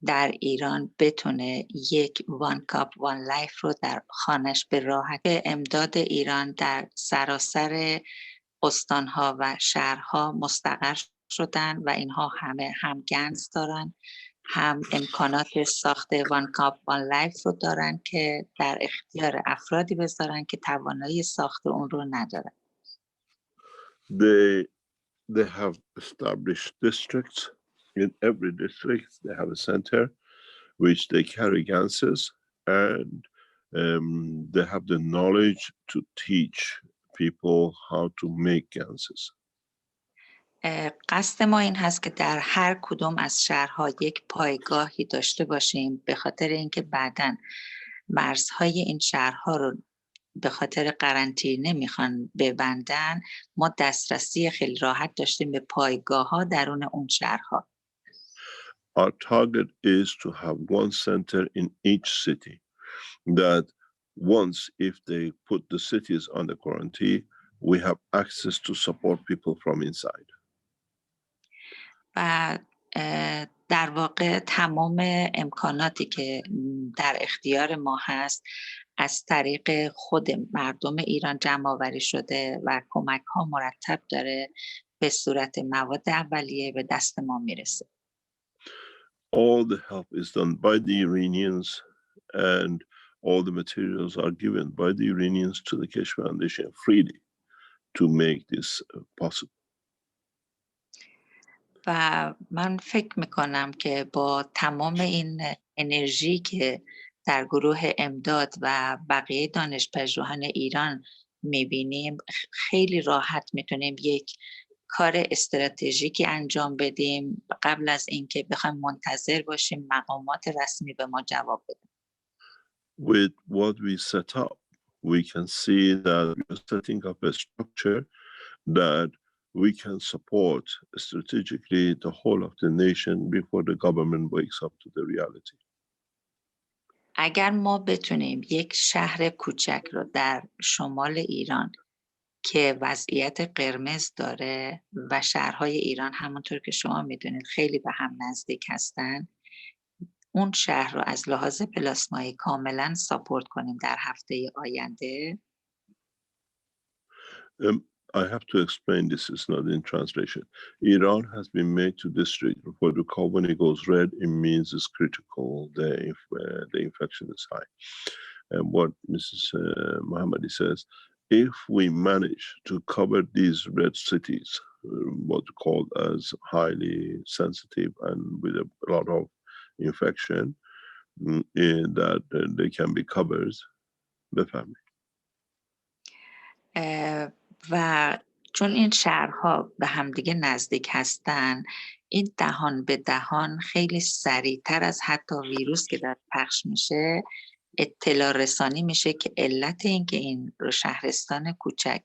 در ایران بتونه یک One Cup One Life رو در خانش به راحتی. امداد ایران در سراسر استانها و شهرها مستقر شدن و اینها همه هم گنز دارن، هم امکانات ساخت One Cup One Life رو دارن که در اختیار افرادی بذارن که توانایی ساخت اون رو ندارن. They have established districts. In every district they have a center which they carry ganses, and they have the knowledge to teach people how to make ganses. قصد ما این هست که در هر کدوم از شهرها یک پایگاهی داشته باشیم به خاطر اینکه بعداً مرزهای این شهرها رو به خاطر قرنطینه میخوان ببندن. ما دسترسی خیلی راحت داشتیم به پایگاه ها درون اون شهرها. Our target is to have one center in each city that once if they put the cities under quarantine, we have access to support people from inside. و در واقع تمام امکاناتی که در اختیار ما هست از طریق خود مردم ایران جمع آوری شده و کمک ها مرتب داره به صورت مواد اولیه به دست ما میرسه. All the help is done by the Iranians and all the materials are given by the Iranians to the Keshe Foundation freely to make this possible. و من فکر میکنم که با تمام این انرژی که در گروه امداد و بقیه دانشپژوهان ایران میبینیم خیلی راحت میتونیم یک کار استراتژیکی انجام بدیم قبل از اینکه بخوایم منتظر باشیم مقامات رسمی به ما جواب بدن. With what we set up, we can see that we are setting up a structure that we can support strategically the whole of the nation before the government wakes up to the reality. اگر ما بتونیم یک شهر کوچک رو در شمال ایران که وضعیت قرمز داره و شهرهای ایران همونطور که شما میدونید خیلی به هم نزدیک هستن، اون شهر رو از لحاظ پلاسمایی کاملا ساپورت کنیم در هفته آینده. I have to explain this is not in translation. Iran has been made to district for the call when it goes red, it means it's critical, the infection is high. And what Mrs. Mohammadi says, if we manage to cover these red cities, what called as highly sensitive and with a lot of infection, that they can be covered, بفهمید. و چون این شهرها به همدیگه نزدیک هستن، این دهان به دهان خیلی سریعتر از حتی ویروس که داره پخش میشه اطلاع رسانی میشه که علت این که این شهرستان کوچک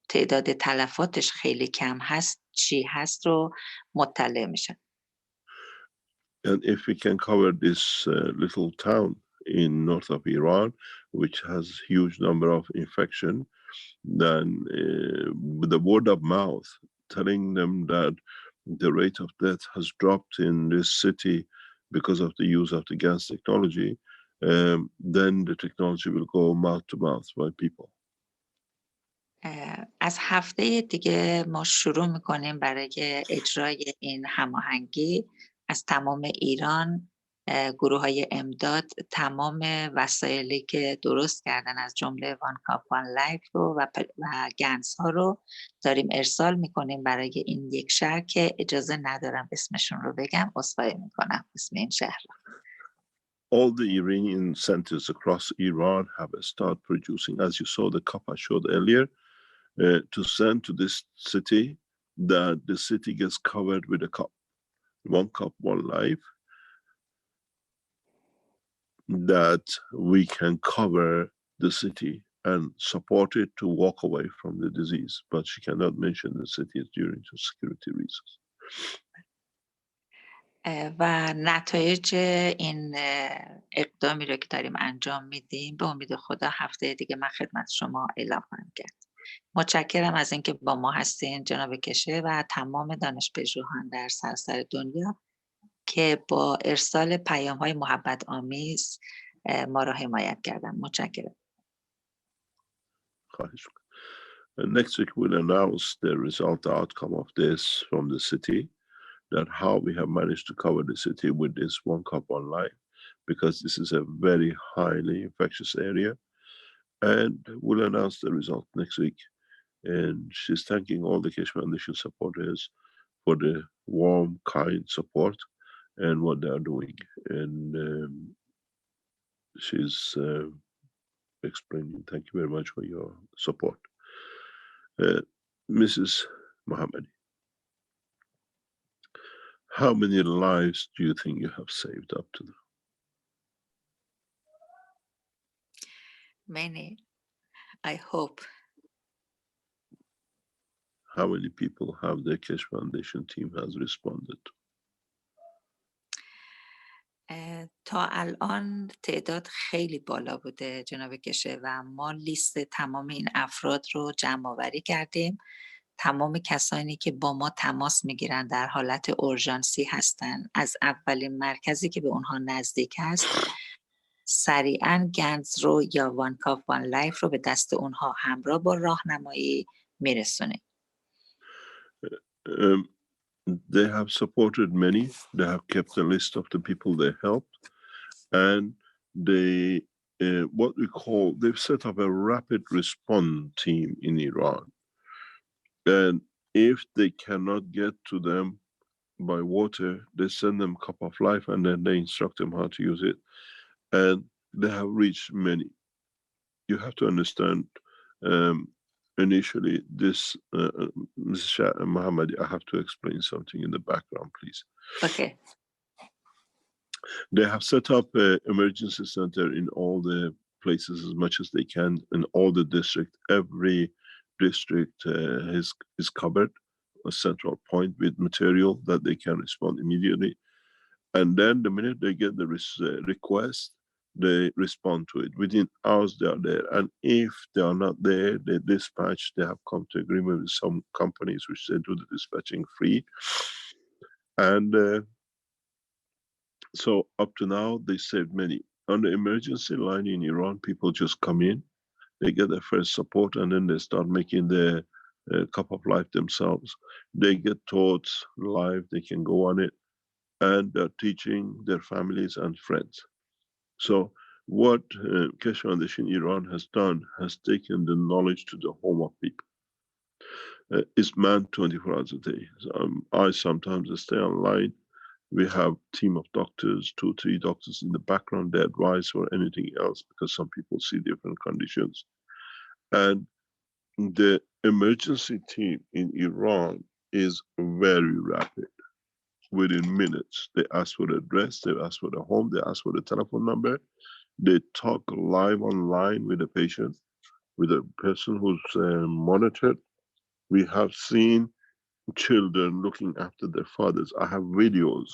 تعداد تلفاتش خیلی کم هست چی هست رو مطلع میشن. And if we can cover this little town in north of Iran, which has huge number of infection, then with the word of mouth telling them that the rate of death has dropped in this city because of the use of the gas technology, then the technology will go mouth to mouth by people. از هفته دیگه ما شروع میکنیم برای اجرای این هماهنگی از تمام ایران گروه های امداد تمام وسایلی که درست کردن از جمله وان کاپ وان لایف رو و گنز ها رو داریم ارسال میکنیم برای این یک شهر که اجازه ندارم اسمشون رو بگم، عذرخواهی میکنم اسم این شهر رو. All the Iranian centers across Iran have started producing, as you saw the cup I showed earlier, to send to this city, that the city gets covered with a cup. One cup, one life, that we can cover the city and support it to walk away from the disease. But she cannot mention the cities due to security reasons. و نتایج این اقدامی رو که داریم انجام میدیم به امید خدا هفته دیگه من خدمت شما اعلام خواهم کرد. متشکرم از اینکه با ما هستین جناب کشه و تمام دانشپژوهان در سراسر دنیا که با ارسال پیام‌های محبت آمیز ما را حمایت کردن. متشکرم. خواهش می‌کنم. Next week we'll announce the result, the outcome of this from the city, that how we have managed to cover the city with this one cup one life, because this is a very highly infectious area, and we'll announce the result next week. And she's thanking all the Keshe Foundation supporters for the warm, kind support and what they are doing. And she's explaining, thank you very much for your support. Mrs. Mohammadi. How many lives do you think you have saved up to now? Many, I hope. How many people have the Keshe Foundation team has responded? تا الان تعداد خیلی بالا بوده جناب کشه و ما لیست تمام این افراد رو جمع آوری کردیم. تمام کسانی که با ما تماس میگیرن در حالت اورژانسی هستن، از اولین مرکزی که به اونها نزدیک هست سریعا گنز رو یا وان کاف وان لایف رو به دست اونها همراه با راهنمایی میرسونیم. They have supported many. They have kept a list of the people they helped, and they, what we call, they've set up a rapid response team in Iran. And if they cannot get to them by water, they send them cup of life, and then they instruct them how to use it. And they have reached many. You have to understand. Initially, this Mrs. Mohammadi, I have to explain something in the background, please. Okay. They have set up an emergency center in all the places as much as they can in all the districts. Every district is covered, a central point with material that they can respond immediately. And then the minute they get the request, they respond to it. Within hours, they are there. And if they are not there, they dispatch. They have come to agreement with some companies which they do the dispatching free. And so up to now, they saved many. On the emergency line in Iran, people just come in, they get their first support, and then they start making their cup of life themselves. They get taught live, they can go on it, and they're teaching their families and friends. So what Keshe Foundation Iran has done has taken the knowledge to the home of people. It's manned 24 hours a day. I sometimes stay online. We have a team of doctors, 2 or 3 doctors in the background. They advise for anything else because some people see different conditions. And the emergency team in Iran is very rapid. Within minutes, they ask for the address, they ask for the home, they ask for the telephone number. They talk live online with the patient, with the person who's monitored. We have seen children looking after their fathers. I have videos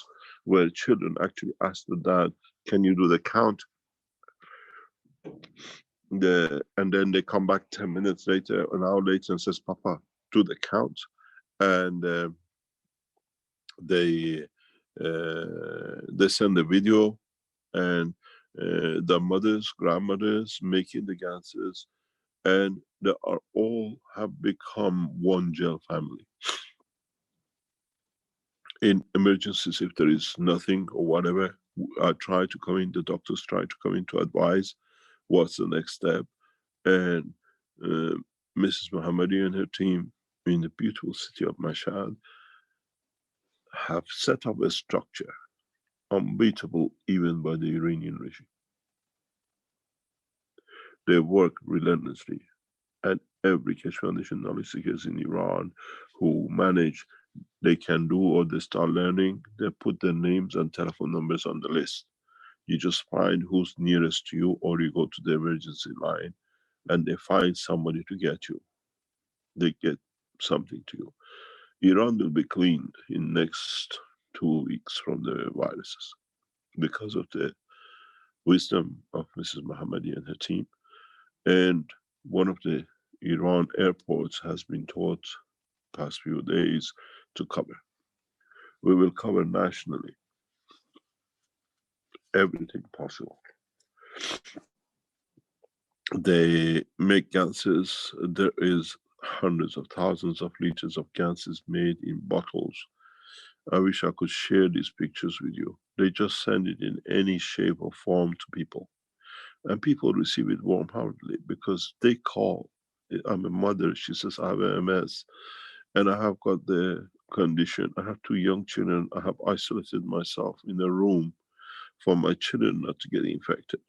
where children actually ask the dad, can you do the count? And then they come back 10 minutes later, an hour later, and says, Papa, do the count. And they send the video, and the mothers, grandmothers making the ganses, and they are all have become one gel family. In emergencies, if there is nothing or whatever, I try to come in, the doctors try to come in to advise what's the next step. And Mrs. Mohammadi and her team in the beautiful city of Mashhad have set up a structure unbeatable even by the Iranian regime. They work relentlessly, and every Keshe Foundation knowledge seekers in Iran who manage, they can do or they start learning, they put their names and telephone numbers on the list. You just find who's nearest to you, or you go to the emergency line and they find somebody to get you. They get something to you. Iran will be cleaned in next 2 weeks from the viruses because of the wisdom of Mrs. Mohammadi and her team. And one of the Iran airports has been taught past few days to cover. We will cover nationally everything possible. They make ganses. There is hundreds of thousands of liters of ganses made in bottles. I wish I could share these pictures with you. They just send it in any shape or form to people. And people receive it warm-heartedly because they call. I'm a mother, she says, I have MS and I have got the condition. I have 2 young children. I have isolated myself in a room for my children not to get infected.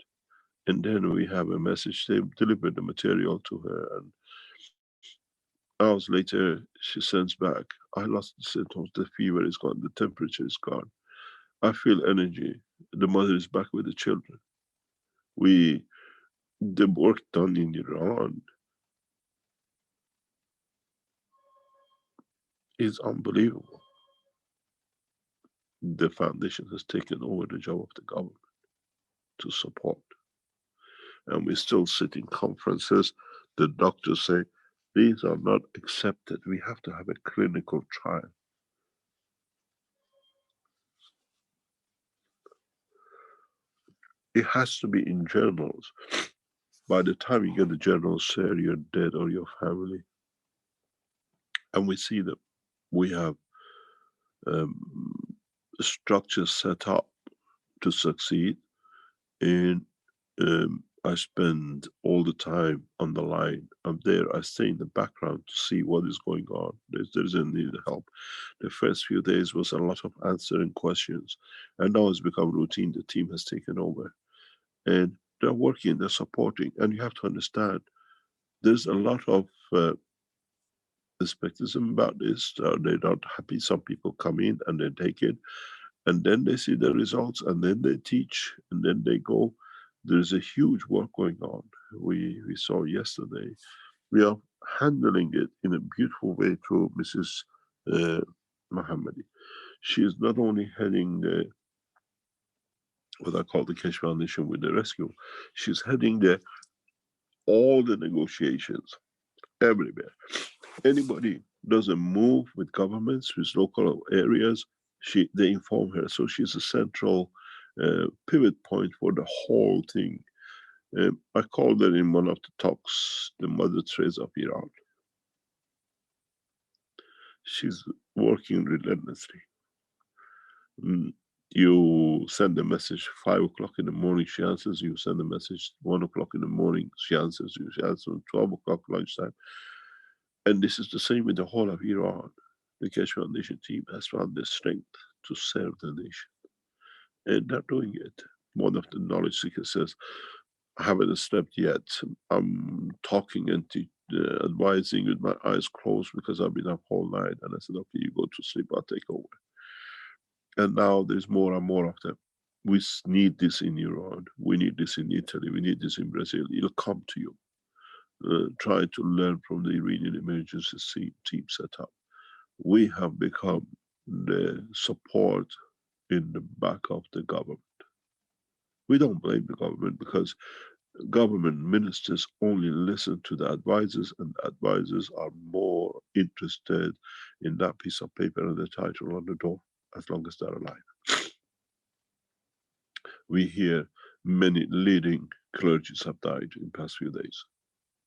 And then we have a message, they deliver the material to her. And Hours later, she sends back, I lost the symptoms, the fever is gone, the temperature is gone. I feel energy. The mother is back with the children. The work done in Iran is unbelievable. The foundation has taken over the job of the government to support. And we still sit in conferences. The doctors say, these are not accepted. We have to have a clinical trial. It has to be in journals. By the time you get the journals, say you're dead or your family. And we see them. We have structures set up to succeed. And I spend all the time on the line. I'm there. I stay in the background to see what is going on. There's a need of help. The first few days was a lot of answering questions, and now it's become routine. The team has taken over, and they're working. They're supporting, and you have to understand. There's a lot of skepticism about this. They're not happy. Some people come in and they take it, and then they see the results, and then they teach, and then they go. There's a huge work going on. We saw yesterday. We are handling it in a beautiful way through Mrs. Mohammadi. She is not only heading what I call the Keshe Foundation with the rescue, she's heading all the negotiations everywhere. Anybody doesn't move with governments, with local areas, they inform her. So she's a central pivot point for the whole thing. I called her in one of the talks, the Mother Teresa of Iran. She's working relentlessly. You send a message 5 o'clock in the morning, she answers you. Send a message 1 o'clock in the morning, she answers you. She answers 12 o'clock lunchtime. And this is the same with the whole of Iran. The Keshe Foundation team has found the strength to serve the nation. And they're doing it. One of the knowledge seekers says, I haven't slept yet. I'm talking and advising with my eyes closed because I've been up all night. And I said, okay, you go to sleep, I'll take over. And now there's more and more of them. We need this in Iran. We need this in Italy. We need this in Brazil. It'll come to you. Try to learn from the Iranian emergency team setup. We have become the support in the back of the government. We don't blame the government because government ministers only listen to the advisors, and the advisors are more interested in that piece of paper and the title on the door, as long as they're alive. We hear many leading clergies have died in the past few days.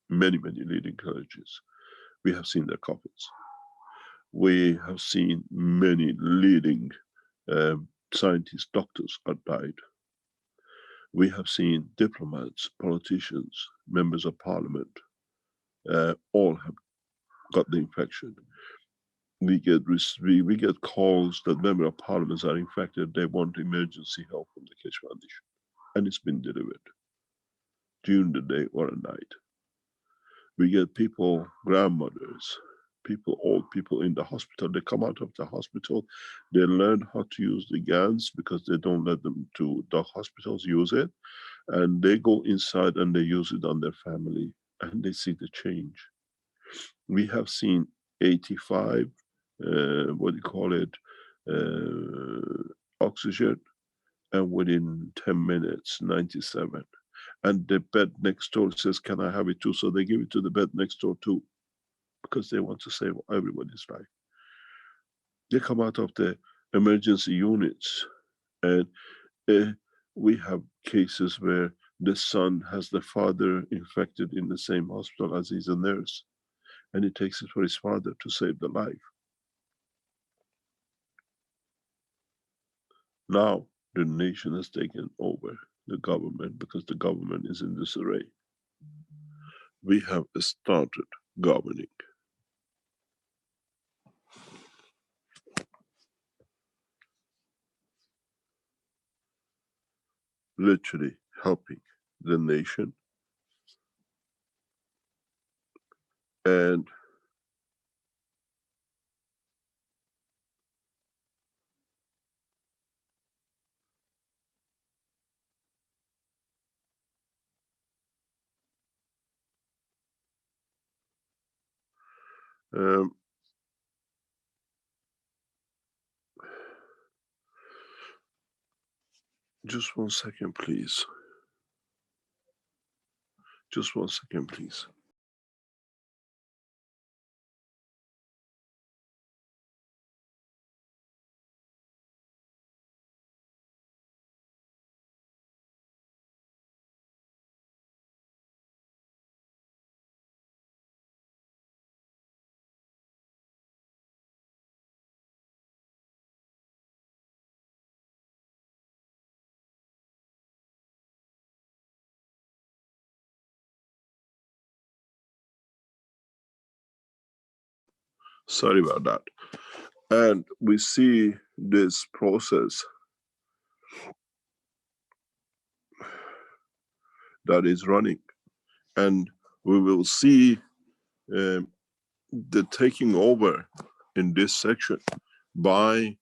Many leading clergies. We have seen their coffins. We have seen many leading scientists, doctors have died. We have seen diplomats, politicians, members of parliament, all have got the infection. We get calls that members of parliament are infected. They want emergency help from the Keshe Foundation, and it's been delivered during the day or at night. We get people, grandmothers, old people in the hospital. They come out of the hospital, they learn how to use the gowns because they don't let them to the hospitals use it, and they go inside and they use it on their family, and they see the change. We have seen 85, oxygen, and within 10 minutes, 97. And the bed next door says, can I have it too? So they give it to the bed next door too, because they want to save everybody's life. They come out of the emergency units, and we have cases where the son has the father infected in the same hospital as he's a nurse, and he takes it for his father to save the life. Now the nation has taken over the government because the government is in disarray. We have started governing. Literally helping the nation. And Just 1 second, please. Just 1 second, please. Sorry about that. And we see this process that is running, and we will see the taking over in this section by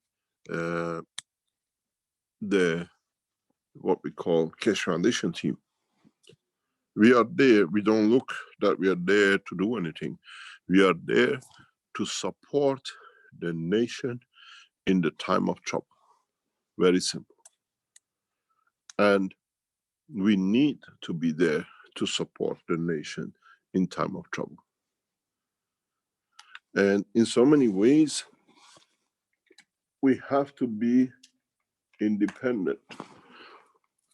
the what we call Keshe Foundation team. We are there. We don't look that we are there to do anything. We are there to support the nation in the time of trouble. Very simple. And we need to be there to support the nation in time of trouble. And in so many ways, we have to be independent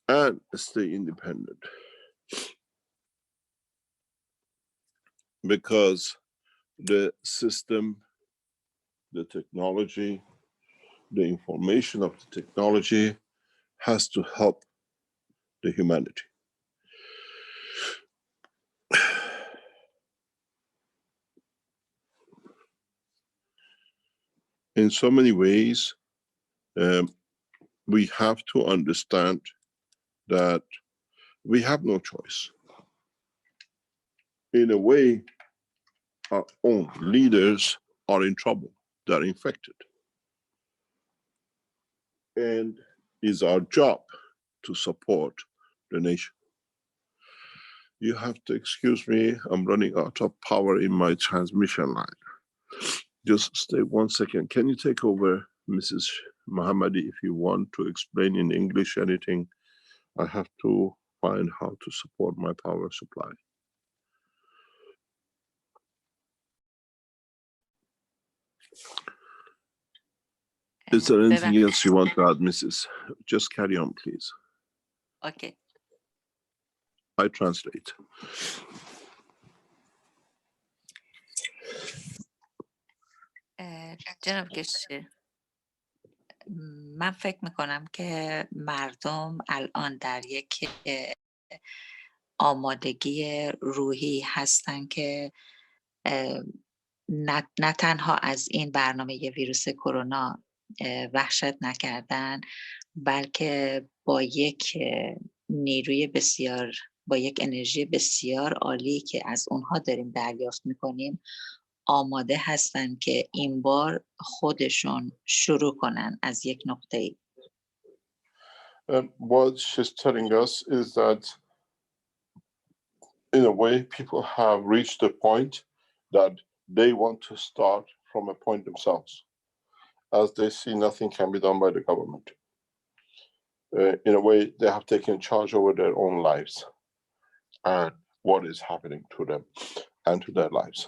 and stay independent. Because the system, the technology, the information of the technology has to help the humanity. In so many ways, we have to understand that we have no choice. In a way, our own leaders are in trouble, they're infected. And it's our job to support the nation. You have to excuse me, I'm running out of power in my transmission line. Just stay 1 second. Can you take over, Mrs. Mohammadi, if you want to explain in English anything? I have to find how to support my power supply. Is there anything else you want to add, Mrs.? Just carry on, please. Okay. I translate. جناب کشه، من فکر میکنم که مردم الان در یک آمادگی روحی هستن که نه تنها از این برنامه ویروس کرونا وحشت نکردن، بلکه با یک نیروی بسیار، با یک انرژی بسیار عالی که از اونها داریم دریافت میکنیم آماده هستن که این بار خودشون شروع کنن از یک نقطه‌ای. What she's telling us is that in a way people have reached a point that they want to start from a point themselves, as they see nothing can be done by the government. In a way, they have taken charge over their own lives and what is happening to them and to their lives.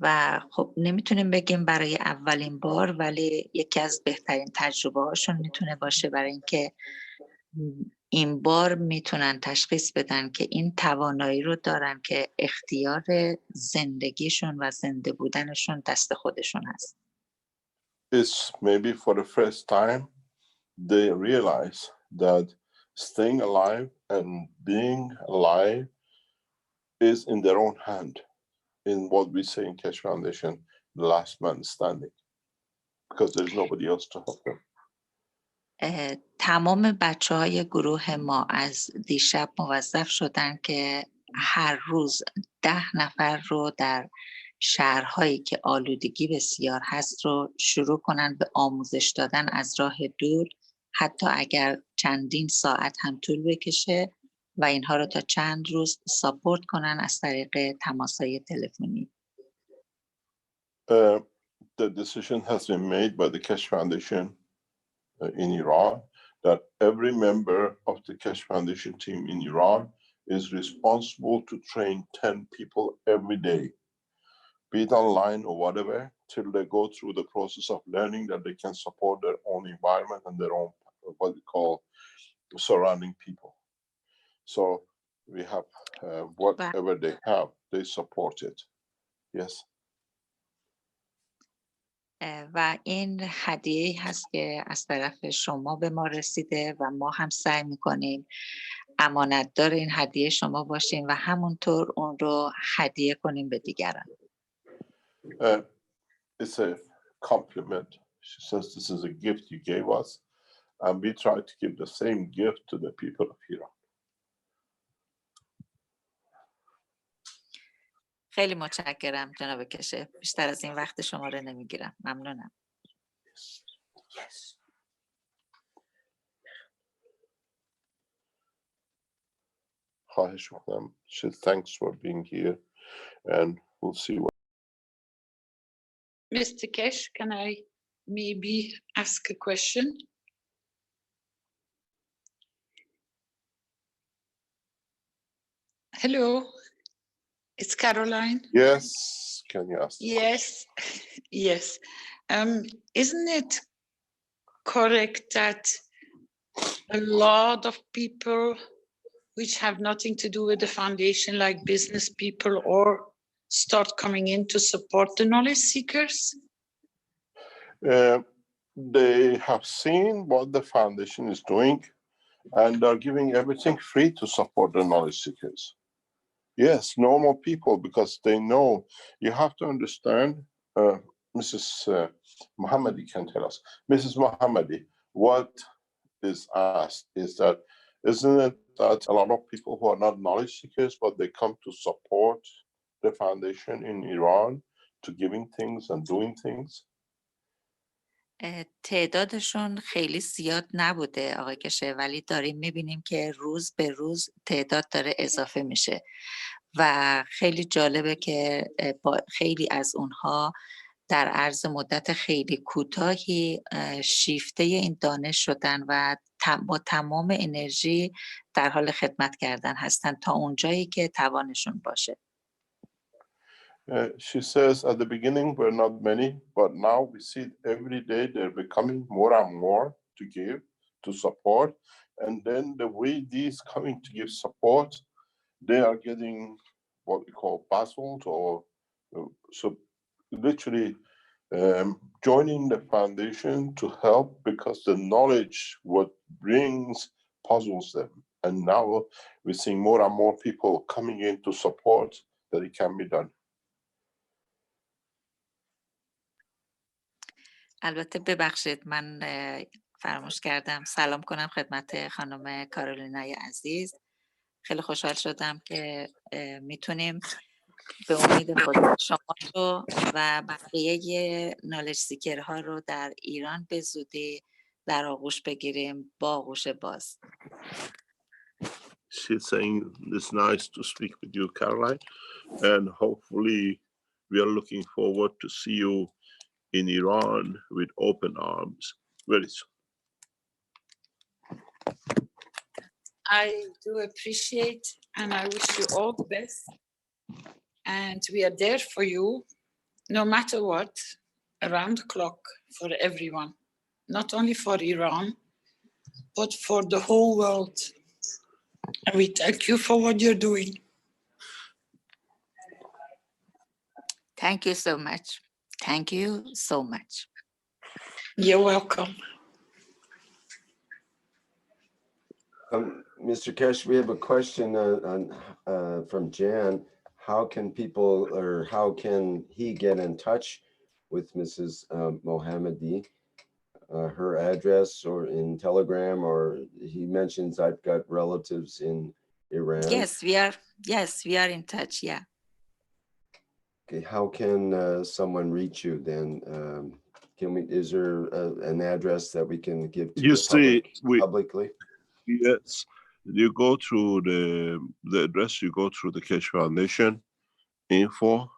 و خب نمیتونیم بگیم برای اولین بار، ولی یکی از بهترین تجربه هاشون میتونه باشه، برای اینکه این بار میتونن تشخیص بدن که این توانایی رو دارن که اختیار زندگیشون و زنده بودنشون دست خودشون هست. It's maybe for the first time they realize that staying alive and being alive is in their own hand. In what we say in Keshe Foundation, the last man standing, because there is nobody else to help them. تمام بچه‌های گروه ما از دیشب موظف شدن که هر روز 10 نفر رو در شهرهایی که آلودگی بسیار هست رو شروع کنن به آموزش دادن از راه دور، حتی اگر چندین ساعت هم طول بکشه، و اینها رو تا چند روز ساپورت کنن از طریق تماس‌های تلفنی. The decision has been made by the Keshe Foundation in Iran that every member of the Keshe Foundation team in Iran is responsible to train 10 people every day, be it online or whatever, till they go through the process of learning that they can support their own environment and their own, what we call, surrounding people. So we have whatever they have, they support it. Yes. و این هدیه‌ای هست که از طرف شما به ما رسیده و ما هم سعی می‌کنیم امانتدار این هدیه شما باشیم و همونطور اون رو هدیه کنیم به دیگران. It's a compliment. She says this is a gift you gave us, and we try to give the same gift to the people of Iran. خیلی متشکرم جناب کشه. بیشتر از این وقت شما رو نمیگیرم. ممنونم. خواهش می‌کنم. Thanks for being here, and we'll see what. Mr. Keshe, can I maybe ask a question? Hello, it's Caroline. Yes, can you ask? Yes, yes. Isn't it correct that a lot of people which have nothing to do with the foundation, like business people, or start coming in to support the knowledge seekers? They have seen what the foundation is doing, and are giving everything free to support the knowledge seekers. Yes, normal people, because they know. You have to understand, Mrs. Mohammadi can tell us. Mrs. Mohammadi, what is asked is that, isn't it that a lot of people who are not knowledge seekers, but they come to support the foundation in Iran, to giving things and doing things? تعدادشون خیلی زیاد نبوده آقای کشه، ولی داریم میبینیم که روز به روز تعداد داره اضافه میشه و خیلی جالبه که با خیلی از اونها در عرض مدت خیلی کوتاهی شیفته این دانش شدن و با تمام انرژی در حال خدمت کردن هستن تا اونجایی که توانشون باشه. She says at the beginning we're not many, but now we see every day they're becoming more and more to give, to support, and then the way these coming to give support, they are getting what we call puzzled, or so literally joining the foundation to help, because the knowledge what brings puzzles them, and now we're seeing more and more people coming in to support that it can be done. البته ببخشید من فراموش کردم سلام کنم خدمت خانم کارولینای عزیز. خیلی خوشحال شدم که میتونیم به امید خدا شما رو و بقیه نالج سیکرها رو در ایران به زودی در آغوش بگیریم با آغوش باز. She's saying it's nice to speak with you, Caroline, and hopefully we are looking forward to see you in Iran with open arms very soon. I do appreciate, and I wish you all the best. And we are there for you, no matter what, around the clock for everyone, not only for Iran, but for the whole world. And we thank you for what you're doing. Thank you so much. Thank you so much. You're welcome. Mr. Keshe, we have a question from Jan. How can people, or how can he get in touch with Mrs. Mohammadi? Her address, or in Telegram, or he mentions I've got relatives in Iran. Yes, we are in touch. Yeah. Okay, how can someone reach you then? Is there an address that we can give to the public publicly? Yes, You go through the address, you go through the Keshe Foundation info,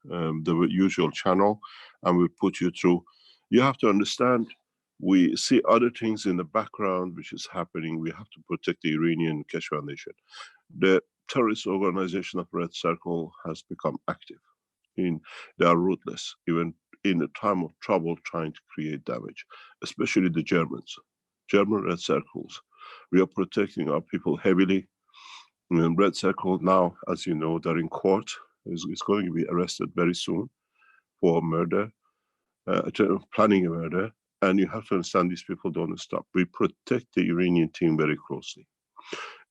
the usual channel, and we put you through. You have to understand, we see other things in the background which is happening. We have to protect the Iranian Keshe Foundation. The terrorist organization of Red Circle has become active. They are ruthless, even in a time of trouble, trying to create damage, especially the Germans, German Red Circles. We are protecting our people heavily. And Red Circle now, as you know, they're in court. Is going to be arrested very soon for murder, planning a murder. And you have to understand, these people don't stop. We protect the Iranian team very closely.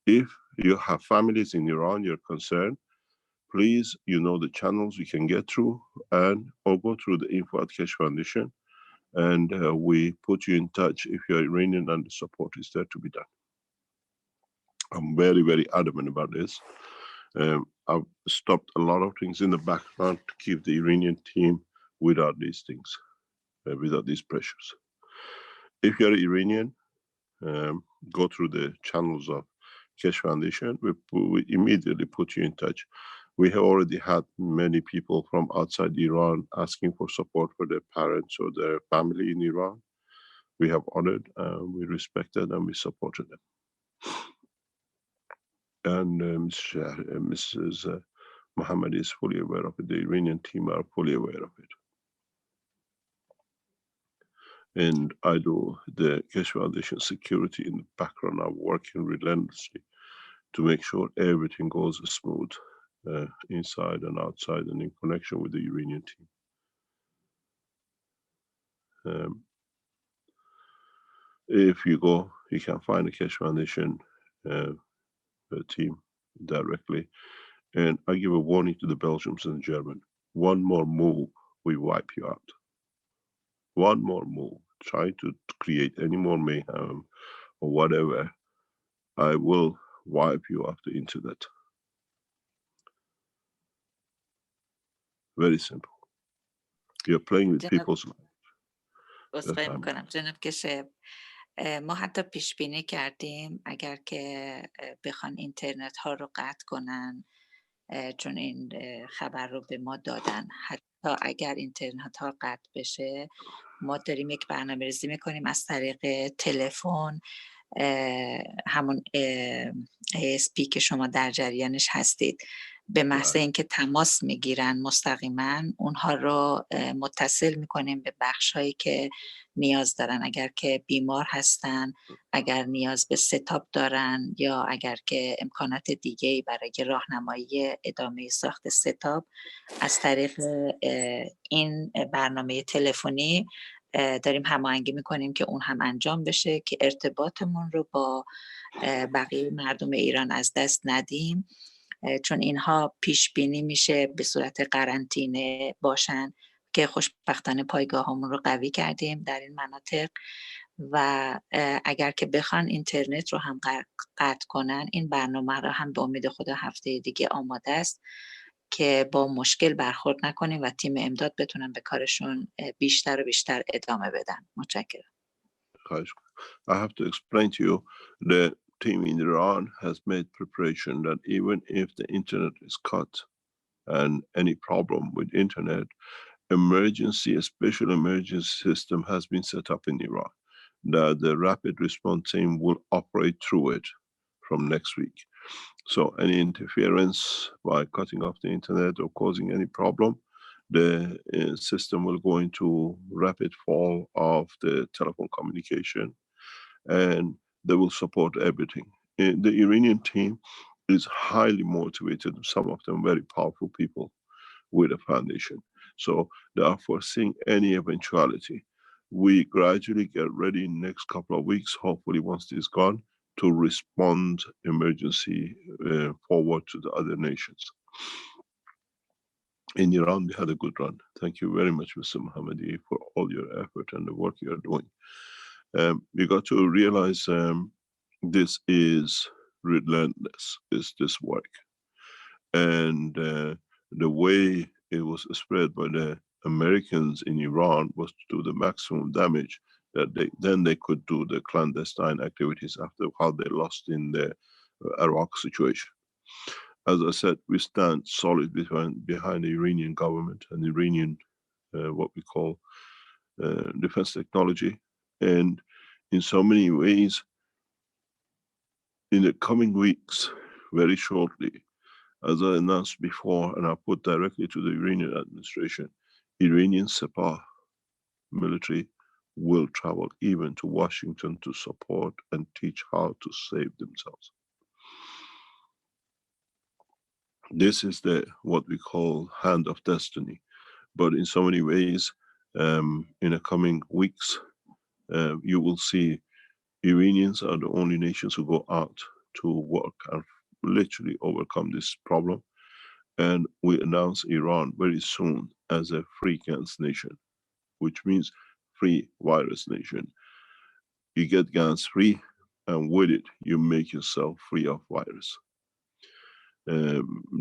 If you have families in Iran, you're concerned, please, you know the channels we can get through, and or go through the info at Keshe Foundation, and we put you in touch if you're Iranian and the support is there to be done. I'm very, very adamant about this. I've stopped a lot of things in the background to keep the Iranian team without these things, without these pressures. If you're Iranian, go through the channels of Keshe Foundation. We immediately put you in touch. We have already had many people from outside Iran asking for support for their parents or their family in Iran. We have honored, we respected, and we supported them. And Mrs. Mohammed is fully aware of it. The Iranian team are fully aware of it. And I do the Keshe Foundation security in the background. I'm working relentlessly to make sure everything goes smooth inside and outside and in connection with the Iranian team. If you go, you can find the Keshe Foundation team directly. And I give a warning to the Belgians and the Germans. One more move, we wipe you out. One more move, try to create any more mayhem or whatever, I will wipe you off the internet. Very simple. You're playing with people's lives. جناب کشه، ما حتی پیش بینی کردیم اگر که بخوان اینترنت ها رو قطع کنن، چون این خبر رو به ما دادن، حتی اگر اینترنت ها قطع بشه، ما داریم یک برنامه‌ریزی میکنیم از طریق تلفن، همون ASP که شما در جریانش هستید، به محض اینکه تماس میگیرن مستقیما اونها رو متصل میکنیم به بخش‌هایی که نیاز دارن، اگر که بیمار هستن، اگر نیاز به ستاپ دارن، یا اگر که امکانات دیگه‌ای برای راهنمایی ادامه ساخت ستاپ، از طریق این برنامه تلفنی داریم هماهنگی میکنیم که اون هم انجام بشه که ارتباطمون رو با بقیه مردم ایران از دست ندیم، چون اینها پیش بینی میشه به صورت قرنطینه باشن که خوشبختانه پایگاهمون رو قوی کردیم در این مناطق، و اگر که بخوان اینترنت رو هم قطع کنن، این برنامه رو هم به امید خدا هفته دیگه آماده است که با مشکل برخورد نکنیم و تیم امداد بتونن به کارشون بیشتر و بیشتر ادامه بدن. متشکرم. I have to explain to you, the team in Iran has made preparation that even if the internet is cut and any problem with internet, emergency, a special emergency system has been set up in Iran, that the rapid response team will operate through it from next week. So any interference by cutting off the internet or causing any problem, the system will go into rapid fall of the telephone communication, and they will support everything. The Iranian team is highly motivated, some of them very powerful people with a foundation. So they are foreseeing any eventuality. We gradually get ready in the next couple of weeks, hopefully once this is gone, to respond emergency forward to the other nations. In Iran, we had a good run. Thank you very much, Mr. Mohammadi, for all your effort and the work you are doing. You got to realize this is relentless, is this work. And the way it was spread by the Americans in Iran was to do the maximum damage, that then they could do the clandestine activities after how they lost in the Iraq situation. As I said, we stand solid behind the Iranian government and the Iranian, what we call defense technology. And in so many ways, in the coming weeks, very shortly, as I announced before, and I put directly to the Iranian administration, Iranian Sepah military will travel even to Washington to support and teach how to save themselves. This is what we call hand of destiny. But in so many ways, in the coming weeks, you will see Iranians are the only nations who go out to work and literally overcome this problem. And we announce Iran very soon as a free GANS nation, which means free virus nation. You get GANS free, and with it, you make yourself free of virus.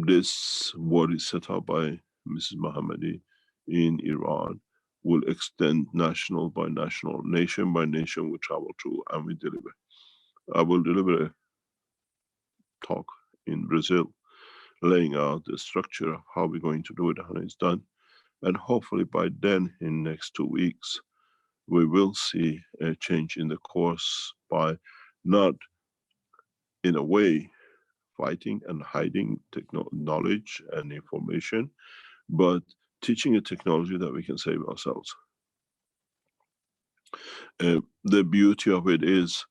This, what is set up by Mrs. Mohammadi in Iran, will extend national by national, nation by nation we travel to, and we deliver. I will deliver a talk in Brazil, laying out the structure of how we're going to do it, how it's done. And hopefully by then, in next 2 weeks, we will see a change in the course by not, in a way, fighting and hiding knowledge and information, but teaching a technology that we can save ourselves. The beauty of it is,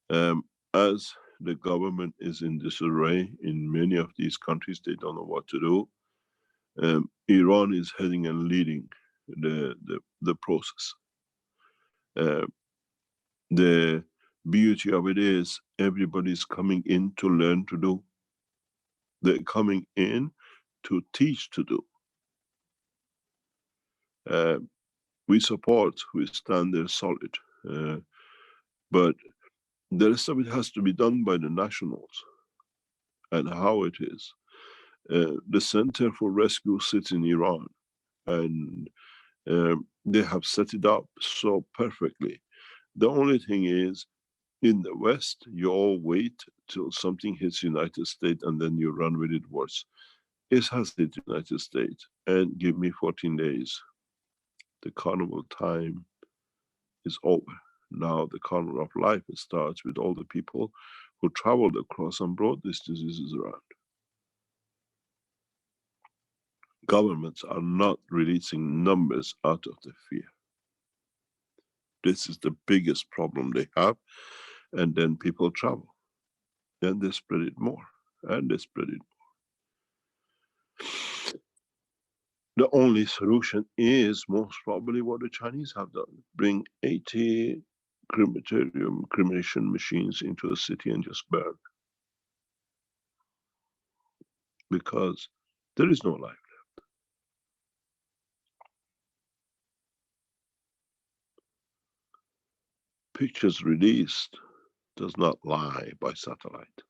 as the government is in disarray in many of these countries, they don't know what to do. Iran is heading and leading the process. The beauty of it is everybody's coming in to learn to do. They're coming in to teach to do. We support, we stand there solid, but the rest of it has to be done by the nationals. And how it is. The Center for Rescue sits in Iran, and they have set it up so perfectly. The only thing is, in the West, you all wait till something hits United States and then you run with it worse. It has hit United States, and give me 14 days. The carnival time is over. Now the carnival of life starts with all the people who traveled across and brought these diseases around. Governments are not releasing numbers out of the fear. This is the biggest problem they have, and then people travel. Then they spread it more, and they spread it more. The only solution is most probably what the Chinese have done. Bring 80 cremation machines into the city and just burn. Because there is no life left. Pictures released does not lie by satellite.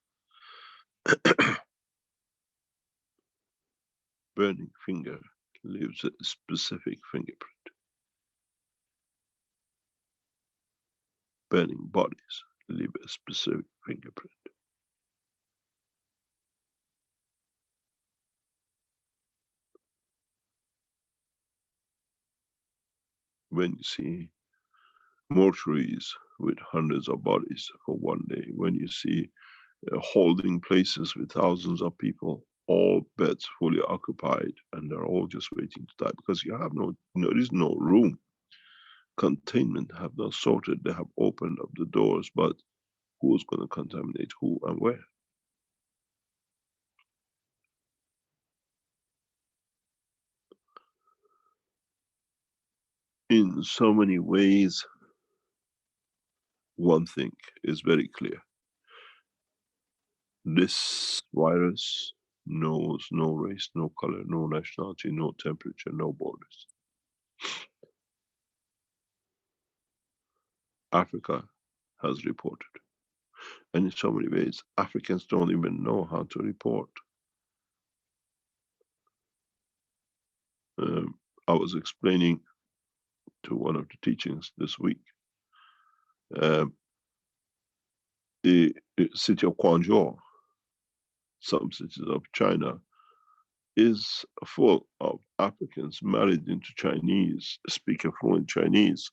Burning finger leaves a specific fingerprint. Burning bodies leave a specific fingerprint. When you see mortuaries with hundreds of bodies for one day, when you see holding places with thousands of people, all beds fully occupied, and they're all just waiting to die because you have there is no room. Containment have not sorted, they have opened up the doors, but who's going to contaminate who and where? In so many ways, one thing is very clear. This virus knows no race, no color, no nationality, no temperature, no borders. Africa has reported. And in so many ways, Africans don't even know how to report. I was explaining to one of the teachings this week, the city of Guangzhou some cities of China is full of Africans married into Chinese, speaking fluent Chinese,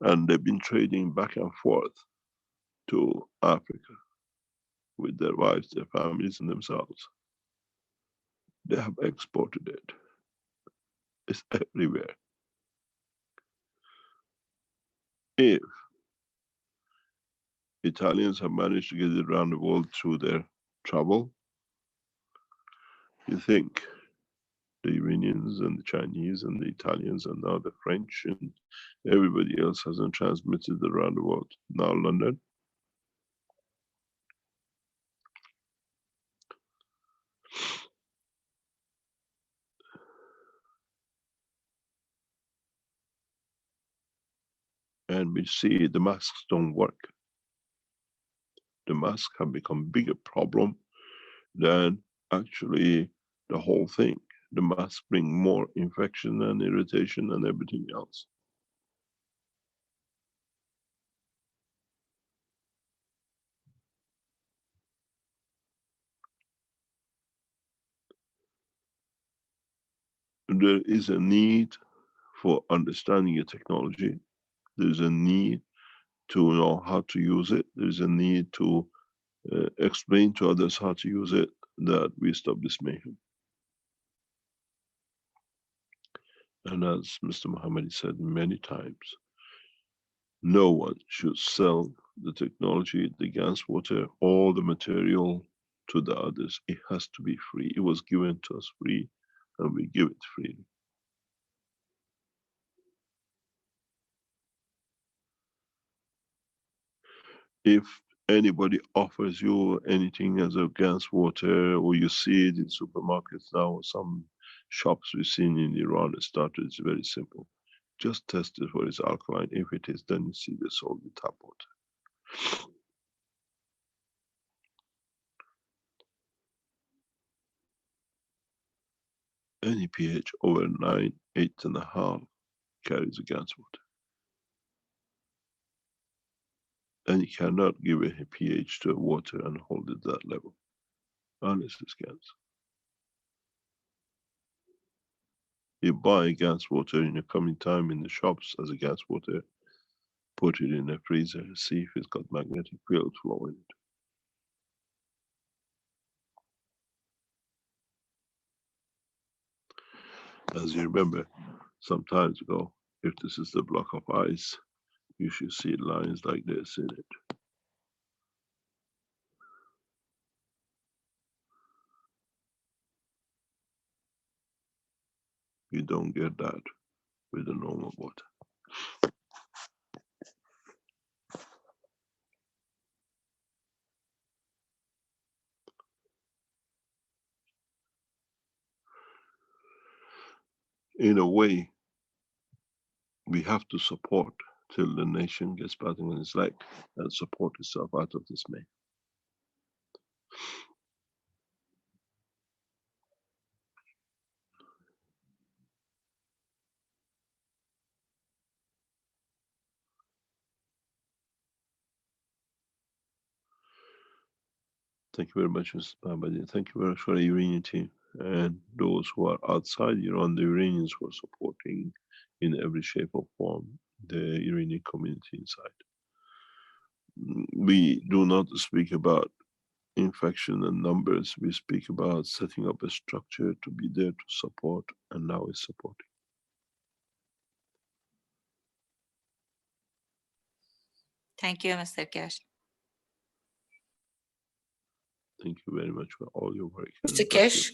and they've been trading back and forth to Africa with their wives, their families, and themselves. They have exported it. It's everywhere. If Italians have managed to get it around the world through their travel, you think the Iranians and the Chinese and the Italians and now the French and everybody else hasn't transmitted it around the world. Now London. And we see the masks don't work. The masks have become a bigger problem than actually the whole thing. The masks bring more infection and irritation and everything else. There is a need for understanding the technology. There's a need to know how to use it. There's a need to explain to others how to use it, that we stop this mayhem. And as Mr. Mohammed said many times, no one should sell the technology, the gas, water, all the material to the others. It has to be free. It was given to us free, and we give it freely. If anybody offers you anything as a gas, water, or you see it in supermarkets now, or some shops we've seen in Iran started, it's very simple. Just test it for its alkaline. If it is, then you see the sold in tap water. Any pH over 9, 8.5 carries a gas water. And you cannot give a pH to water and hold it that level, unless it's gas. You buy gas water in the coming time in the shops as a gas water, put it in a freezer, see if it's got magnetic field flow in it. As you remember, some time ago, if this is the block of ice, you should see lines like this in it. You don't get that with the normal water. In a way, we have to support till the nation gets back on its leg and support itself out of this mess. Thank you very much, Mr. Babadi. Thank you very much for the Iranian team and those who are outside Iran, the Iranians who are supporting in every shape or form the Iranian community inside. We do not speak about infection and numbers. We speak about setting up a structure to be there to support, and now is supporting. Thank you, Mr. Keshe. Thank you very much for all your work. Mr. Keshe,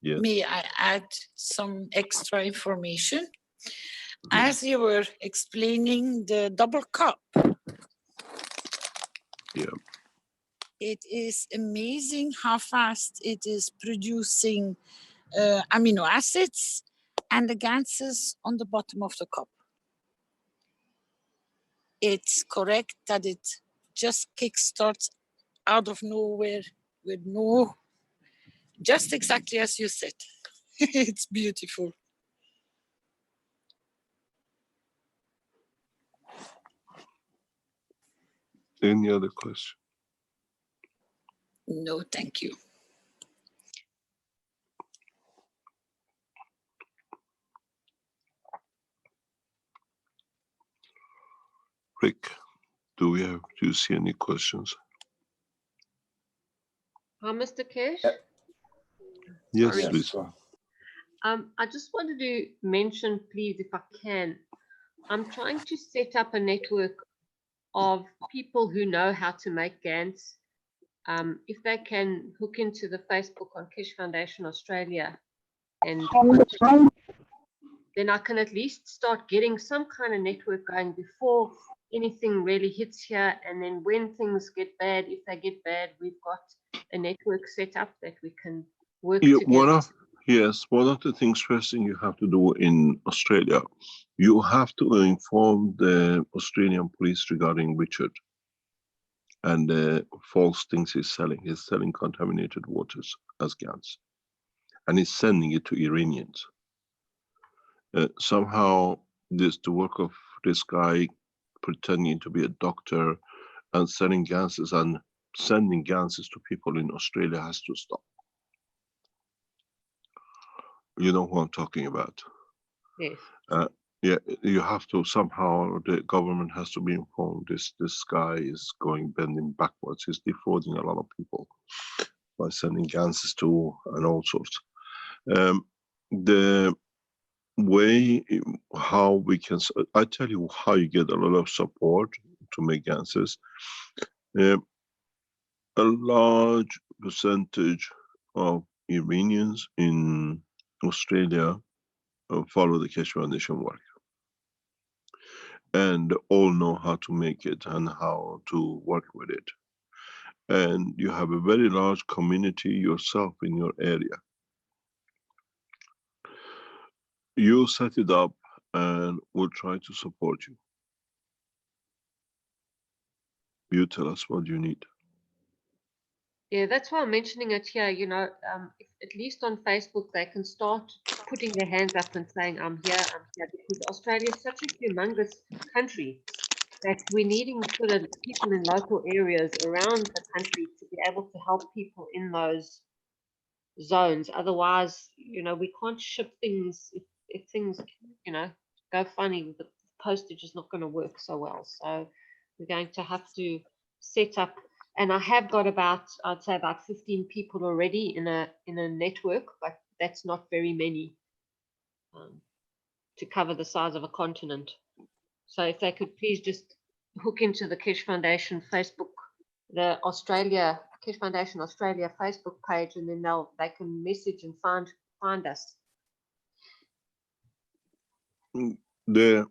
yes. May I add some extra information? As you were explaining the double cup, yeah, it is amazing how fast it is producing amino acids and the gases on the bottom of the cup. It's correct that it just kickstarts out of nowhere with no, just exactly as you said. It's beautiful. Any other question? No, thank you. Rick, do you see any questions? Hi, Mr. Keshe. Yes, Sorry. please. I just wanted to mention, please, if I can, I'm trying to set up a network of people who know how to make GANs. If they can hook into the Facebook on Keshe Foundation Australia, and then I can at least start getting some kind of network going before anything really hits here. And then when things get bad, if they get bad, we've got a network set up that we can work together. One of the things first thing you have to do in Australia, you have to inform the Australian police regarding Richard and the false things he's selling. He's selling contaminated waters as GANs, and he's sending it to Iranians. Somehow, the work of this guy pretending to be a doctor and selling gases and sending gases to people in Australia has to stop. You know who I'm talking about. Yes. Yeah, you have to somehow, the government has to be informed. This guy is bending backwards. He's defrauding a lot of people by sending gases to and all sorts. The way how we can, I tell you how you get a lot of support to make gases. A large percentage of Iranians in Australia follow the Keshe Foundation work, and all know how to make it and how to work with it. And you have a very large community yourself in your area. You set it up and we'll try to support you. You tell us what you need. Yeah, that's why I'm mentioning it here. You know, if at least on Facebook they can start putting their hands up and saying, I'm here, because Australia is such a humongous country that we're needing sort of people in local areas around the country to be able to help people in those zones. Otherwise, you know, we can't ship things if things, you know, go funny. The postage is not going to work so well. So we're going to have to set up. And I have got I'd say about 15 people already in a network, but that's not very many to cover the size of a continent. So if they could please just hook into the Keshe Foundation Facebook, the Keshe Foundation Australia Facebook page, and then they can message and find us. They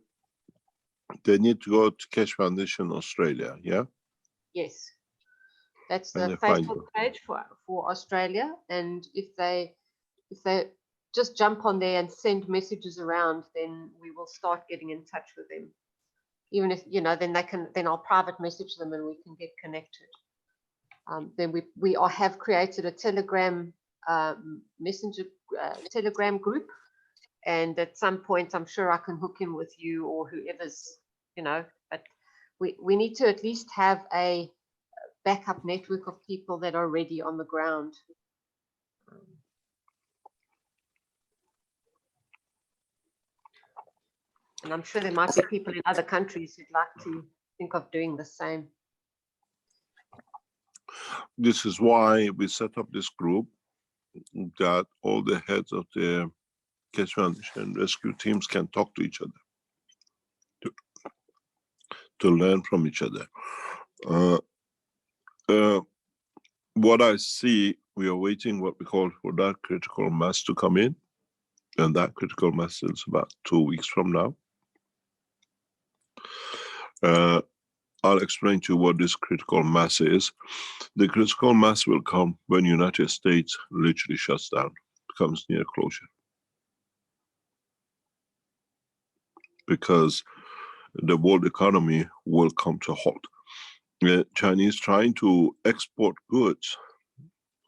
need to go to Keshe Foundation Australia, yeah? Yes. That's the And Facebook page for Australia. And if they just jump on there and send messages around, then we will start getting in touch with them. Even if, you know, then I'll private message them and we can get connected. Then we have created a Telegram messenger Telegram group, and at some point I'm sure I can hook in with you or whoever's, you know, but we need to at least have a backup network of people that are already on the ground. And I'm sure there might be people in other countries who'd like to think of doing the same. This is why we set up this group, that all the heads of the Keshe Foundation rescue teams can talk to each other, to learn from each other. What I see, we are waiting what we call for that critical mass to come in, and that critical mass is about 2 weeks from now. I'll explain to you what this critical mass is. The critical mass will come when United States literally shuts down, becomes near closure. Because the world economy will come to a halt. The Chinese trying to export goods,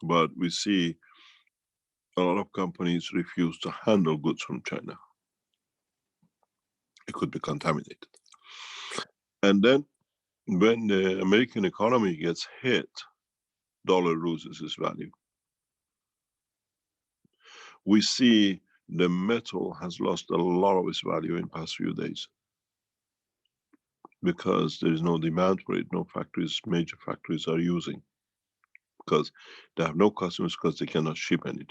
but we see a lot of companies refuse to handle goods from China. It could be contaminated. And then when the American economy gets hit, dollar loses its value. We see the metal has lost a lot of its value in the past few days. because there is no demand for it. No factories, major factories are using, because they have no customers, because they cannot ship anything.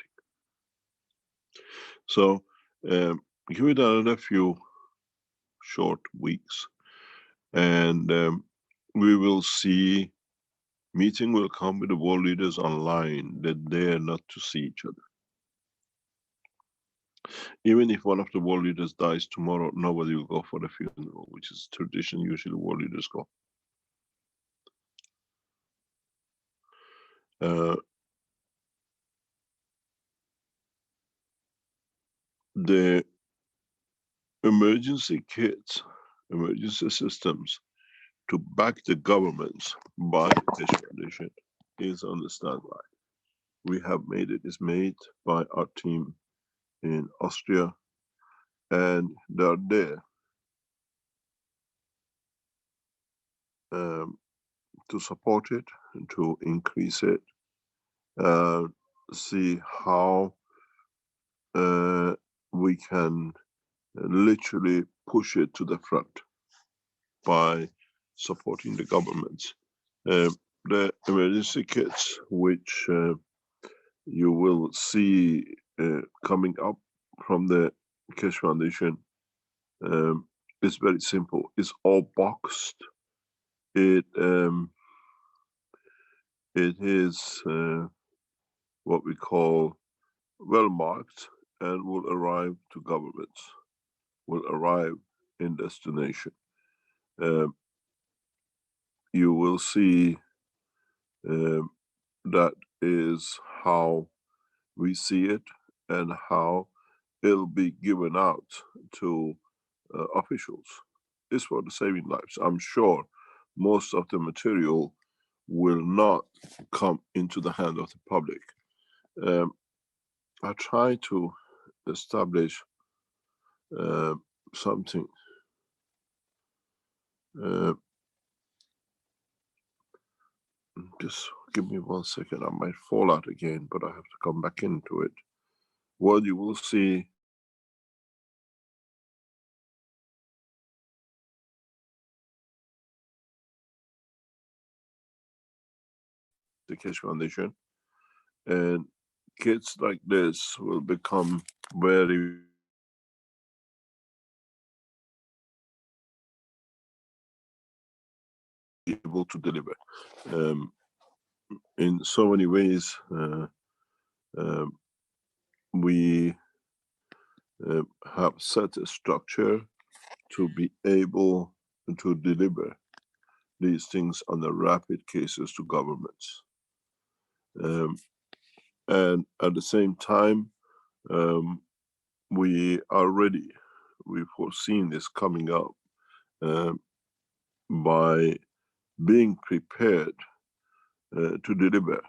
So give it another few short weeks, and we will see. Meeting will come with the world leaders online that dare not to see each other. Even if one of the world leaders dies tomorrow, nobody will go for the funeral, which is tradition. Usually world leaders go. The emergency kits, emergency systems to back the governments by the Keshe Foundation is on the standby. We have made it. It's made by our team in Austria, and they're there to support it, to increase it, see how we can literally push it to the front by supporting the governments. The emergency kits, which you will see coming up from the Keshe Foundation, is very simple. It's all boxed. It is what we call well marked, and will arrive to governments, will arrive in destination. You will see that is how we see it, and how it'll be given out to officials. It's for the saving lives. I'm sure most of the material will not come into the hand of the public. I try to establish something. Just give me 1 second. I might fall out again, but I have to come back into it. What you will see the Keshe Foundation, and kits like this will become very able to deliver in so many ways. We have set a structure to be able to deliver these things on the rapid cases to governments. And at the same time, we are ready. We've foreseen this coming up by being prepared to deliver.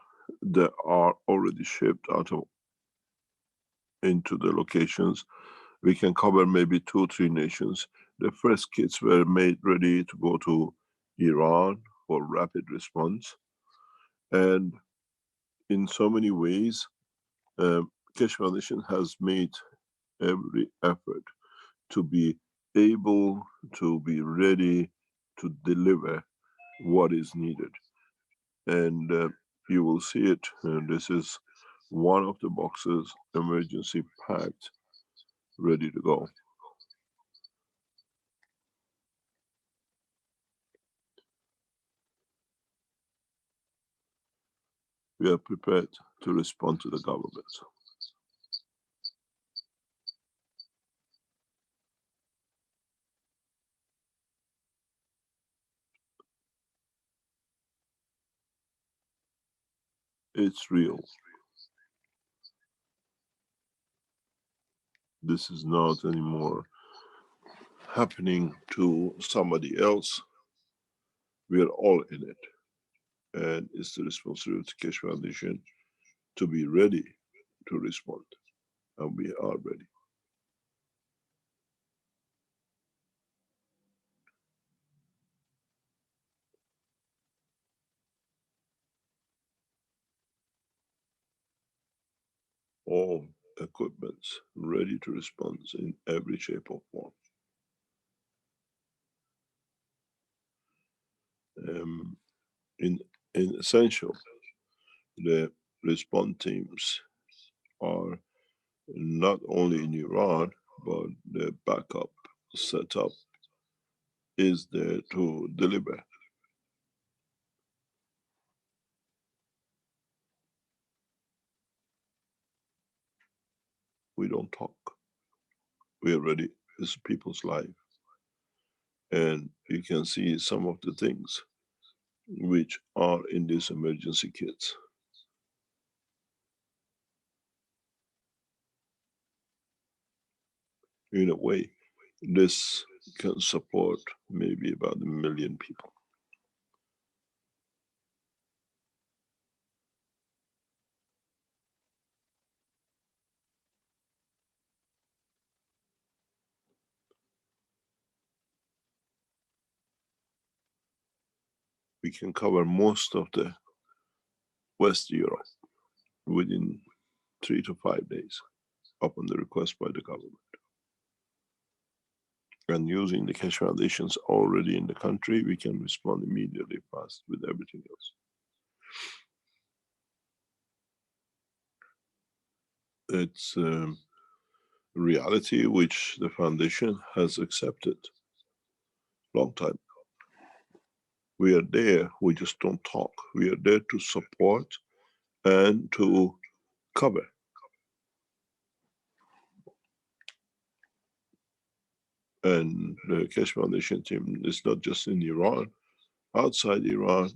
That are already shipped out of into the locations. We can cover maybe 2 or 3 nations. The first kits were made ready to go to Iran for rapid response. And in so many ways, Keshe Foundation has made every effort to be able to be ready to deliver what is needed. And you will see it. This is one of the boxes, emergency packed, ready to go. We are prepared to respond to the government. It's real. This is not anymore happening to somebody else. We are all in it. And it's the responsibility of the Keshe Foundation to be ready to respond. And we are ready. All equipments ready to respond in every shape or form. in essential, the response teams are not only in Iran, but the backup setup is there to deliver. We don't talk. We are ready. It's people's life. And you can see some of the things which are in these emergency kits. In a way, this can support maybe about 1 million people. We can cover most of the West Europe within 3 to 5 days upon the request by the government. And using the Keshe Foundations already in the country, we can respond immediately fast with everything else. It's a reality which the foundation has accepted long time. We are there, we just don't talk. We are there to support and to cover. And the Keshe Foundation team is not just in Iran, outside Iran,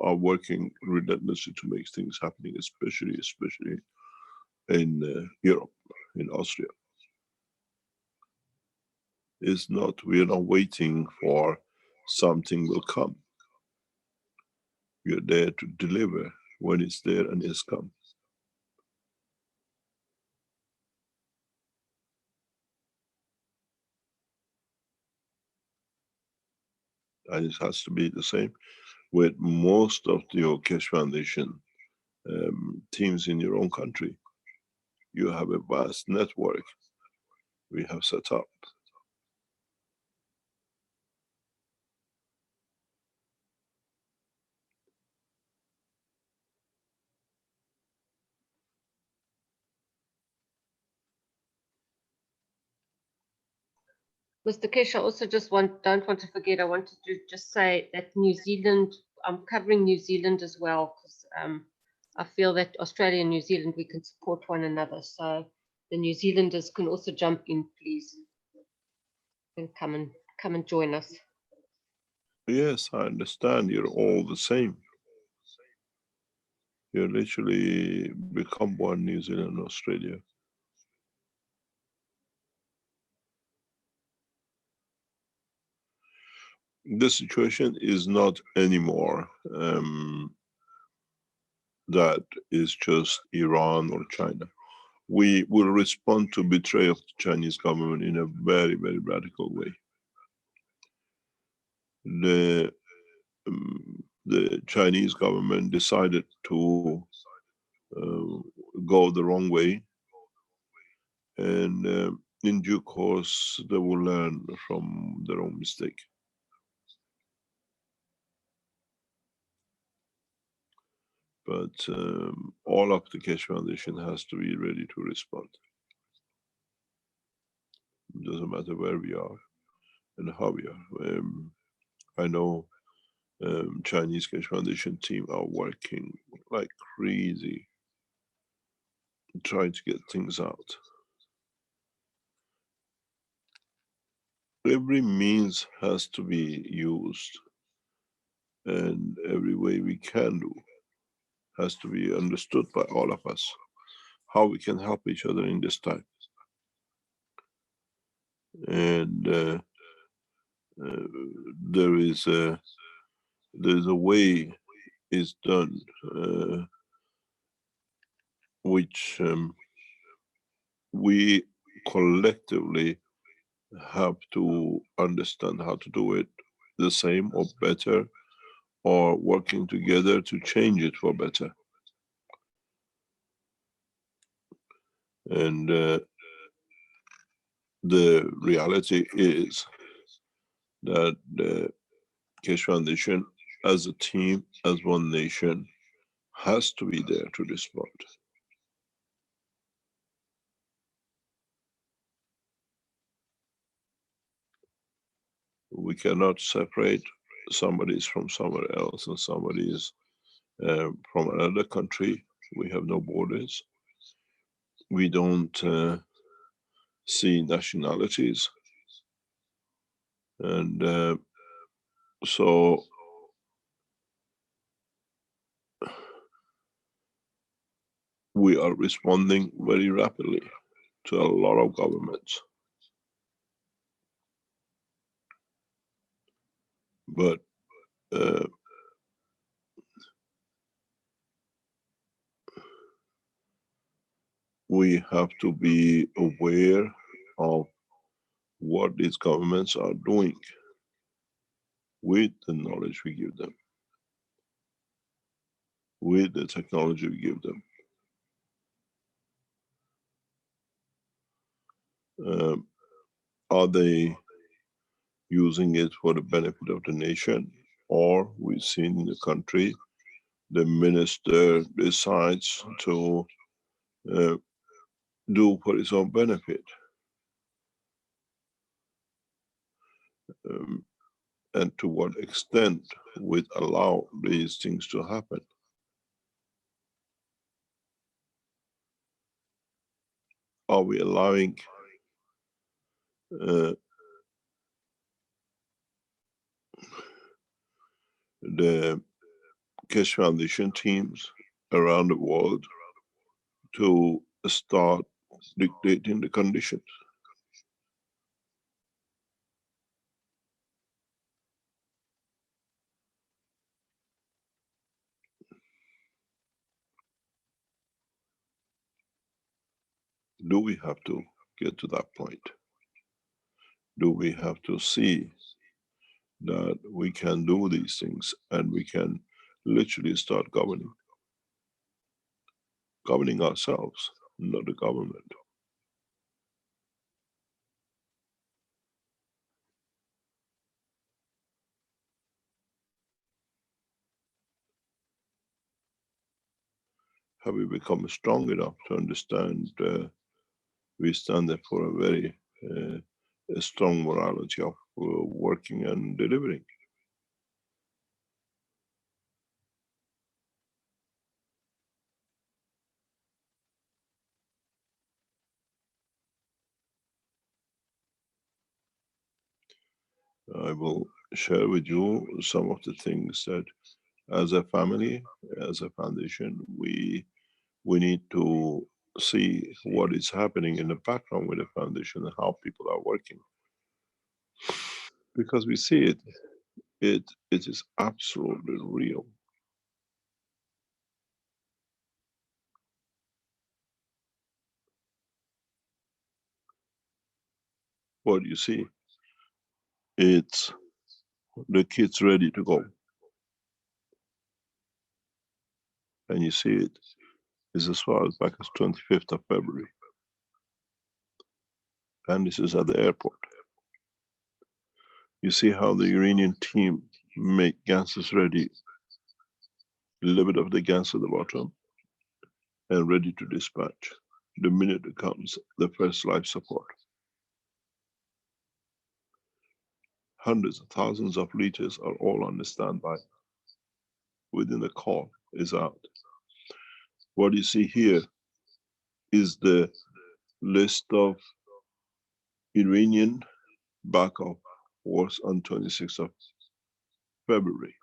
are working relentlessly to make things happening, especially in Europe, in Austria. It's not, we are not waiting for something will come. We are there to deliver when it's there and it's come. And it has to be the same with most of your Keshe Foundation teams in your own country. You have a vast network we have set up. Mr. Keshe, I also just don't want to forget, I wanted to just say that New Zealand, I'm covering New Zealand as well, because I feel that Australia and New Zealand, we can support one another. So the New Zealanders can also jump in, please, and come and join us. Yes, I understand. You're all the same. You literally become one, New Zealand and Australia. The situation is not anymore that is just Iran or China. We will respond to betrayal of the Chinese government in a very, very radical way. The Chinese government decided to go the wrong way, and in due course they will learn from their own mistake. But all of the Keshe Foundation has to be ready to respond. It doesn't matter where we are and how we are. I know Chinese Keshe Foundation team are working like crazy, trying to get things out. Every means has to be used, and every way we can do has to be understood by all of us, how we can help each other in this time. And there is a way is done which we collectively have to understand how to do it the same or better, or working together to change it for better. And the reality is that Keshe Foundation, as a team, as one nation, has to be there to respond. We cannot separate somebody is from somewhere else and somebody is from another country. We have no borders. We don't see nationalities. And so we are responding very rapidly to a lot of governments. But we have to be aware of what these governments are doing with the knowledge we give them, with the technology we give them. Are they using it for the benefit of the nation? Or we've seen in the country, the minister decides to do for his own benefit. And to what extent would allow these things to happen? Are we allowing the Keshe Foundation teams around the world to start dictating the conditions? Do we have to get to that point? Do we have to see that we can do these things and we can literally start governing ourselves, not the government? Have we become strong enough to understand we stand there for a very a strong morality of working and delivering? I will share with you some of the things that as a family, as a foundation, we need to see what is happening in the background with the foundation and how people are working. Because we see it, it is absolutely real. What you see, it's the kids ready to go. And you see it is as far as back as 25th of February. And this is at the airport. You see how the Iranian team make gases ready, a little bit of the gas at the bottom, and ready to dispatch. The minute it comes, the first life support. Hundreds of thousands of liters are all on the standby. Within the call is out. What you see here is the list of Iranian backup force on 26th of February.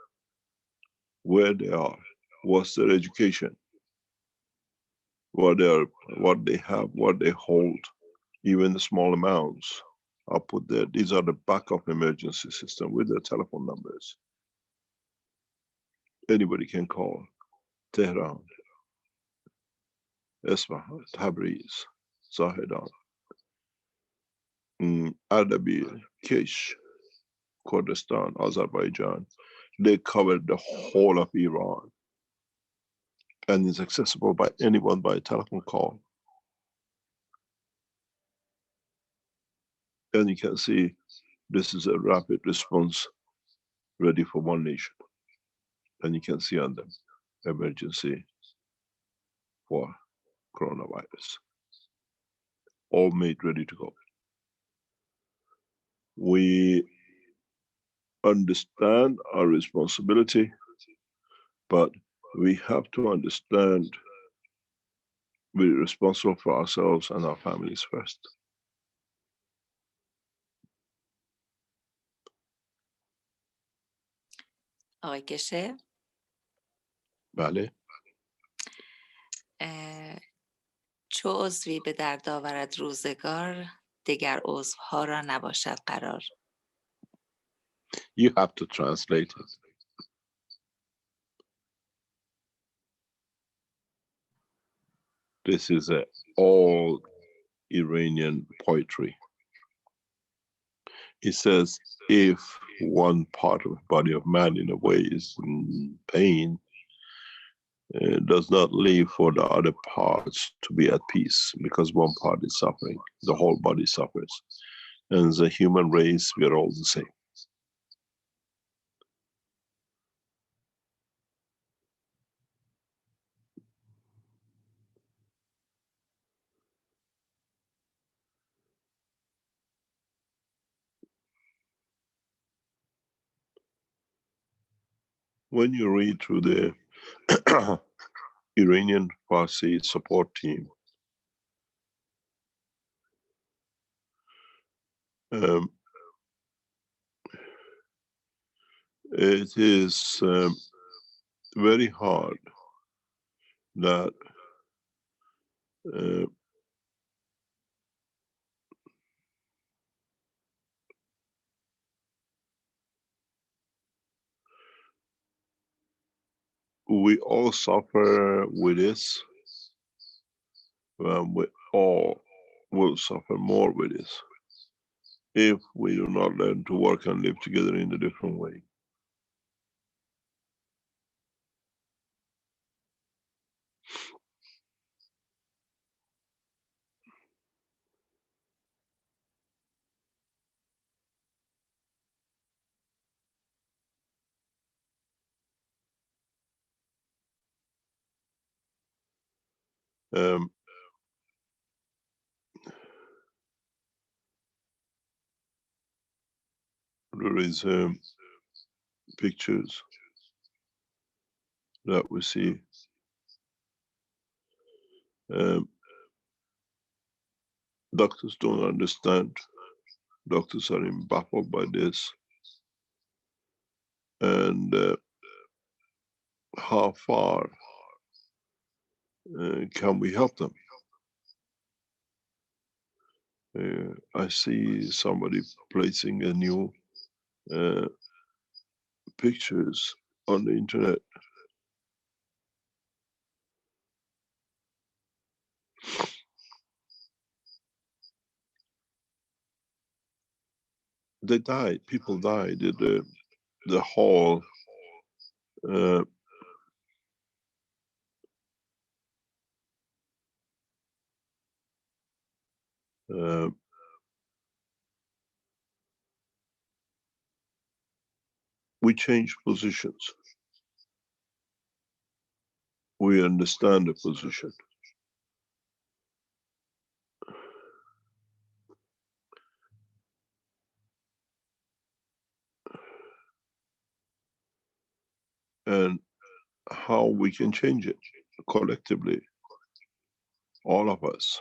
Where they are, what's their education, what they have, what they hold, even the small amounts are put there. These are the backup emergency system with their telephone numbers. Anybody can call. Tehran, Isfahan, Tabriz, Zahedan, Ardabil, Kish, Kurdistan, Azerbaijan. They cover the whole of Iran and is accessible by anyone by telephone call. And you can see this is a rapid response ready for one nation. And you can see on them, emergency for coronavirus. All made ready to go. We understand our responsibility, but we have to understand we're responsible for ourselves and our families first. آقای کشه، بله. چو عضوی به درد آورد روزگار، دگر عضوها را نباشد قرار. You have to translate it. This is all Iranian poetry. It says, if one part of the body of man in a way is in pain, does not leave for the other parts to be at peace, because one part is suffering, the whole body suffers. And the human race, we are all the same. When you read through the Iranian Farsi support team, it is very hard that we all suffer with this. We all will suffer more with this if we do not learn to work and live together in a different way. There is pictures that we see. Doctors don't understand. Doctors are baffled by this. And how far can we help them? I see somebody placing a new pictures on the internet. They died. People died. The whole we change positions. We understand the position. And how we can change it collectively, all of us.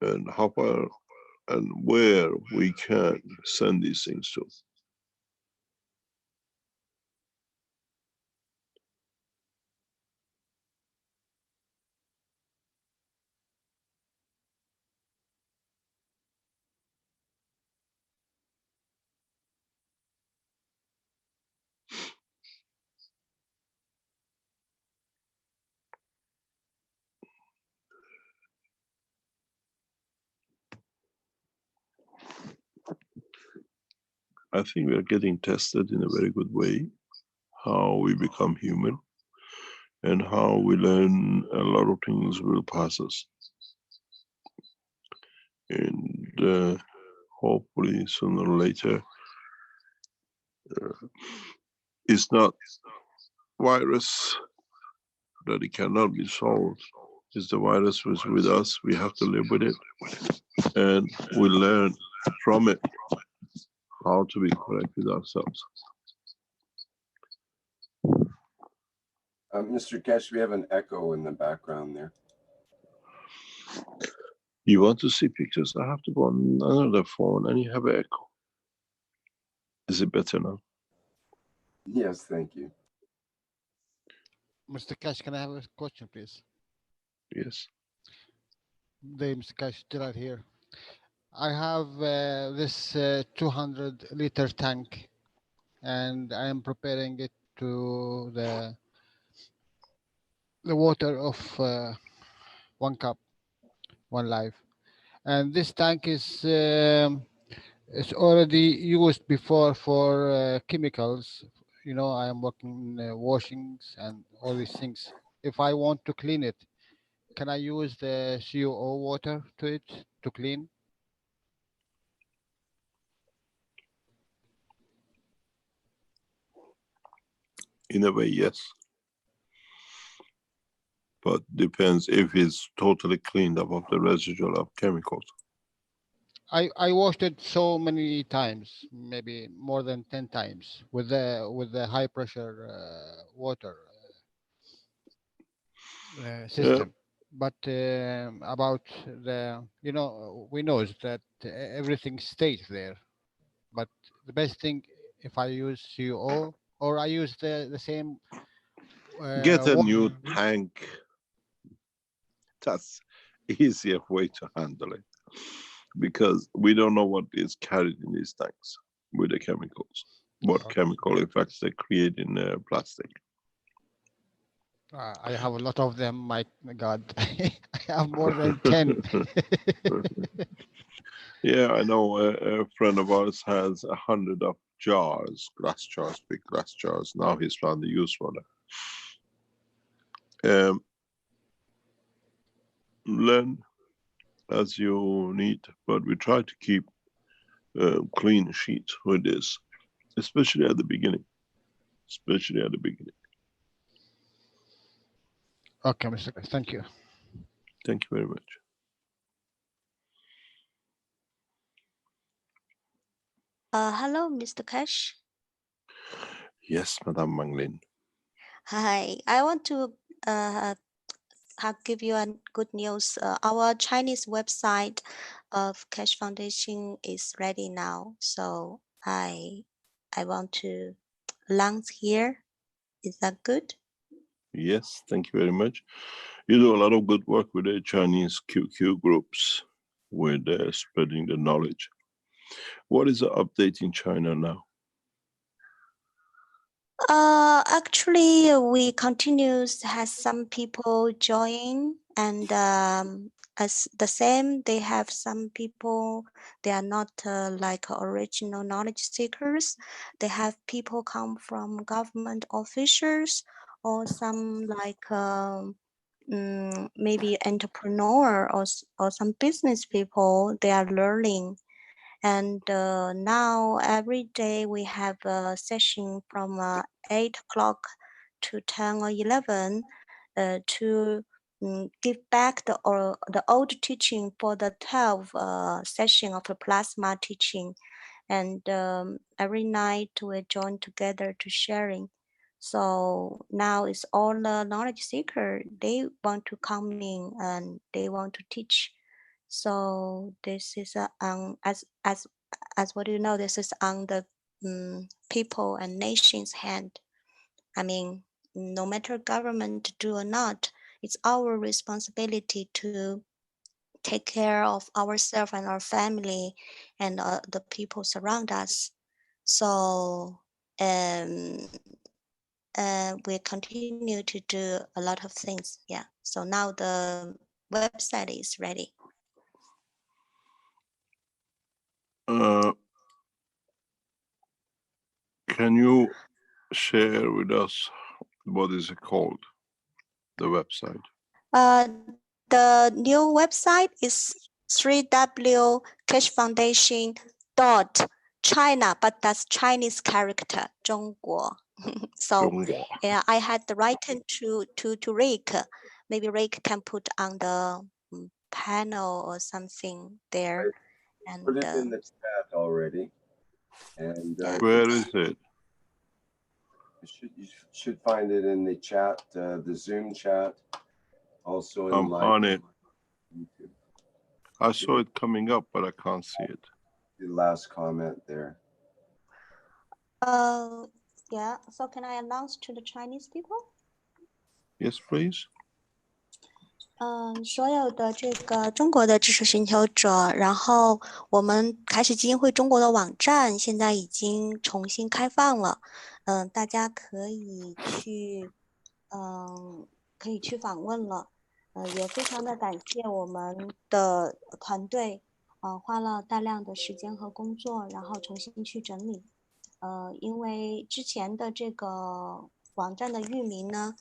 And how far and where we can send these things to. I think we are getting tested in a very good way, how we become human and how we learn a lot of things will pass us. And hopefully sooner or later It's not virus that it cannot be solved. It's the virus was with us. We have to live with it, and we learn from it how to be correct with ourselves. Mr. Keshe, we have an echo in the background there. You want to see pictures? I have to go on another phone, and you have an echo. Is it better now? Yes, thank you. Mr. Keshe, can I have a question, please? Yes. Mr. Keshe, Gerald here. I have this 200-liter tank, and I am preparing it to the water of 1 cup, 1 life. And this tank is it's already used before for chemicals. You know, I am working in washings and all these things. If I want to clean it, can I use the COO water to it to clean? In a way, yes. But depends if it's totally cleaned up of the residual of chemicals. I washed it so many times, maybe more than 10 times with the high pressure water system. But about the, you know, we know that everything stays there. But the best thing if I use COO or I use the same Get a water. new tank. That's easier way to handle it, because we don't know what is carried in these tanks with the chemicals. What chemical effects they create in plastic. I have a lot of them, my God. I have more than 10. Yeah, I know a friend of ours has 100 of jars, glass jars, big glass jars. Now he's found the use for them. Learn as you need, but we try to keep clean sheets with this, especially at the beginning. Especially at the beginning. Okay, Mr. Keshe, thank you. Thank you very much. Hello, Mr. Keshe. Yes, Madame Manglin. Hi, I want to give you a good news. Our Chinese website of Keshe Foundation is ready now, so I want to launch here. Is that good? Yes, thank you very much. You do a lot of good work with the Chinese QQ groups, with spreading the knowledge. What is the update in China now? Actually, we continue to have some people join, and as the same, they have some people, they are not like original knowledge seekers. They have people come from government officials or some like maybe entrepreneur or some business people. They are learning. And now every day we have a session from 8 o'clock to 10 or 11 to give back the old teaching for the 12 session of the plasma teaching. And every night we join together to sharing. So now it's all the knowledge seeker. They want to come in and they want to teach. So this is as what you know, this is on the people and nation's hand. I mean, no matter government do or not, it's our responsibility to take care of ourselves and our family and the people surround us. So we continue to do a lot of things. Yeah. So now the website is ready. Can you share with us what is it called, the website? The new website is www.keshefoundation.com. China, but that's Chinese character, 中国. So yeah, I had written to Rick. Maybe Rick can put on the panel or something there. And put it in the chat already. And where is it? You should find it in the chat, the Zoom chat. Also in I'm my on it. YouTube. I saw it coming up, but I can't see it. The last comment there. Yeah, so can I announce to the Chinese people? Yes, please. 所有的这个中国的知识寻求者，然后我们开始基金会中国的网站现在已经重新开放了，大家可以去访问了，也非常的感谢我们的团队，花了大量的时间和工作，然后重新去整理，因为之前的这个网站的域名呢。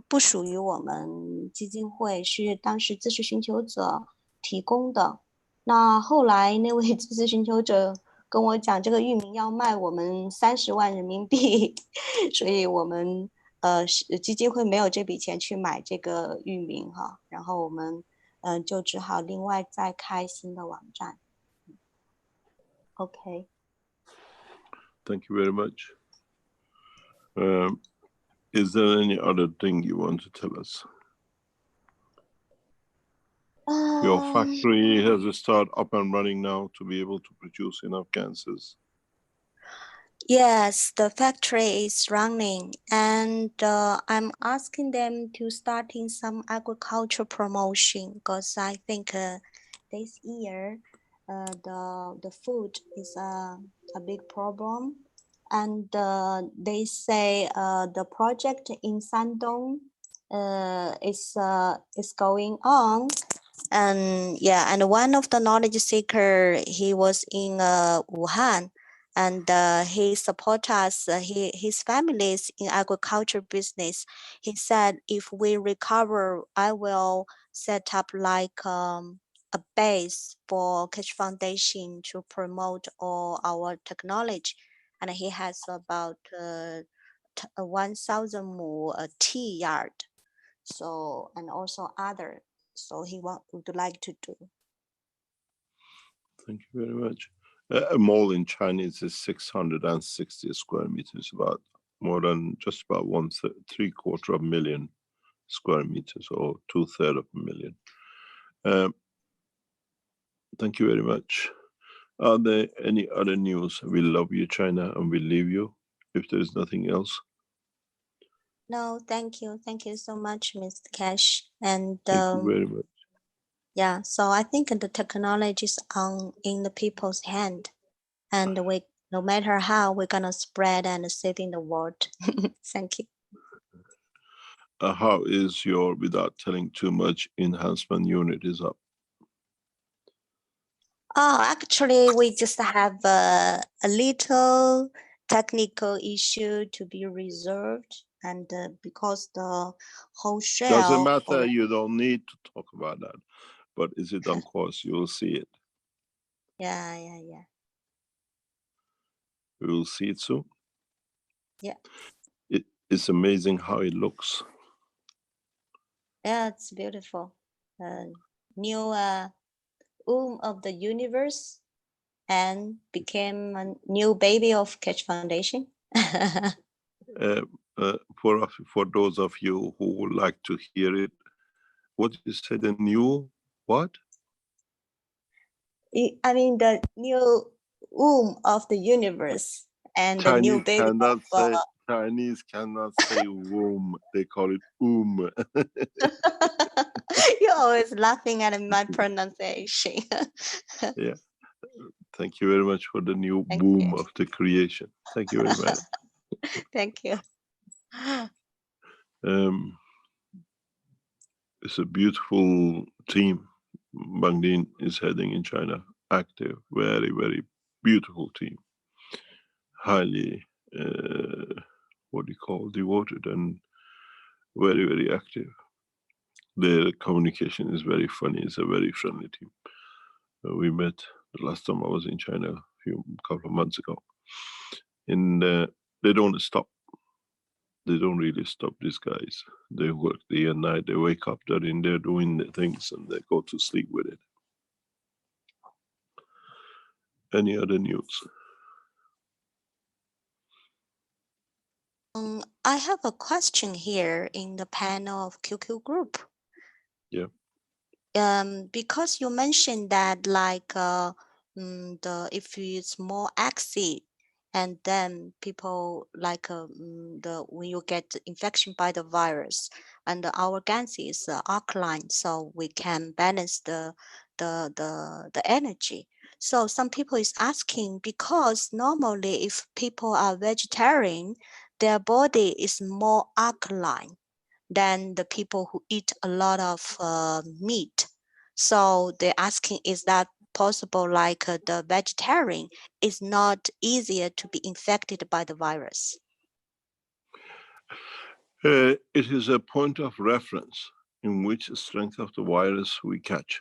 不属于我们基金会，是当时知识寻求者提供的。那后来那位知识寻求者跟我讲，这个域名要卖我们30万人民币，所以我们基金会没有这笔钱去买这个域名哈，然后我们就只好另外再开新的网站。OK。Thank you very much. Is there any other thing you want to tell us? Your factory has to start up and running now to be able to produce enough gases. Yes, the factory is running, and I'm asking them to start in some agriculture promotion because I think this year the food is a big problem. And they say the project in Shandong is going on, and yeah, and one of the knowledge seeker, he was in Wuhan, and he support us. His family is in agriculture business. He said if we recover, I will set up like a base for Keshe Foundation to promote all our technology. And he has about 1,000 more tea yard, so and also other. So he would like to do. Thank you very much. A mall in Chinese is 660 square meters, about more than just about 3/4 million square meters, or 2/3 of a million. Thank you very much. Are there any other news? We love you, China, and we leave you if there is nothing else. No, thank you. Thank you so much, Mr. Keshe. And thank you very much. Yeah, so I think the technology is in the people's hand, and no matter how, we're gonna spread and save in the world. Thank you. How is your, without telling too much, enhancement unit is up? Oh, actually, we just have a little technical issue to be resolved, and because the whole shell. Doesn't matter. You don't need to talk about that. But is it on course? You will see it. Yeah. We will see it soon. Yeah. It's amazing how it looks. Yeah, it's beautiful. New of the universe, and became a new baby of Keshe Foundation. For those of you who would like to hear it, what you said, the new what? I mean the new womb of the universe, and Chinese the new baby of, Chinese cannot say womb, they call it You're always laughing at my pronunciation. Yeah. Thank you very much for the new womb of the creation. Thank you very much. Thank you. It's a beautiful team. Bang Din is heading in China. Active, very, very beautiful team. Highly, what do you call, devoted, and very, very active. Their communication is very funny. It's a very friendly team. We met the last time I was in China a couple of months ago. And they don't stop. They don't really stop, these guys. They work day and night. They wake up, they're in there doing the things, and they go to sleep with it. Any other news? I have a question here in the panel of QQ group. Yeah. Because you mentioned that like if it's more acid, and then people like when you get infection by the virus, and our gas is alkaline, so we can balance the energy. So some people is asking, because normally if people are vegetarian, their body is more alkaline than the people who eat a lot of meat. So they're asking, is that possible? Like the vegetarian is not easier to be infected by the virus? It is a point of reference in which strength of the virus we catch.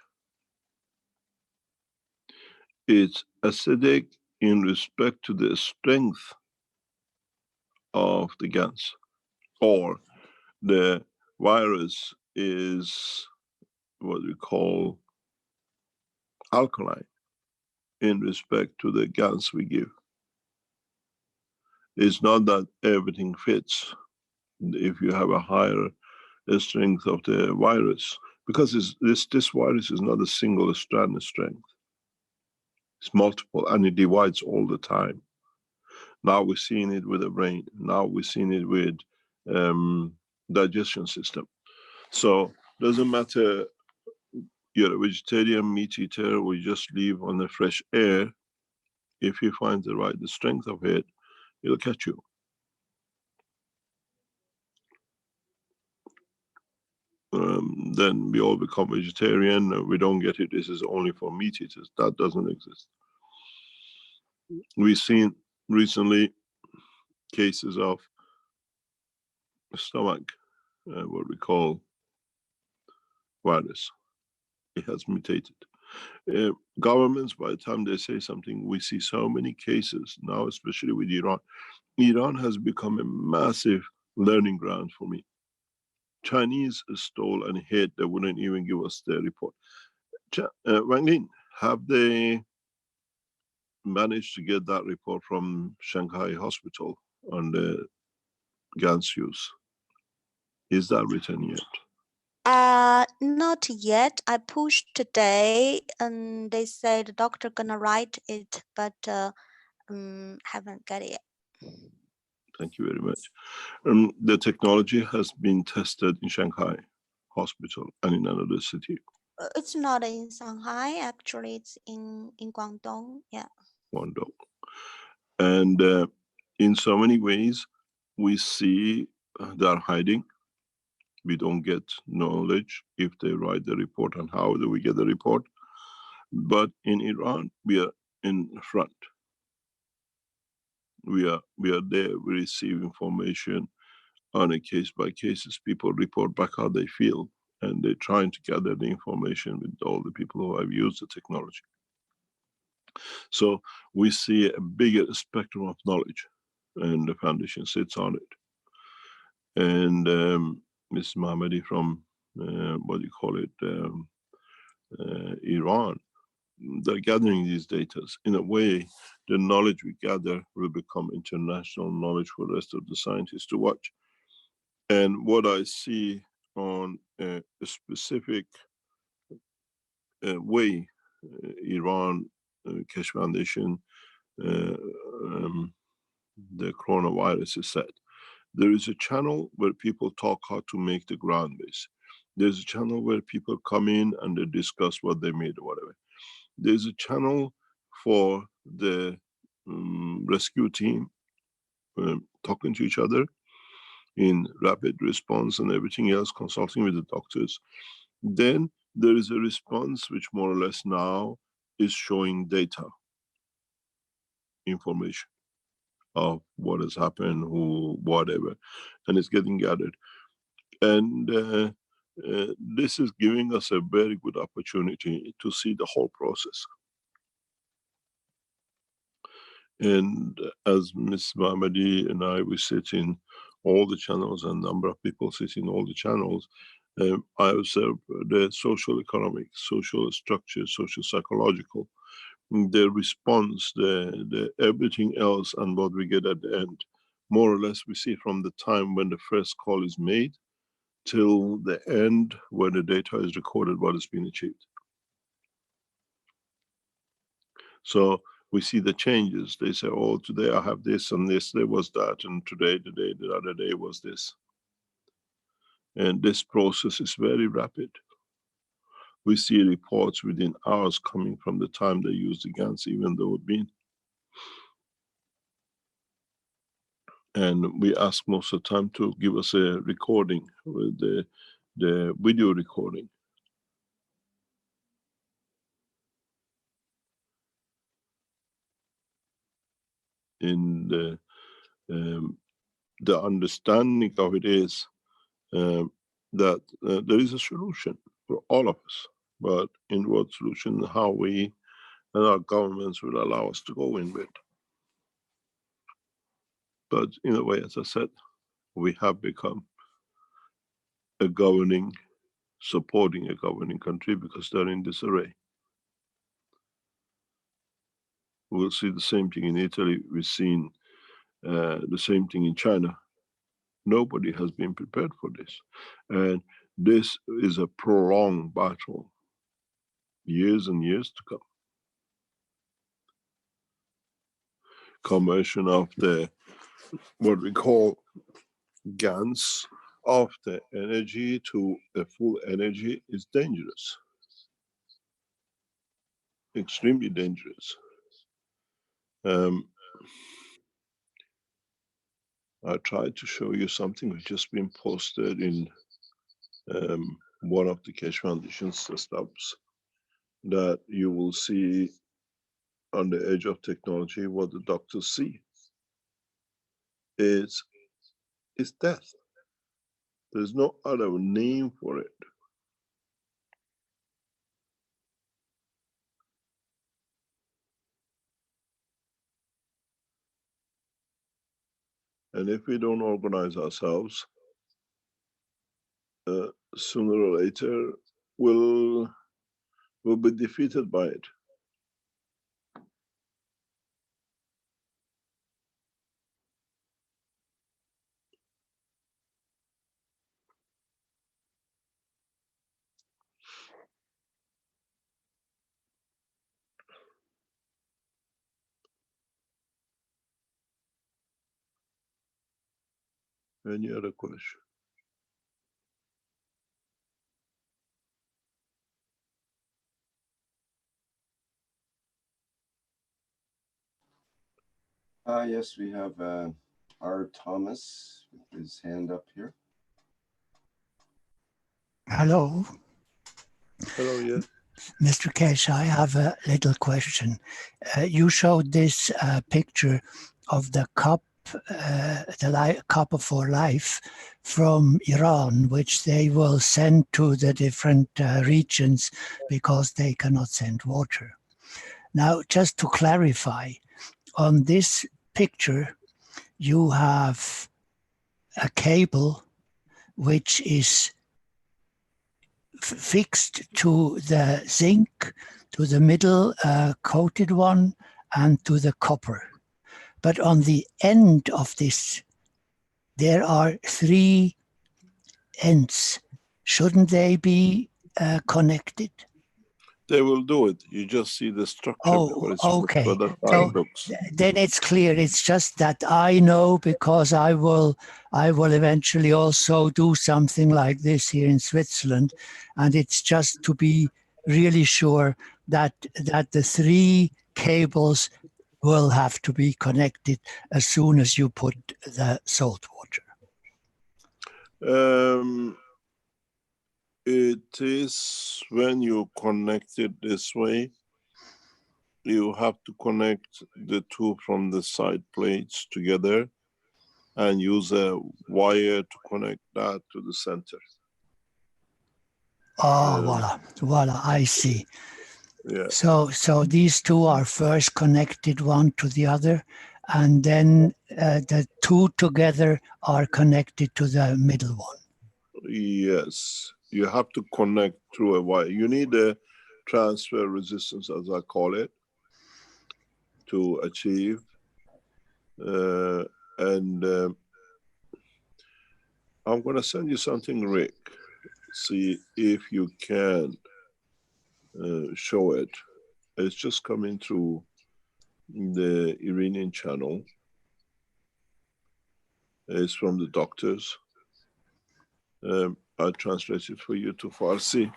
It's acidic in respect to the strength of the gans, or the virus is what we call alkaline in respect to the gans we give. It's not that everything fits. If you have a higher strength of the virus, because this virus is not a single strand strength. It's multiple, and it divides all the time. Now we're seeing it with the brain. Now we're seeing it with digestion system. So doesn't matter you're a vegetarian, meat eater, or you just live on the fresh air. If you find the strength of it, it'll catch you. Then we all become vegetarian. We don't get it. This is only for meat eaters. That doesn't exist. We've seen recently cases of stomach, what we call virus. It has mutated. Governments, by the time they say something, we see so many cases now, especially with Iran. Iran has become a massive learning ground for me. Chinese stole and hid. They wouldn't even give us their report. Wang Lin, have they managed to get that report from Shanghai Hospital on the GANS use? Is that written yet? Not yet. I pushed today, and they said the doctor gonna write it, but haven't got it yet. Thank you very much. The technology has been tested in Shanghai Hospital and in another city. It's not in Shanghai, actually. It's in Guangdong. Yeah. Guangdong. And in so many ways, we see they're hiding. We don't get knowledge if they write the report, and how do we get the report. But in Iran, we are in front. We are there. We receive information on a case by cases. People report back how they feel, and they're trying to gather the information with all the people who have used the technology. So we see a bigger spectrum of knowledge, and the foundation sits on it. And Ms. Mohammadi from Iran, they're gathering these data. In a way, the knowledge we gather will become international knowledge for the rest of the scientists to watch. And what I see on a specific way, Iran, Keshe Foundation, the coronavirus is set. There is a channel where people talk how to make the ground base. There's a channel where people come in and they discuss what they made or whatever. There's a channel for the rescue team talking to each other in rapid response and everything else, consulting with the doctors. Then there is a response which more or less now is showing data, information of what has happened, who, whatever, and it's getting gathered. And this is giving us a very good opportunity to see the whole process. And as Ms. Mahmoudi and I, we sit in all the channels, and a number of people sit in all the channels. I observe the social economic, social structure, social psychological, the response, the everything else, and what we get at the end. More or less, we see from the time when the first call is made till the end when the data is recorded what has been achieved. So we see the changes. They say, oh, today I have this and yesterday was that, and today, the other day was this. And this process is very rapid. We see reports within hours coming from the time they use the GANs, even though it's been. And we ask most of the time to give us a recording with the video recording. In the understanding of it is that there is a solution for all of us, but in what solution, how we and our governments will allow us to go in with. But in a way, as I said, we have become a governing, supporting a governing country because they're in disarray. We'll see the same thing in Italy. We've seen the same thing in China. Nobody has been prepared for this. And this is a prolonged battle, years and years to come. Conversion of the, what we call GANs, of the energy to a full energy is dangerous. Extremely dangerous. I tried to show you something which has been posted in one of the Keshe Foundation systems, that you will see on the edge of technology what the doctors see is death. There's no other name for it. And if we don't organize ourselves, sooner or later we'll be defeated by it. Any other question? Yes, we have R. Thomas with his hand up here. Hello. Hello, yes. Mr. Keshe, I have a little question. You showed this picture of the cup, copper for life from Iran, which they will send to the different regions because they cannot send water. Now, just to clarify, on this picture, you have a cable which is fixed to the zinc, to the middle coated one, and to the copper. But on the end of this, there are 3 ends. Shouldn't they be connected? They will do it. You just see the structure. Oh, okay. So then it's clear. It's just that I know, because I will eventually also do something like this here in Switzerland, and it's just to be really sure that the 3 cables will have to be connected as soon as you put the salt water. It is when you connect it this way, you have to connect the 2 from the side plates together and use a wire to connect that to the center. Oh, voila, I see. Yeah. So these two are first connected one to the other, and then the two together are connected to the middle one. Yes, you have to connect through a wire. You need a transfer resistance, as I call it, to achieve. I'm going to send you something, Rick. See if you can show it. It's just coming through the Iranian channel. It's from the doctors. I'll translate it for you to Farsi.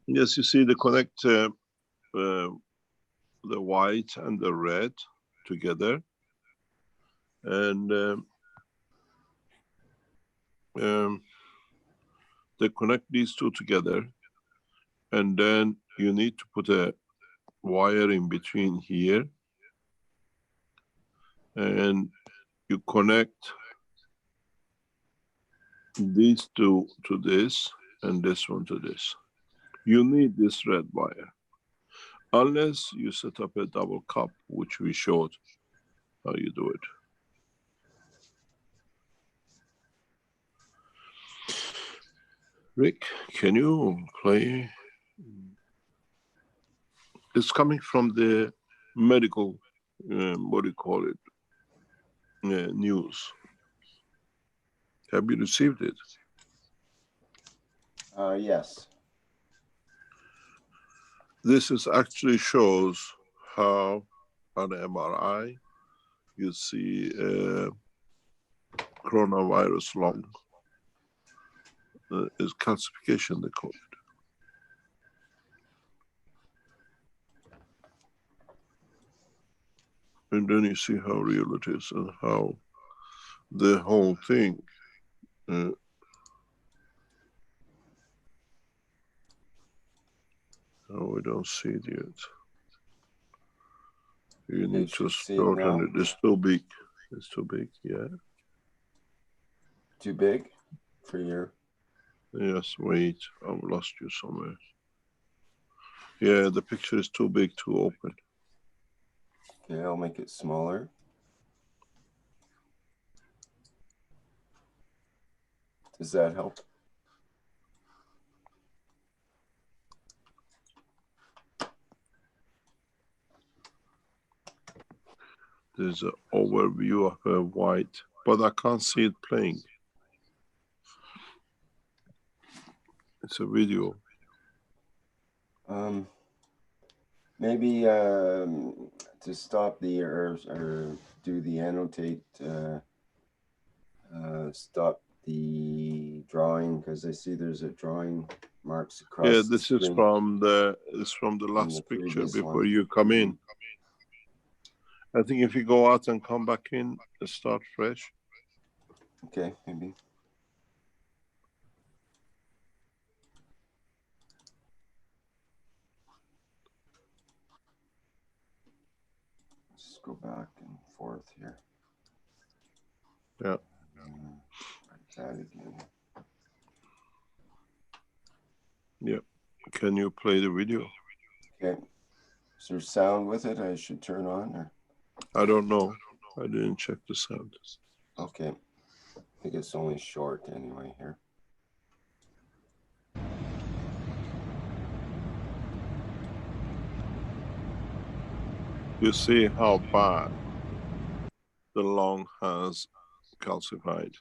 Yes, you see the connect the white and the red together, and they connect these two together, and then you need to put a wire in between here, and you connect these two to this and this one to this. You need this red wire, unless you set up a double cup, which we showed how you do it. Rick, can you play? It's coming from the medical, what do you call it, news. Have you received it? Yes. This is actually shows how on MRI you see coronavirus lung is calcification, they call it. And then you see how real it is and how the whole thing oh, we don't see it yet. You need to shorten it. It's too big. It's too big, yeah. Too big for your... Yes, wait, I've lost you somewhere. Yeah, the picture is too big to open. Okay, I'll make it smaller. Does that help? There's an overview of a white, but I can't see it playing. It's a video. Maybe to stop the or do the annotate, stop the drawing, because I see there's a drawing marks across. Yeah, this is from the last picture before you come in. I think if you go out and come back in, start fresh. Okay, maybe. Just go back and forth here. Yeah. Like that again. Yeah. Can you play the video? Okay. Is there sound with it I should turn on, or? I don't know. I didn't check the sound. Okay. I think it's only short anyway here. You see how bad the lung has calcified.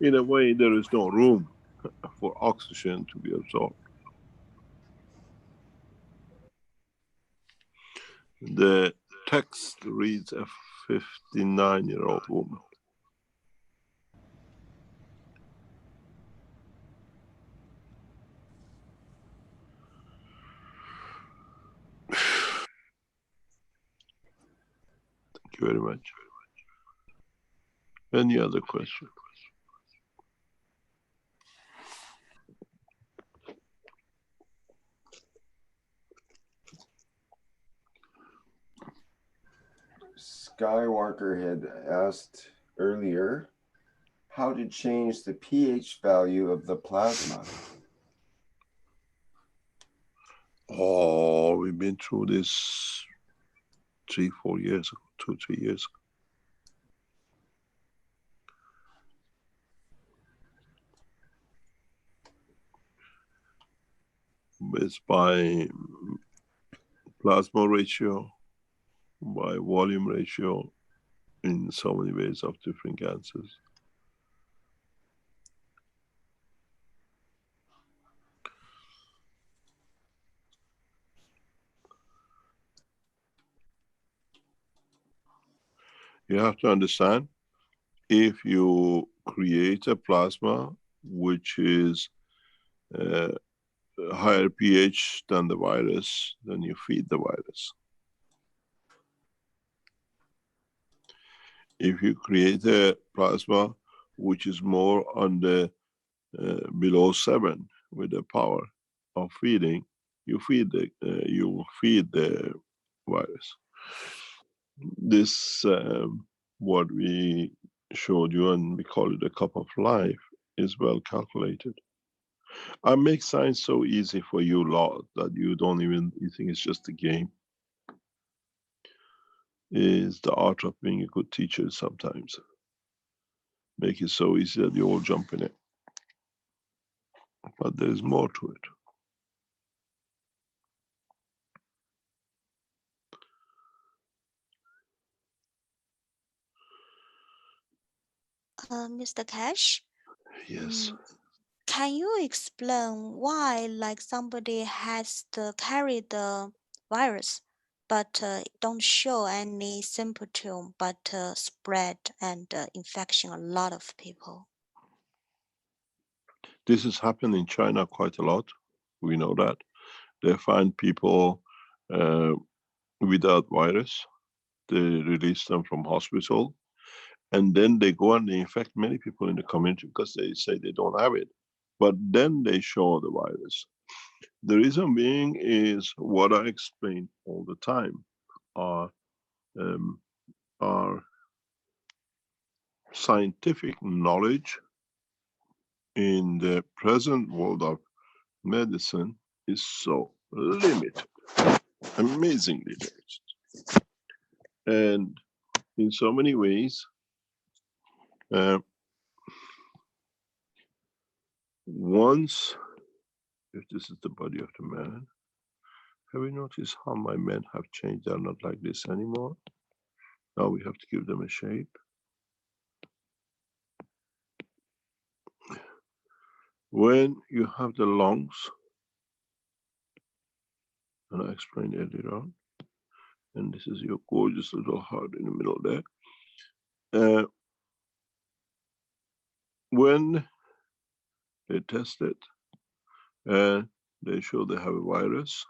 In a way, there is no room for oxygen to be absorbed. The text reads a 59-year-old woman. Thank you very much. Any other question? Skywalker had asked earlier how to change the pH value of the plasma. Oh, we've been through this 3-4 years ago, 2-3 years ago. It's by plasma ratio, by volume ratio, in so many ways of different cancers. You have to understand, if you create a plasma which is higher pH than the virus, then you feed the virus. If you create a plasma which is more on the below 7 with the power of feeding, you feed the virus. This what we showed you, and we call it a cup of life, is well calculated. I make science so easy for you lot that you think it's just a game. Is the art of being a good teacher sometimes. Make it so easy that you all jump in it. But there's more to it. Mr. Keshe? Yes. Can you explain why, like, somebody has carry the virus, but don't show any symptom, but spread and infection a lot of people? This has happened in China quite a lot. We know that. They find people without virus. They release them from hospital. And then they go and they infect many people in the community because they say they don't have it. But then they show the virus. The reason being is what I explain all the time. Our scientific knowledge in the present world of medicine is so limited, amazingly limited. And in so many ways, once, if this is the body of the man, have you noticed how my men have changed? They're not like this anymore. Now we have to give them a shape. When you have the lungs, and I explained earlier on, and this is your gorgeous little heart in the middle there. When they test it, and they show they have a virus,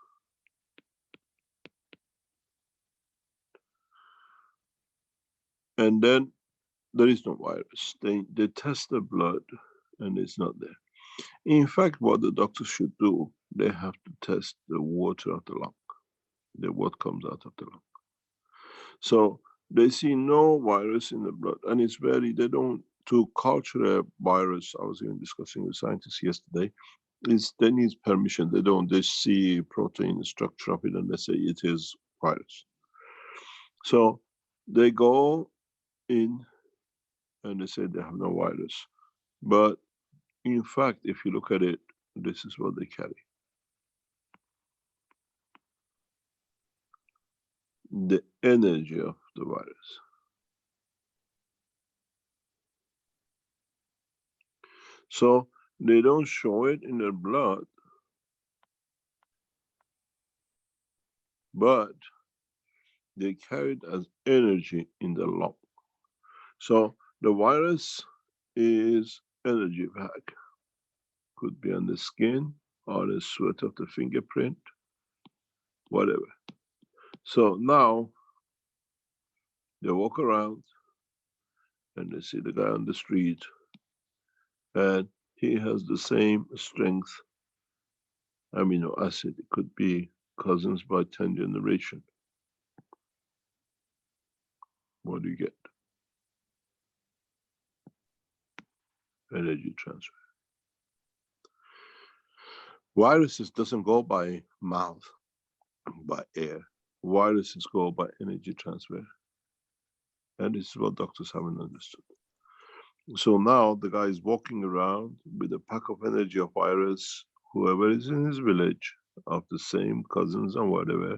and then there is no virus. They test the blood, and it's not there. In fact, what the doctors should do, they have to test the water of the lung, what comes out of the lung. So they see no virus in the blood, and it's very, to culture a virus, I was even discussing with scientists yesterday, they need permission. They see protein structure of it and they say it is virus. So they go in and they say they have no virus. But in fact, if you look at it, this is what they carry. The energy of the virus. So they don't show it in their blood, but they carry it as energy in the lung. So the virus is energy bag. Could be on the skin or the sweat of the fingerprint, whatever. So now they walk around and they see the guy on the street and he has the same strength amino acid. It could be cousins by 10 generation. What do you get? Energy transfer. Viruses doesn't go by mouth, by air. Viruses go by energy transfer. And this is what doctors haven't understood. So now the guy is walking around with a pack of energy of virus, whoever is in his village, of the same cousins and whatever.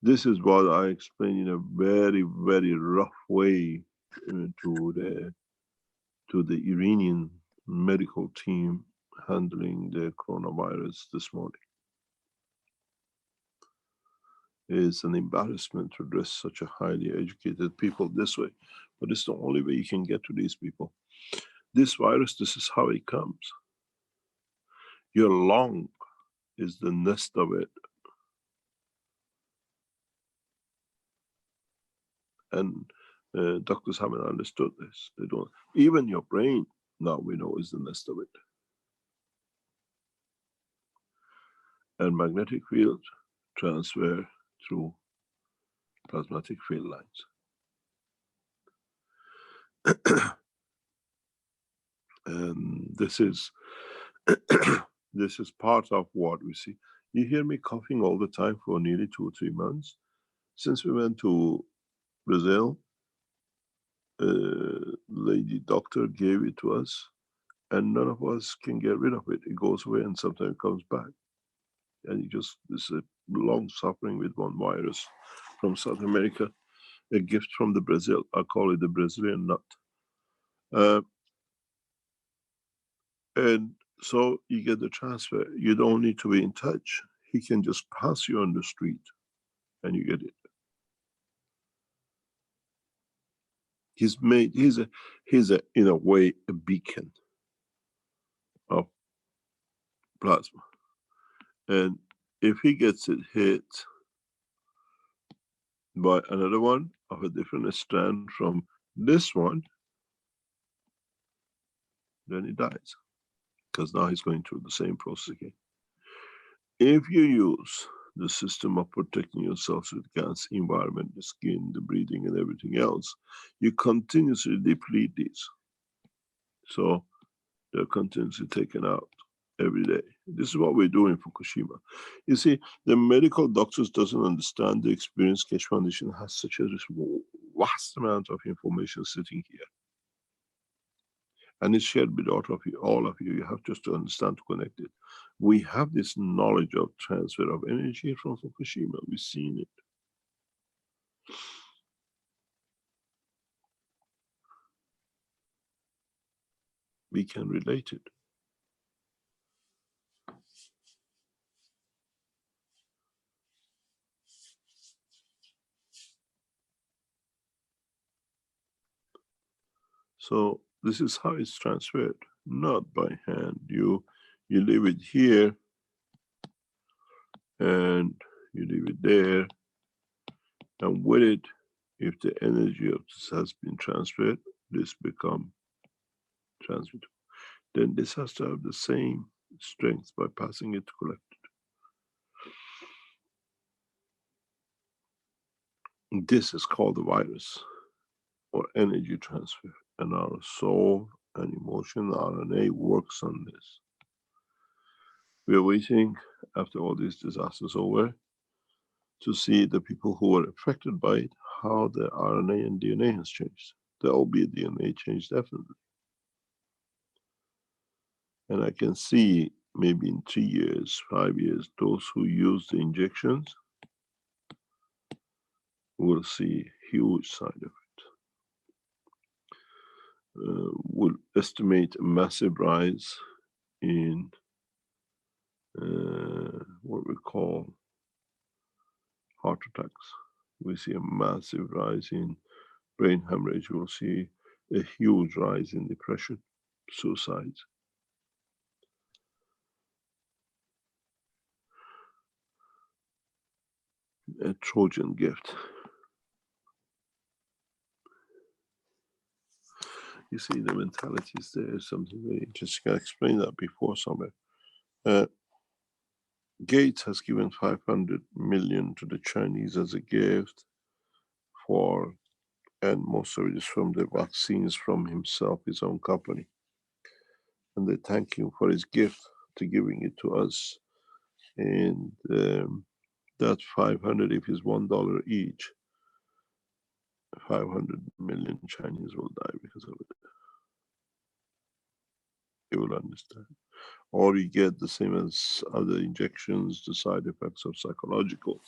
This is what I explain in a very, very rough way to the Iranian medical team handling the coronavirus this morning. It's an embarrassment to address such a highly educated people this way, but it's the only way you can get to these people. This virus, this is how it comes. Your lung is the nest of it. And doctors haven't understood this. They don't. Even your brain, now we know, is the nest of it. And magnetic field transfer through plasmatic field lines. And this is this is part of what we see. You hear me coughing all the time for nearly 2 or 3 months. Since we went to Brazil, lady doctor gave it to us, and none of us can get rid of it. It goes away and sometimes it comes back. And this is a long suffering with one virus from South America, a gift from the Brazil. I call it the Brazilian nut. And so you get the transfer. You don't need to be in touch. He can just pass you on the street and you get it. He's in a way a beacon of plasma. And if he gets it hit by another one of a different strand from this one, then he dies. Because now he's going through the same process again. If you use the system of protecting yourself with gas, environment, the skin, the breathing and everything else, you continuously deplete these. So they're continuously taken out every day. This is what we're doing for Fukushima. You see, the medical doctors doesn't understand the experience. Keshe Foundation has such a vast amount of information sitting here. And it's shared with all of you. You have just to understand to connect it. We have this knowledge of transfer of energy from Fukushima. We've seen it. We can relate it. So this is how it's transferred, not by hand. You leave it here and you leave it there, and with it, if the energy of this has been transferred, this become transmitted. Then this has to have the same strength by passing it to collected. This is called the virus or energy transfer, and our soul and emotion RNA works on this. We are waiting after all these disasters over to see the people who were affected by it, how the RNA and DNA has changed. There will be a DNA change definitely. And I can see maybe in 3 years, 5 years, those who use the injections will see huge side effects. Will estimate a massive rise in what we call heart attacks. We see a massive rise in brain hemorrhage. We'll see a huge rise in depression, suicides. A Trojan gift. You see the mentalities there is something very interesting. I explained that before somewhere. Gates has given 500 million to the Chinese as a gift for, and most of it is from the vaccines from himself, his own company. and they thank him for his gift to giving it to us. And that 500, if it's $1 each, 500 million Chinese will die because of it. You will understand. Or you get the same as other injections, the side effects of psychological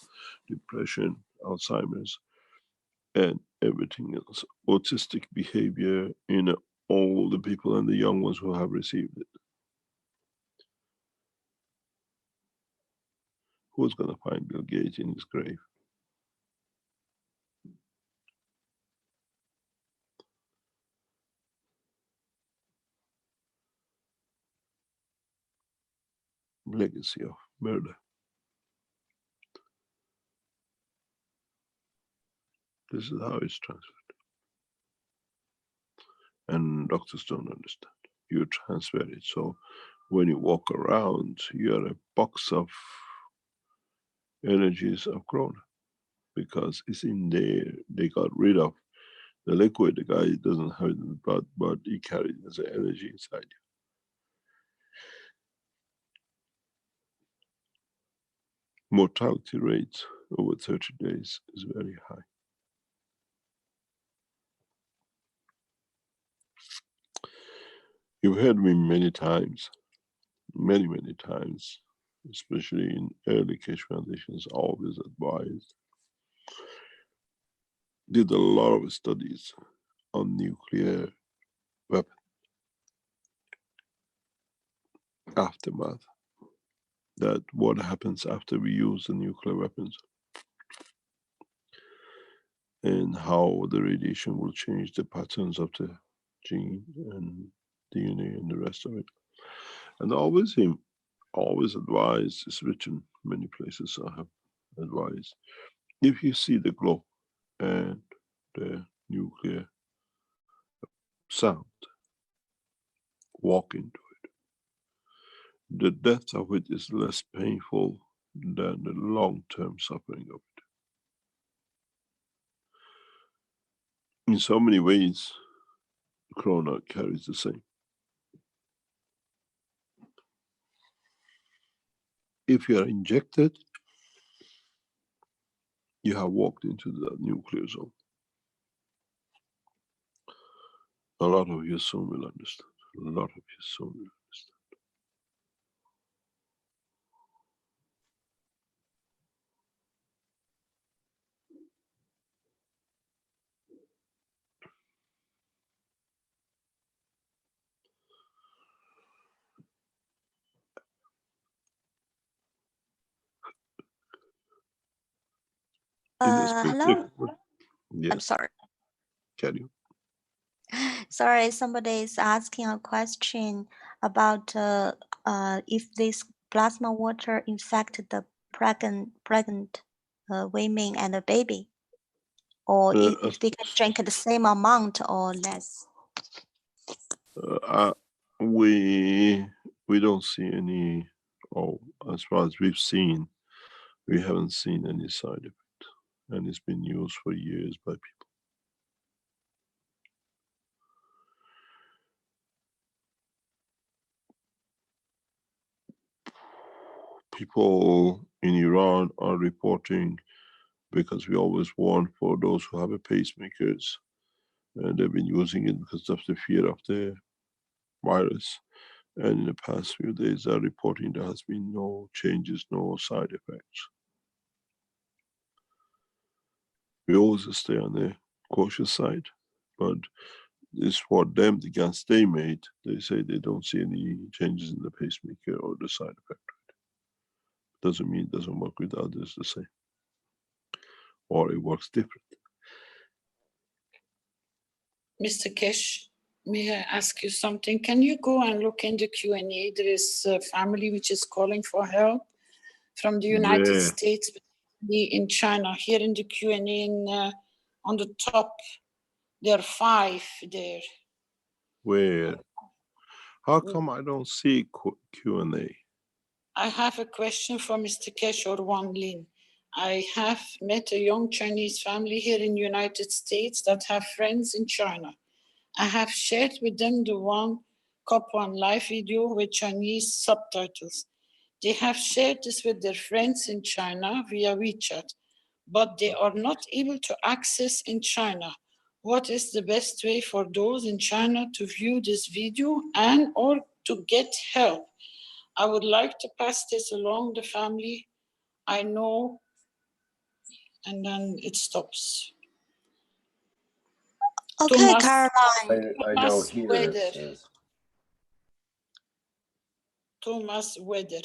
depression, Alzheimer's, and everything else. Autistic behavior in all the people and the young ones who have received it. Who's going to find Bill Gates in his grave? Legacy of murder. This is how it's transferred. And doctors don't understand. You transfer it. So when you walk around, you're a box of energies of Corona because it's in there. They got rid of the liquid. The guy doesn't have it in the blood, but he carries it as an energy inside you. Mortality rate over 30 days is very high. You've heard me many times, many times, especially in early Keshe Foundations, always advised. Did a lot of studies on nuclear weapon aftermath. That what happens after we use the nuclear weapons and how the radiation will change the patterns of the gene and DNA and the rest of it. And always advise, it's written many places I have advised, if you see the glow and the nuclear sound, walk into it. The death of it is less painful than the long-term suffering of it. In so many ways, Corona carries the same. If you are injected, you have walked into the nuclear zone. A lot of you soon will understand. A lot of you soon will Hello. Yes. I'm sorry. Carry on. Sorry, somebody is asking a question about if this plasma water infected the pregnant women and the baby, or if they can drink the same amount or less. We don't see any, or as far as we've seen, we haven't seen any side effect, and it's been used for years by people. People in Iran are reporting, because we always warn for those who have a pacemakers, and they've been using it because of the fear of the virus. And in the past few days, they're reporting there has been no changes, no side effects. We always stay on the cautious side, but it's for them, the gas they made, they say they don't see any changes in the pacemaker or the side effect. Doesn't mean it doesn't work with others the same, or it works different. Mr. Keshe, may I ask you something? Can you go and look in the Q&A? There is a family which is calling for help from the United States, in China. Here in the Q&A, on the top, there are 5 there. Where? How come I don't see Q&A? I have a question for Mr. Keshe or Wang Lin. I have met a young Chinese family here in the United States that have friends in China. I have shared with them the one COP1 live video with Chinese subtitles. They have shared this with their friends in China via WeChat, but they are not able to access in China. What is the best way for those in China to view this video and or to get help? I would like to pass this along the family. I know, and then it stops. Okay, Thomas, Caroline. I know Thomas here Weather. it says. Thomas Weather.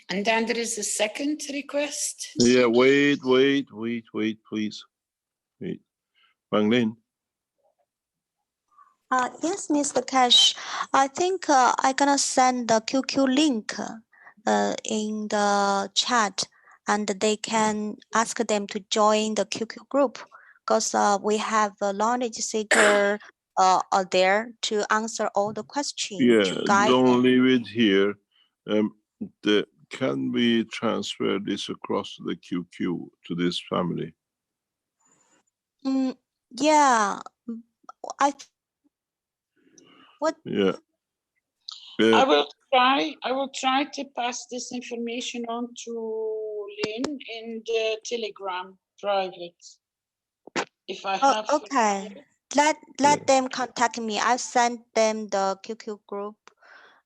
And then there is a second request. Yeah, wait, please. Wait. Wang Lin. Yes, Mr. Cash. I think I'm gonna send the QQ link in the chat, and they can ask them to join the QQ group, because we have a knowledge seeker there to answer all the questions, Yeah, to guide don't them. leave it here. Can we transfer this across to the QQ to this family? Yeah, what? Yeah. I will try to pass this information on to Lynn in the Telegram private. If I have okay. Let them contact me. I sent them the QQ group.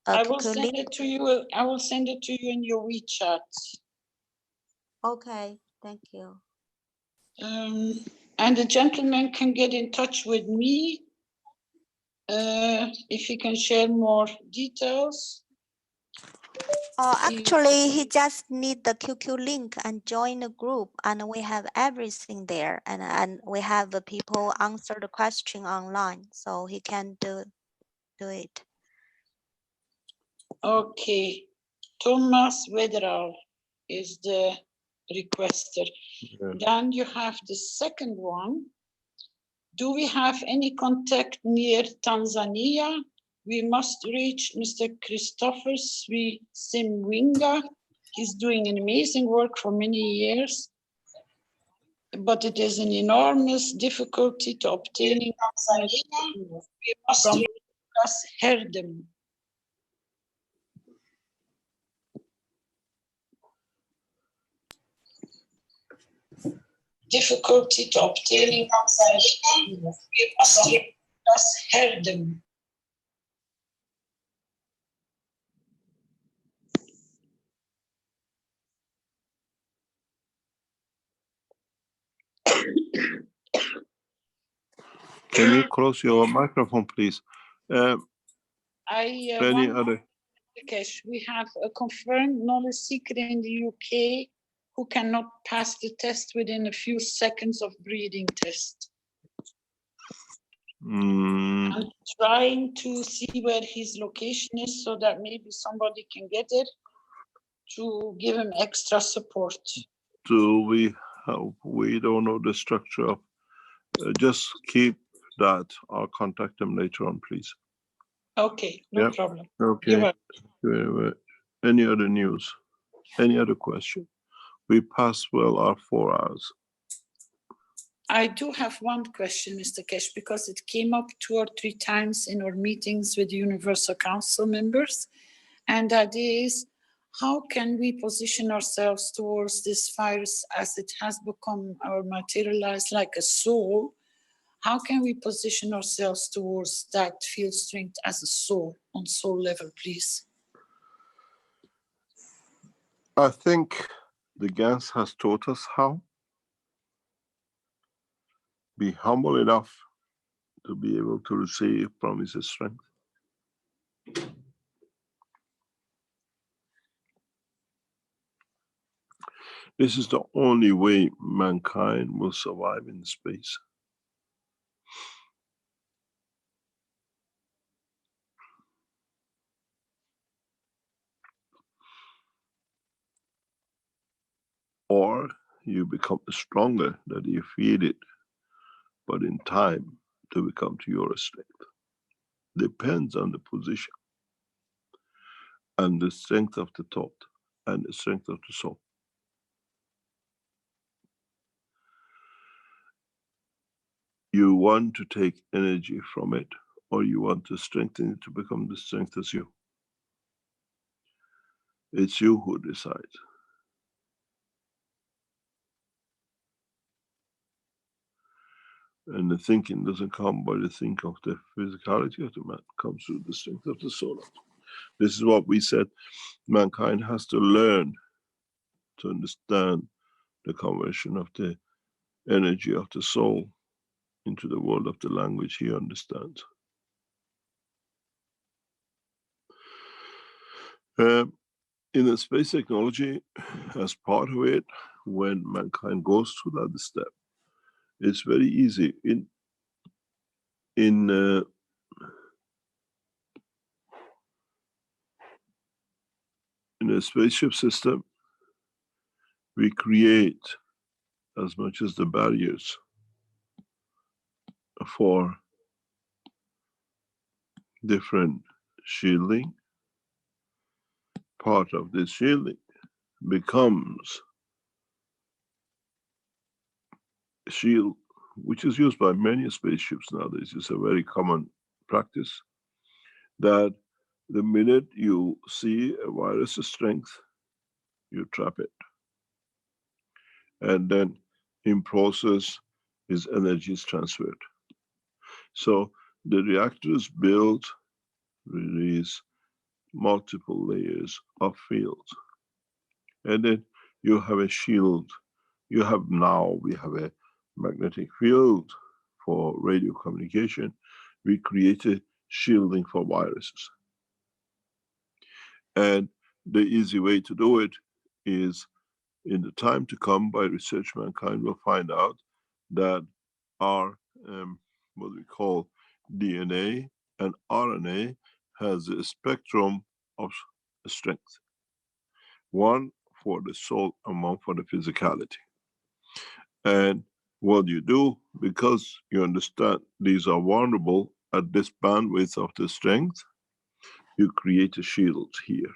I will QQ send link. it to you. I will send it to you in your WeChat. Okay, thank you. And the gentleman can get in touch with me if he can share more details. Actually, he just need the QQ link and join the group, and we have everything there, and we have the people answer the question online, so he can do it. Okay, Thomas Wederal is the requester. Yeah. Then you have the second one. Do we have any contact near Tanzania? We must reach Mr. Christopher Simwinga. He's doing an amazing work for many years, but it is an enormous difficulty to obtaining Tanzania. We must discuss Herdem. Difficulty to obtaining Tanzania. We must discuss Herdem. Can you close your microphone, please? Any other? Keshe, we have a confirmed knowledge seeker in the UK who cannot pass the test within a few seconds of breathing test. I'm trying to see where his location is so that maybe somebody can get it to give him extra support. Do we have, we don't know the structure of, just keep that. I'll contact them later on, please. Okay, no problem. Okay. Any other news? Any other question? We passed well our 4 hours. I do have one question, Mr. Keshe, because it came up 2 or 3 times in our meetings with the Universal Council members, and that is, how can we position ourselves towards this virus as it has become or materialized like a soul? How can we position ourselves towards that field strength as a soul, on soul level, please? I think the GANS has taught us how. Be humble enough to be able to receive from his strength. This is the only way mankind will survive in space. Or you become stronger that you feel it, but in time to become to your strength. Depends on the position and the strength of the thought and the strength of the soul. you want to take energy from it, or you want to strengthen it to become the strength as you. It's you who decides. And the thinking doesn't come by the think of the physicality of the man, it comes through the strength of the soul. This is what we said, mankind has to learn to understand the conversion of the energy of the soul into the world of the language he understands. In the space technology, as part of it, when mankind goes through that step, it's very easy. In a spaceship system, we create as much as the barriers for different shielding. Part of this shielding becomes a shield, which is used by many spaceships nowadays. It's a very common practice that the minute you see a virus's strength, you trap it. And then in process, his energy is transferred. So the reactors build, release multiple layers of fields. And then you have a shield. We have a magnetic field for radio communication. We created shielding for viruses. And the easy way to do it is, in the time to come, by research, mankind will find out that our what we call DNA and RNA has a spectrum of strength. One for the soul and one for the physicality. And what you do, because you understand these are vulnerable at this bandwidth of the strength, you create a shield here.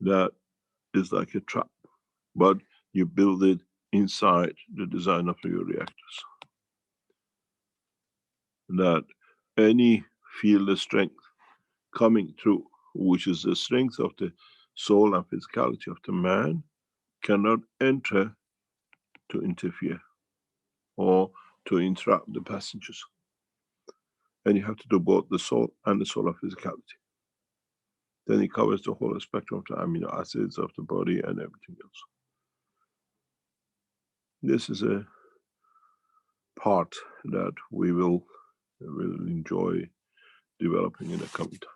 That is like a trap, but you build it inside the design of your reactors. That any field of strength coming through, which is the strength of the soul and physicality of the man, cannot enter to interfere or to interrupt the passengers. And you have to do both the soul and the soul of physicality. Then it covers the whole spectrum of the amino acids of the body and everything else. This is a part that we will enjoy developing in the coming time.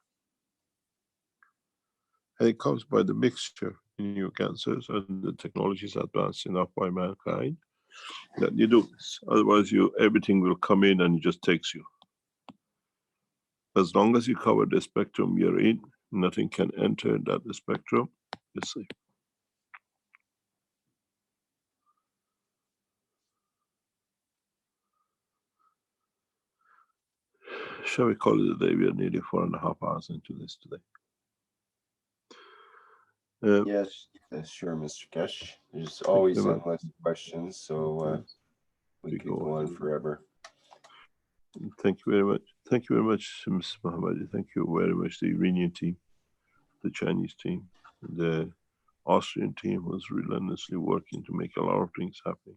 And it comes by the mixture in new cancers, and the technology is advanced enough by mankind that you do this. Otherwise, everything will come in and it just takes you. As long as you cover the spectrum you're in, nothing can enter that spectrum. You see. Shall we call it a day? We are nearly 4.5 hours into this today. Yes, sure, Mr. Keshe. There's always endless questions, so we could go on forever. Thank you very much. Thank you very much, Ms. Mohammadi. Thank you very much, the Iranian team, the Chinese team, the Austrian team was relentlessly working to make a lot of things happen.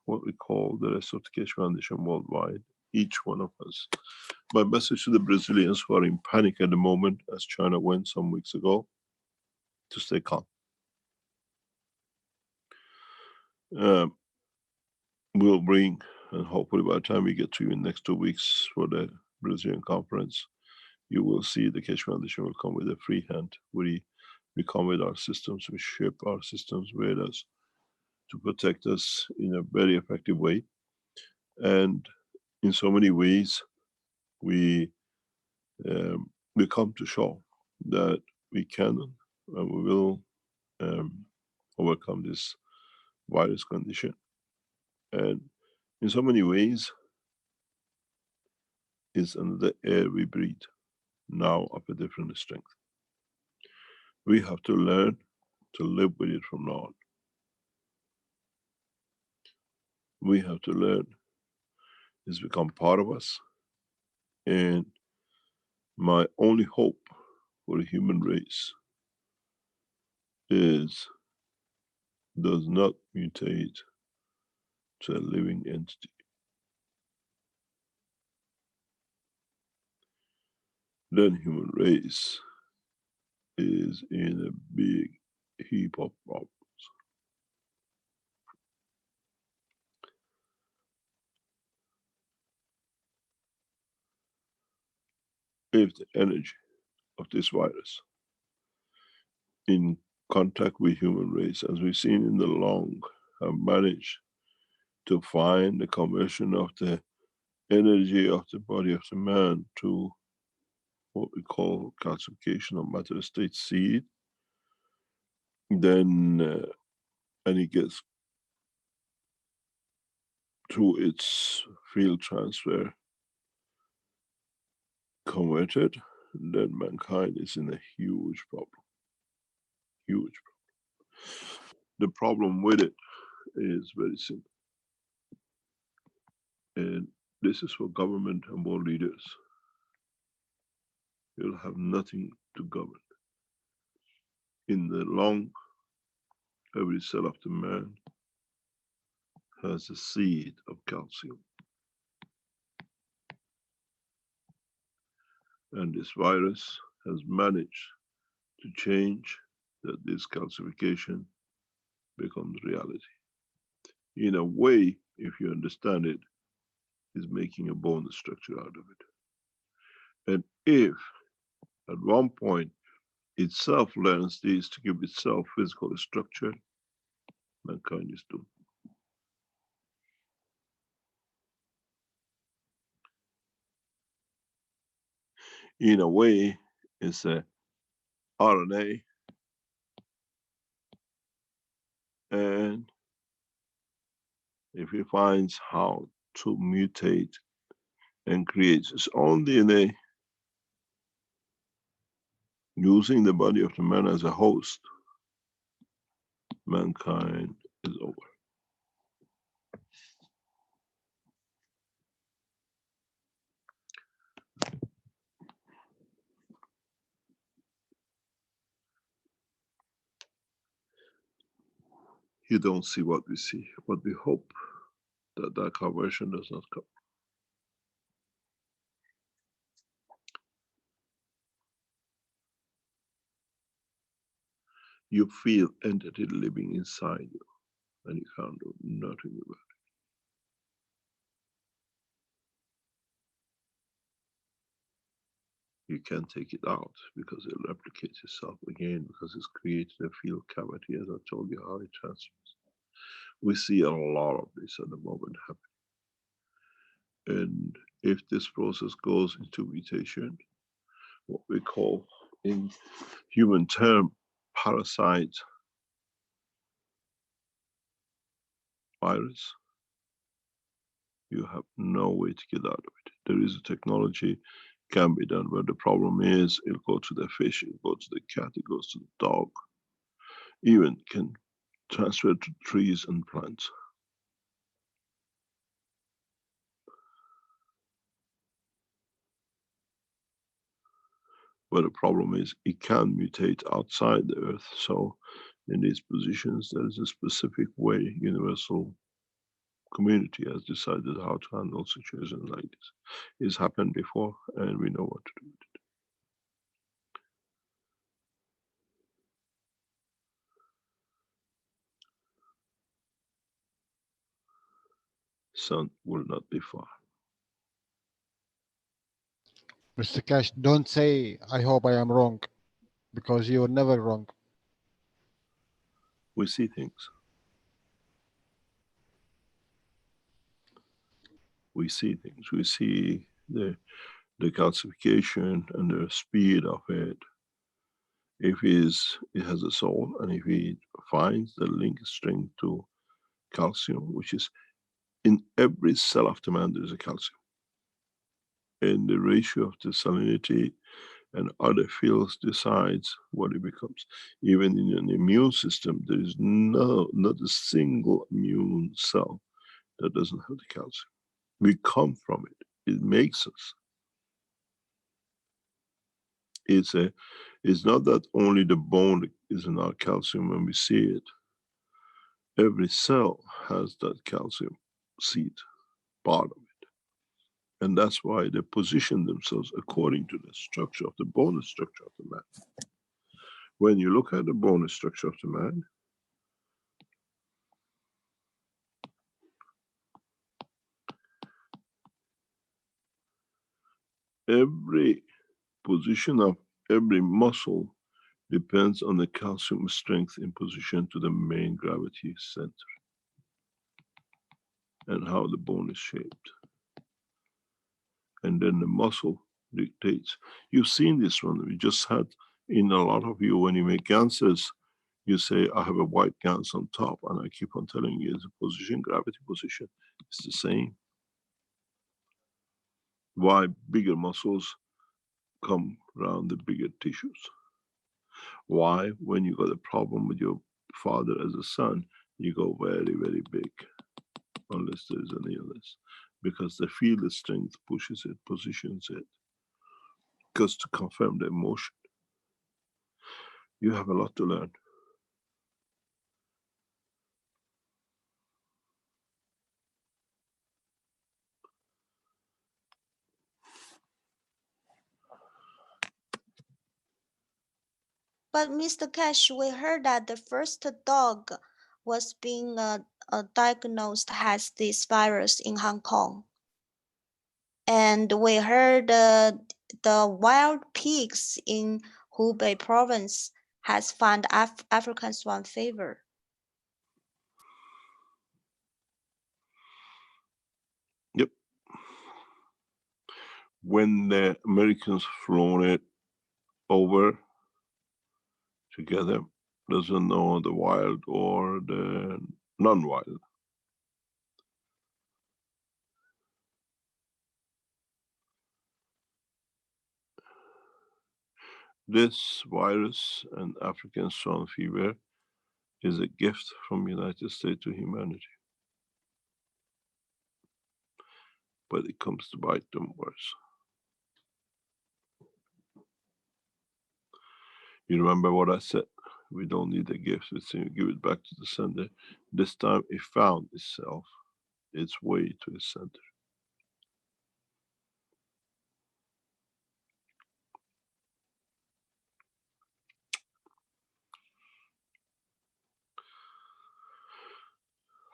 What we call the rest of the Keshe Foundation worldwide, each one of us. My message to the Brazilians who are in panic at the moment, as China went some weeks ago, to stay calm. We'll bring, and hopefully by the time we get to you in the next 2 weeks for the Brazilian conference, you will see the Keshe Foundation will come with a free hand. We come with our systems, we ship our systems with us to protect us in a very effective way. And in so many ways, we come to show that we can and we will overcome this virus condition. And in so many ways, it's another air we breathe, now of a different strength. We have to learn to live with it from now on. We have to learn. It's become part of us. And my only hope for the human race does not mutate to a living entity. Then human race is in a big heap of problems. If the energy of this virus in contact with human race, as we've seen in the lung, have managed to find the conversion of the energy of the body of the man to what we call calcification of matter state seed, then and it gets to its field transfer converted, then mankind is in a huge problem. Huge problem. The problem with it is very simple. And this is for government and world leaders. You'll have nothing to govern. In the lung, every cell of the man has a seed of calcium. And this virus has managed to change that this calcification becomes reality. In a way, if you understand it, is making a bone structure out of it. And if at one point itself learns this to give itself physical structure, mankind is doomed. In a way, it's a RNA, and if he finds how to mutate and create its own DNA, using the body of the man as a host, mankind is over. You don't see what we see, but we hope that that conversion does not come. You feel entity living inside you, and you can't do nothing about it. You can't take it out because it replicates itself again, because it's created a field cavity, as I told you how it transfers. We see a lot of this at the moment happening. And if this process goes into mutation, what we call in human term parasite virus, you have no way to get out of it. There is a technology, can be done, but the problem is it'll go to the fish, it'll go to the cat, it goes to the dog, even can transfer to trees and plants. But the problem is it can mutate outside the earth. So in these positions, there is a specific way universal community has decided how to handle situations like this. It's happened before and we know what to do with it. Sun will not be far. Mr. Cash, don't say, I hope I am wrong, because you're never wrong. We see things. We see things. We see the calcification and the speed of it. If it has a soul, and if it finds the link string to calcium, which is in every cell of the man, there is a calcium. And the ratio of the salinity and other fields decides what it becomes. Even in an immune system, there is not a single immune cell that doesn't have the calcium. We come from it. It makes us. It's not that only the bone is in our calcium when we see it. Every cell has that calcium seed, part of it. And that's why they position themselves according to the structure of the bone structure of the man. When you look at the bone structure of the man, every position of every muscle depends on the calcium strength in position to the main gravity center and how the bone is shaped. And then the muscle dictates. You've seen this one. We just had in a lot of you, when you make ganses, you say, I have a white gans on top, and I keep on telling you it's a position, gravity position. It's the same. Why bigger muscles come around the bigger tissues? Why, when you got a problem with your father as a son, you go very, very big, unless there is an illness, because the field strength pushes it, positions it, because to confirm the emotion. You have a lot to learn. But Mr. Keshe, we heard that the first dog was being diagnosed has this virus in Hong Kong. And we heard the wild pigs in Hubei province has found African swine fever. Yep. When the Americans flown it over together, doesn't know the wild or the non-wild. This virus and African swine fever is a gift from the United States to humanity. But it comes to bite them worse. You remember what I said? We don't need a gift, it's give it back to the sender. This time it found itself, its way to the center.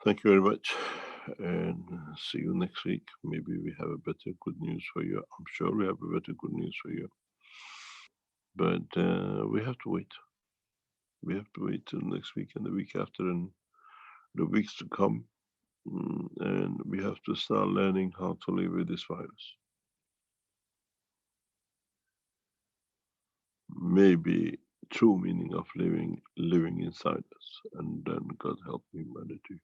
Thank you very much, and see you next week. Maybe we have a better good news for you. I'm sure we have a better good news for you. But we have to wait. We have to wait till next week and the week after and the weeks to come. And we have to start learning how to live with this virus. Maybe true meaning of living inside us, and then God help humanity.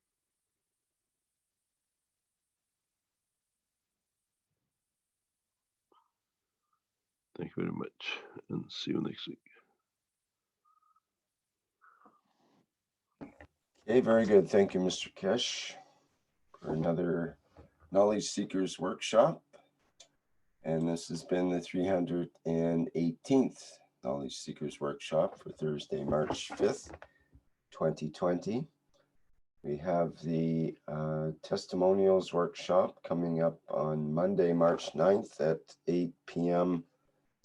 Thank you very much, and see you next week. Okay, very good. Thank you, Mr. Keshe, for another Knowledge Seekers workshop. And this has been the 318th Knowledge Seekers workshop for Thursday, March 5th, 2020. We have the testimonials workshop coming up on Monday, March 9th at 8 p.m.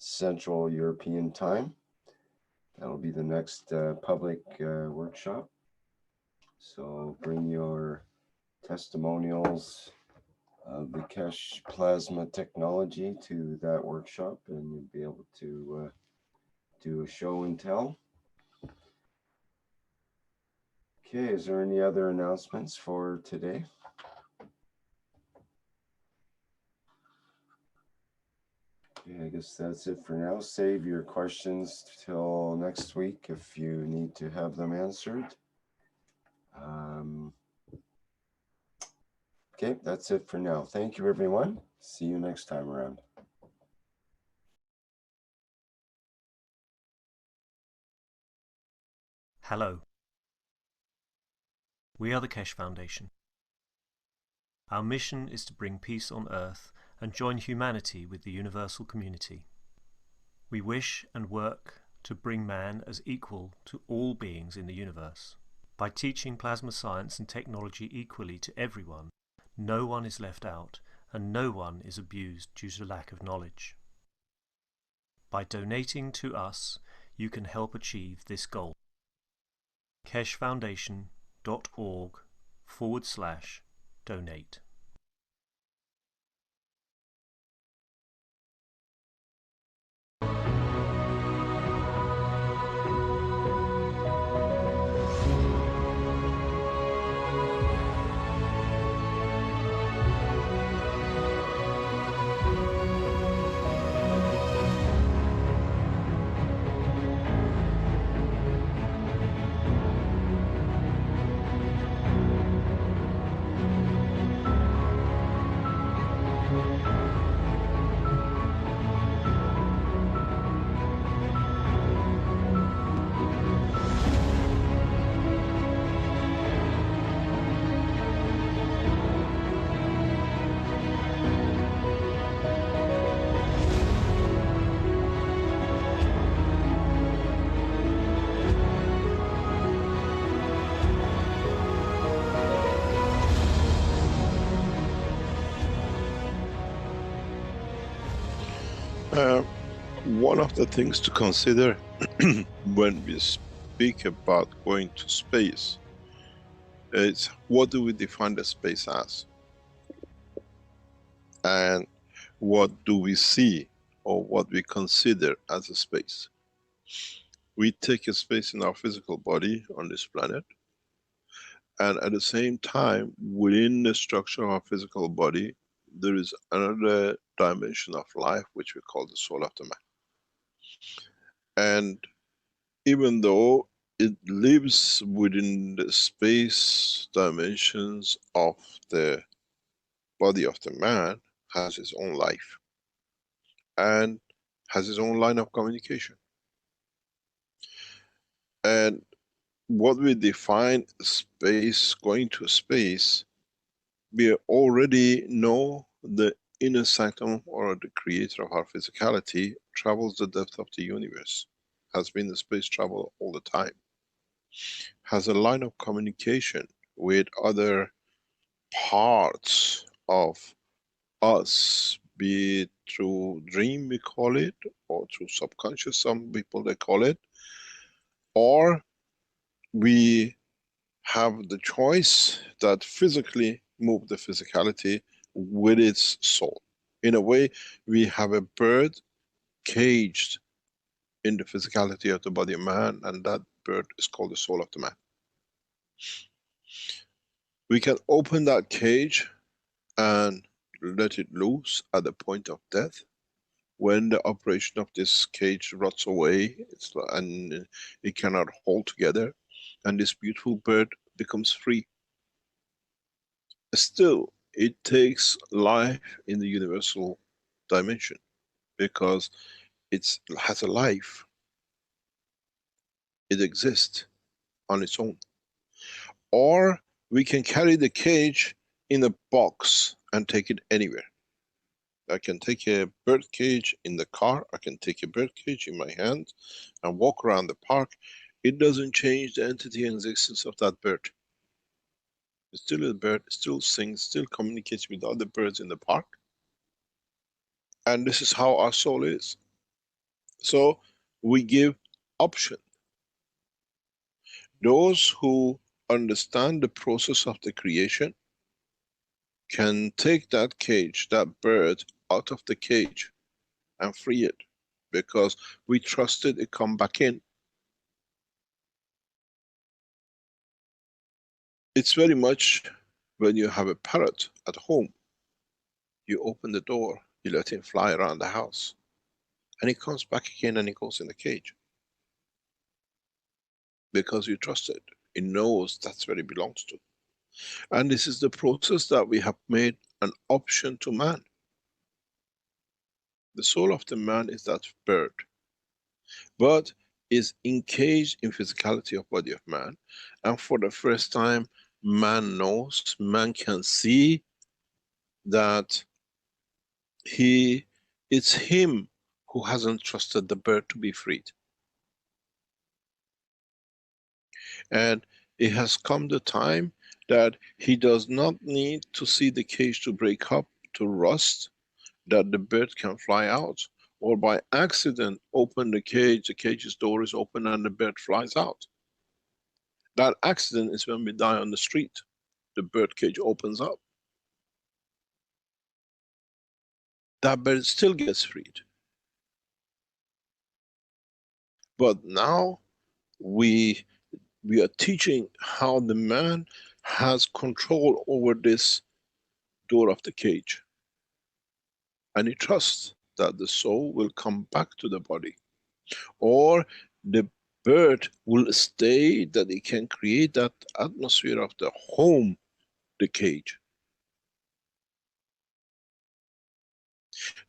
Central European Time. That'll be the next public workshop. So bring your testimonials of the Keshe plasma technology to that workshop, and you'll be able to do a show and tell. Okay, is there any other announcements for today? Okay, I guess that's it for now. Save your questions till next week if you need to have them answered. Okay, that's it for now. Thank you, everyone. See you next time around. Hello. We are the Keshe Foundation. Our mission is to bring peace on Earth and join humanity with the universal community. We wish and work to bring man as equal to all beings in the universe. By teaching plasma science and technology equally to everyone, no one is left out and no one is abused due to lack of knowledge. By donating to us, you can help achieve this goal. keshefoundation.org/donate. One of the things to consider when we speak about going to space is what do we define the space as? And what do we see or what we consider as a space? We take a space in our physical body on this planet, and at the same time, within the structure of our physical body, there is another dimension of life which we call the soul of the man. And even though it lives within the space dimensions of the body of the man, has its own life and has its own line of communication. And what we define space, going to space, we already know the inner sanctum or the creator of our physicality travels the depth of the universe, has been the space travel all the time, has a line of communication with other parts of us, be it through dream we call it, or through subconscious, some people they call it, or we have the choice that physically move the physicality with its soul. In a way, we have a bird caged in the physicality of the body of man, and that bird is called the soul of the man. We can open that cage and let it loose at the point of death. When the operation of this cage rots away, and it cannot hold together, and this beautiful bird becomes free. Still, it takes life in the universal dimension because it has a life. It exists on its own. Or we can carry the cage in a box and take it anywhere. I can take a bird cage in the car, I can take a bird cage in my hand and walk around the park. It doesn't change the entity and existence of that bird. It's still a bird, still sings, still communicates with other birds in the park. And this is how our soul is. So we give option. Those who understand the process of the creation can take that cage, that bird, out of the cage and free it, because we trusted it come back in. It's very much when you have a parrot at home, you open the door, you let him fly around the house, and he comes back again and he goes in the cage. Because you trust it. It knows that's where it belongs to. And this is the process that we have made an option to man. The soul of the man is that bird. But is encaged in physicality of body of man, and for the first time man knows, man can see that it's him who hasn't trusted the bird to be freed. And it has come the time that he does not need to see the cage to break up, to rust, that the bird can fly out, or by accident open the cage's door is open and the bird flies out. That accident is when we die on the street. The bird cage opens up. That bird still gets freed. But now we are teaching how the man has control over this door of the cage. And he trusts that the soul will come back to the body. Or the bird will stay, that it can create that atmosphere of the home, the cage.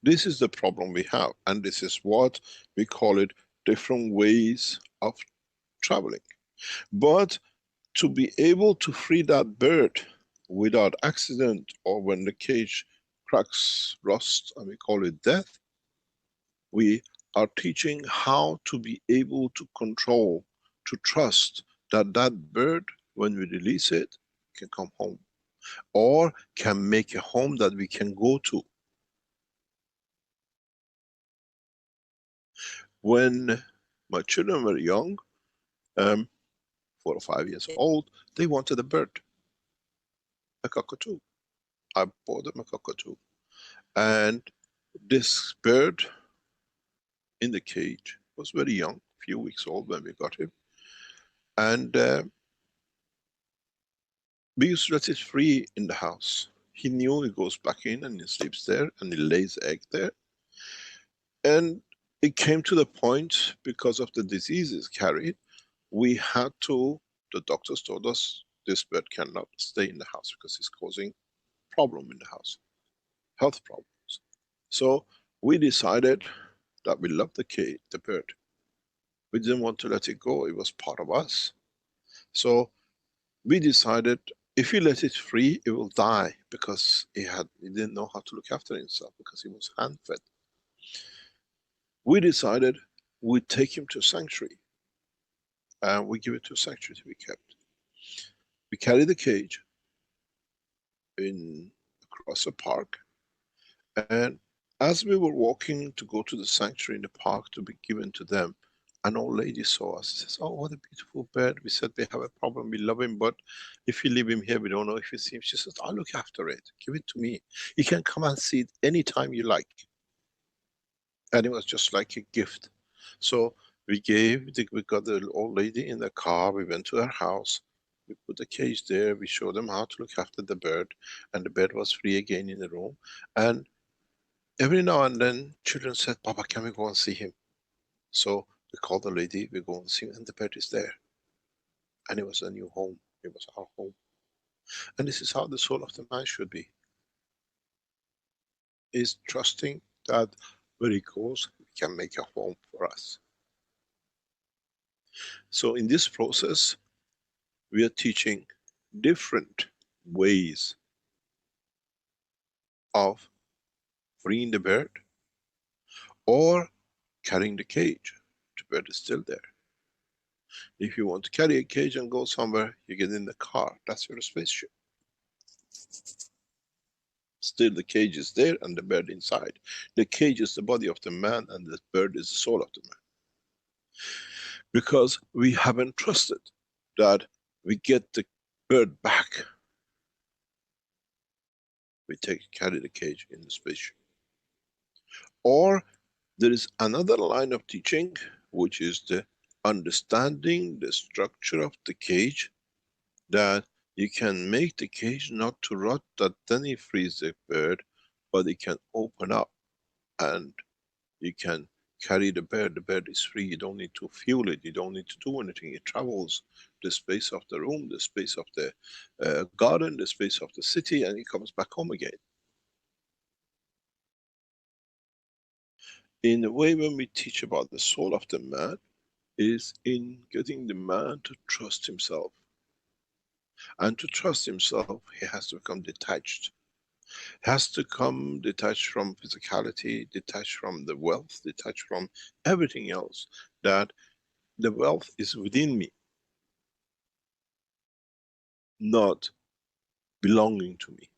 This is the problem we have, and this is what we call it different ways of traveling. But to be able to free that bird without accident, or when the cage cracks, rust, and we call it death, we are teaching how to be able to control, to trust that that bird, when we release it, can come home, or can make a home that we can go to. When my children were young, 4 or 5 years old, they wanted a bird, a cockatoo. I bought them a cockatoo. And this bird in the cage was very young, few weeks old when we got him. And we used to let it free in the house. He knew he goes back in and he sleeps there and he lays egg there. And it came to the point, because of the diseases carried, we had to, the doctors told us, this bird cannot stay in the house because it's causing problem in the house, health problems. So we decided that we loved the bird. We didn't want to let it go, it was part of us. So we decided, if we let it free, it will die, because he didn't know how to look after himself, because he was hand-fed. We decided we'd take him to a sanctuary, and we give it to a sanctuary to be kept. We carried the cage across a park, and as we were walking to go to the sanctuary in the park to be given to them, an old lady saw us. She says, "Oh, what a beautiful bird." We said, "We have a problem, we love him, but if you leave him here, we don't know if you see him." She says, "I'll look after it, give it to me. You can come and see it anytime you like." And it was just like a gift. So we got the old lady in the car, we went to her house, we put the cage there, we showed them how to look after the bird, and the bird was free again in the room. And every now and then, children said, "Papa, can we go and see him?" So we called the lady, we go and see him, and the bird is there. And it was a new home, it was our home. And this is how the soul of the man should be. Is trusting that where he goes, he can make a home for us. So in this process, we are teaching different ways of freeing the bird, or carrying the cage. The bird is still there. If you want to carry a cage and go somewhere, you get in the car. That's your spaceship. Still the cage is there and the bird inside. The cage is the body of the man and the bird is the soul of the man. Because we haven't trusted that we get the bird back. We carry the cage in the spaceship. Or there is another line of teaching, which is the understanding the structure of the cage, that you can make the cage not to rot, that then it frees the bird, but it can open up and you can carry the bird is free, you don't need to fuel it, you don't need to do anything, it travels the space of the room, the space of the garden, the space of the city, and it comes back home again. In a way, when we teach about the soul of the man, is in getting the man to trust himself. And to trust himself, he has to become detached. Has to come detached from physicality, detached from the wealth, detached from everything else. That the wealth is within me, not belonging to me.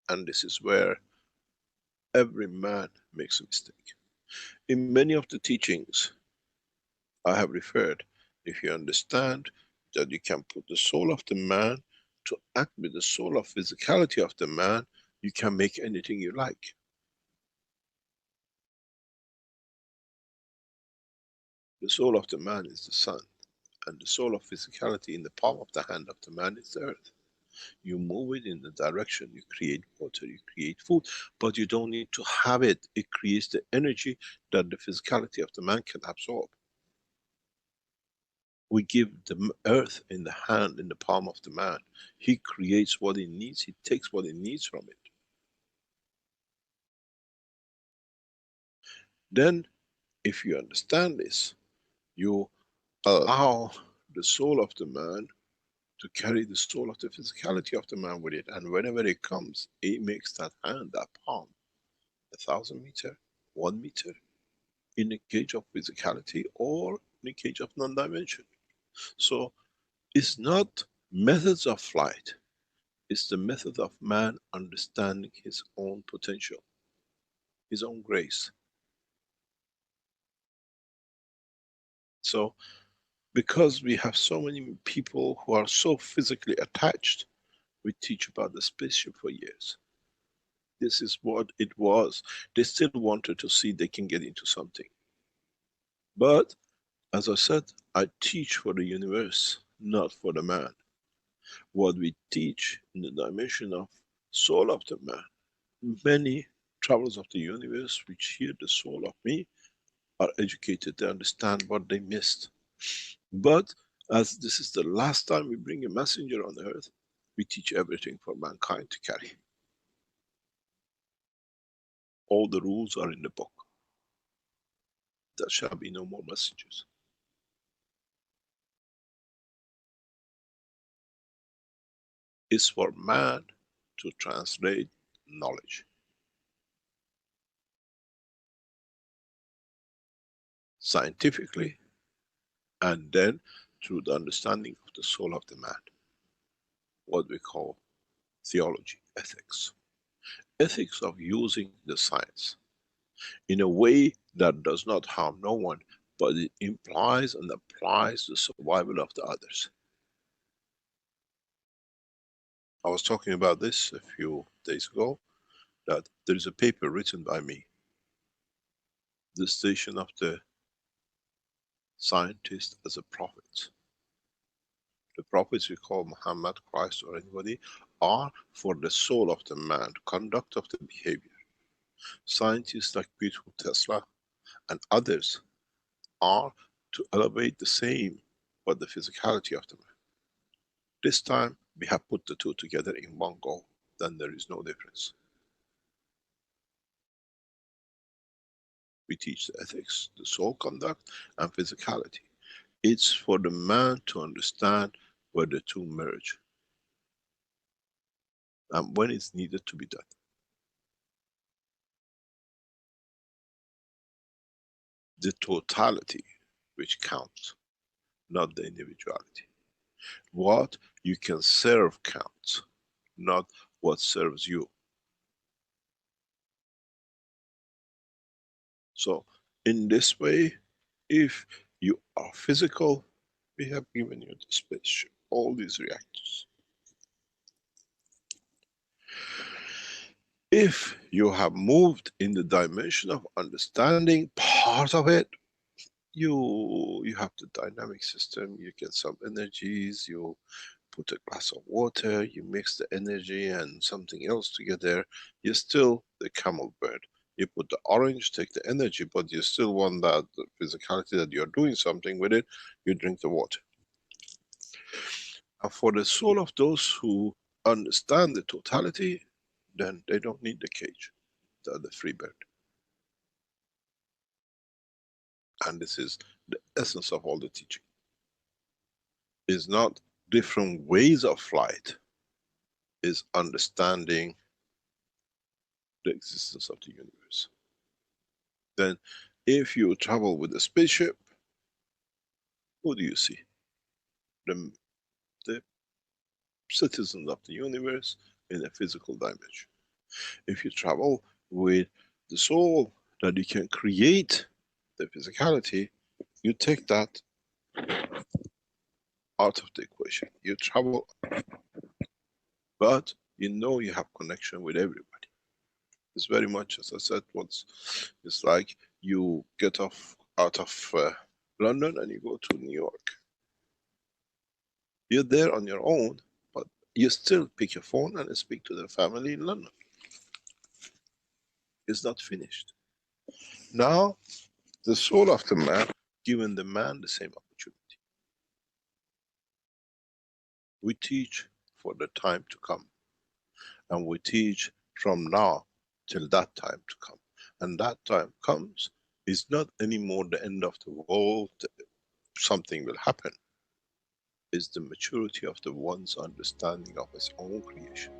And this is where every man makes a mistake. In many of the teachings I have referred, if you understand that you can put the soul of the man to act with the soul of physicality of the man, you can make anything you like. The soul of the man is the sun, and the soul of physicality in the palm of the hand of the man is the earth. You move it in the direction, you create water, you create food, but you don't need to have it. It creates the energy that the physicality of the man can absorb. We give the earth in the hand, in the palm of the man. He creates what he needs, he takes what he needs from it. Then, if you understand this, you allow the soul of the man to carry the soul of the physicality of the man with it, and whenever it comes, it makes that hand, that palm, 1,000 meter, 1 meter, in a cage of physicality or in a cage of non-dimension. So it's not methods of flight, it's the method of man understanding his own potential, his own grace. So because we have so many people who are so physically attached, we teach about the spaceship for years. This is what it was. They still wanted to see they can get into something. But as I said, I teach for the universe, not for the man. What we teach in the dimension of soul of the man, many travelers of the universe which hear the soul of me are educated, they understand what they missed. But as this is the last time we bring a messenger on earth, we teach everything for mankind to carry. All the rules are in the book. There shall be no more messages. It's for man to translate knowledge. Scientifically, and then through the understanding of the soul of the man. What we call theology, ethics. Ethics of using the science in a way that does not harm no one, but it implies and applies the survival of the others. I was talking about this a few days ago, that there is a paper written by me, the station of the scientist as a prophet. The prophets we call Muhammad, Christ, or anybody, are for the soul of the man, conduct of the behavior. Scientists like beautiful Tesla and others are to elevate the same, but the physicality of the man. This time we have put the two together in one go, then there is no difference. We teach the ethics, the soul conduct, and physicality. It's for the man to understand where the two merge and when it's needed to be done. The totality which counts, not the individuality. What you can serve counts, not what serves you. So in this way, if you are physical, we have given you the spaceship, all these reactors. If you have moved in the dimension of understanding part of it, you have the dynamic system, you get some energies, you put a glass of water, you mix the energy and something else together, you're still the camel bird. You put the orange, take the energy, but you still want that physicality that you're doing something with it, you drink the water. And for the soul of those who understand the totality, then they don't need the cage. They're the free bird. And this is the essence of all the teaching. Is not different ways of flight, is understanding the existence of the universe. Then if you travel with a spaceship, who do you see? The citizens of the universe in a physical dimension. If you travel with the soul, that you can create the physicality, you take that out of the equation. You travel, but you know you have connection with everybody. It's very much, as I said once, it's like you get off out of London and you go to New York. You're there on your own, but you still pick your phone and speak to the family in London. It's not finished. Now, the soul of the man, giving the man the same opportunity. We teach for the time to come. And we teach from now till that time to come. And that time comes, is not anymore the end of the world, something will happen. It's the maturity of the one's understanding of his own creation.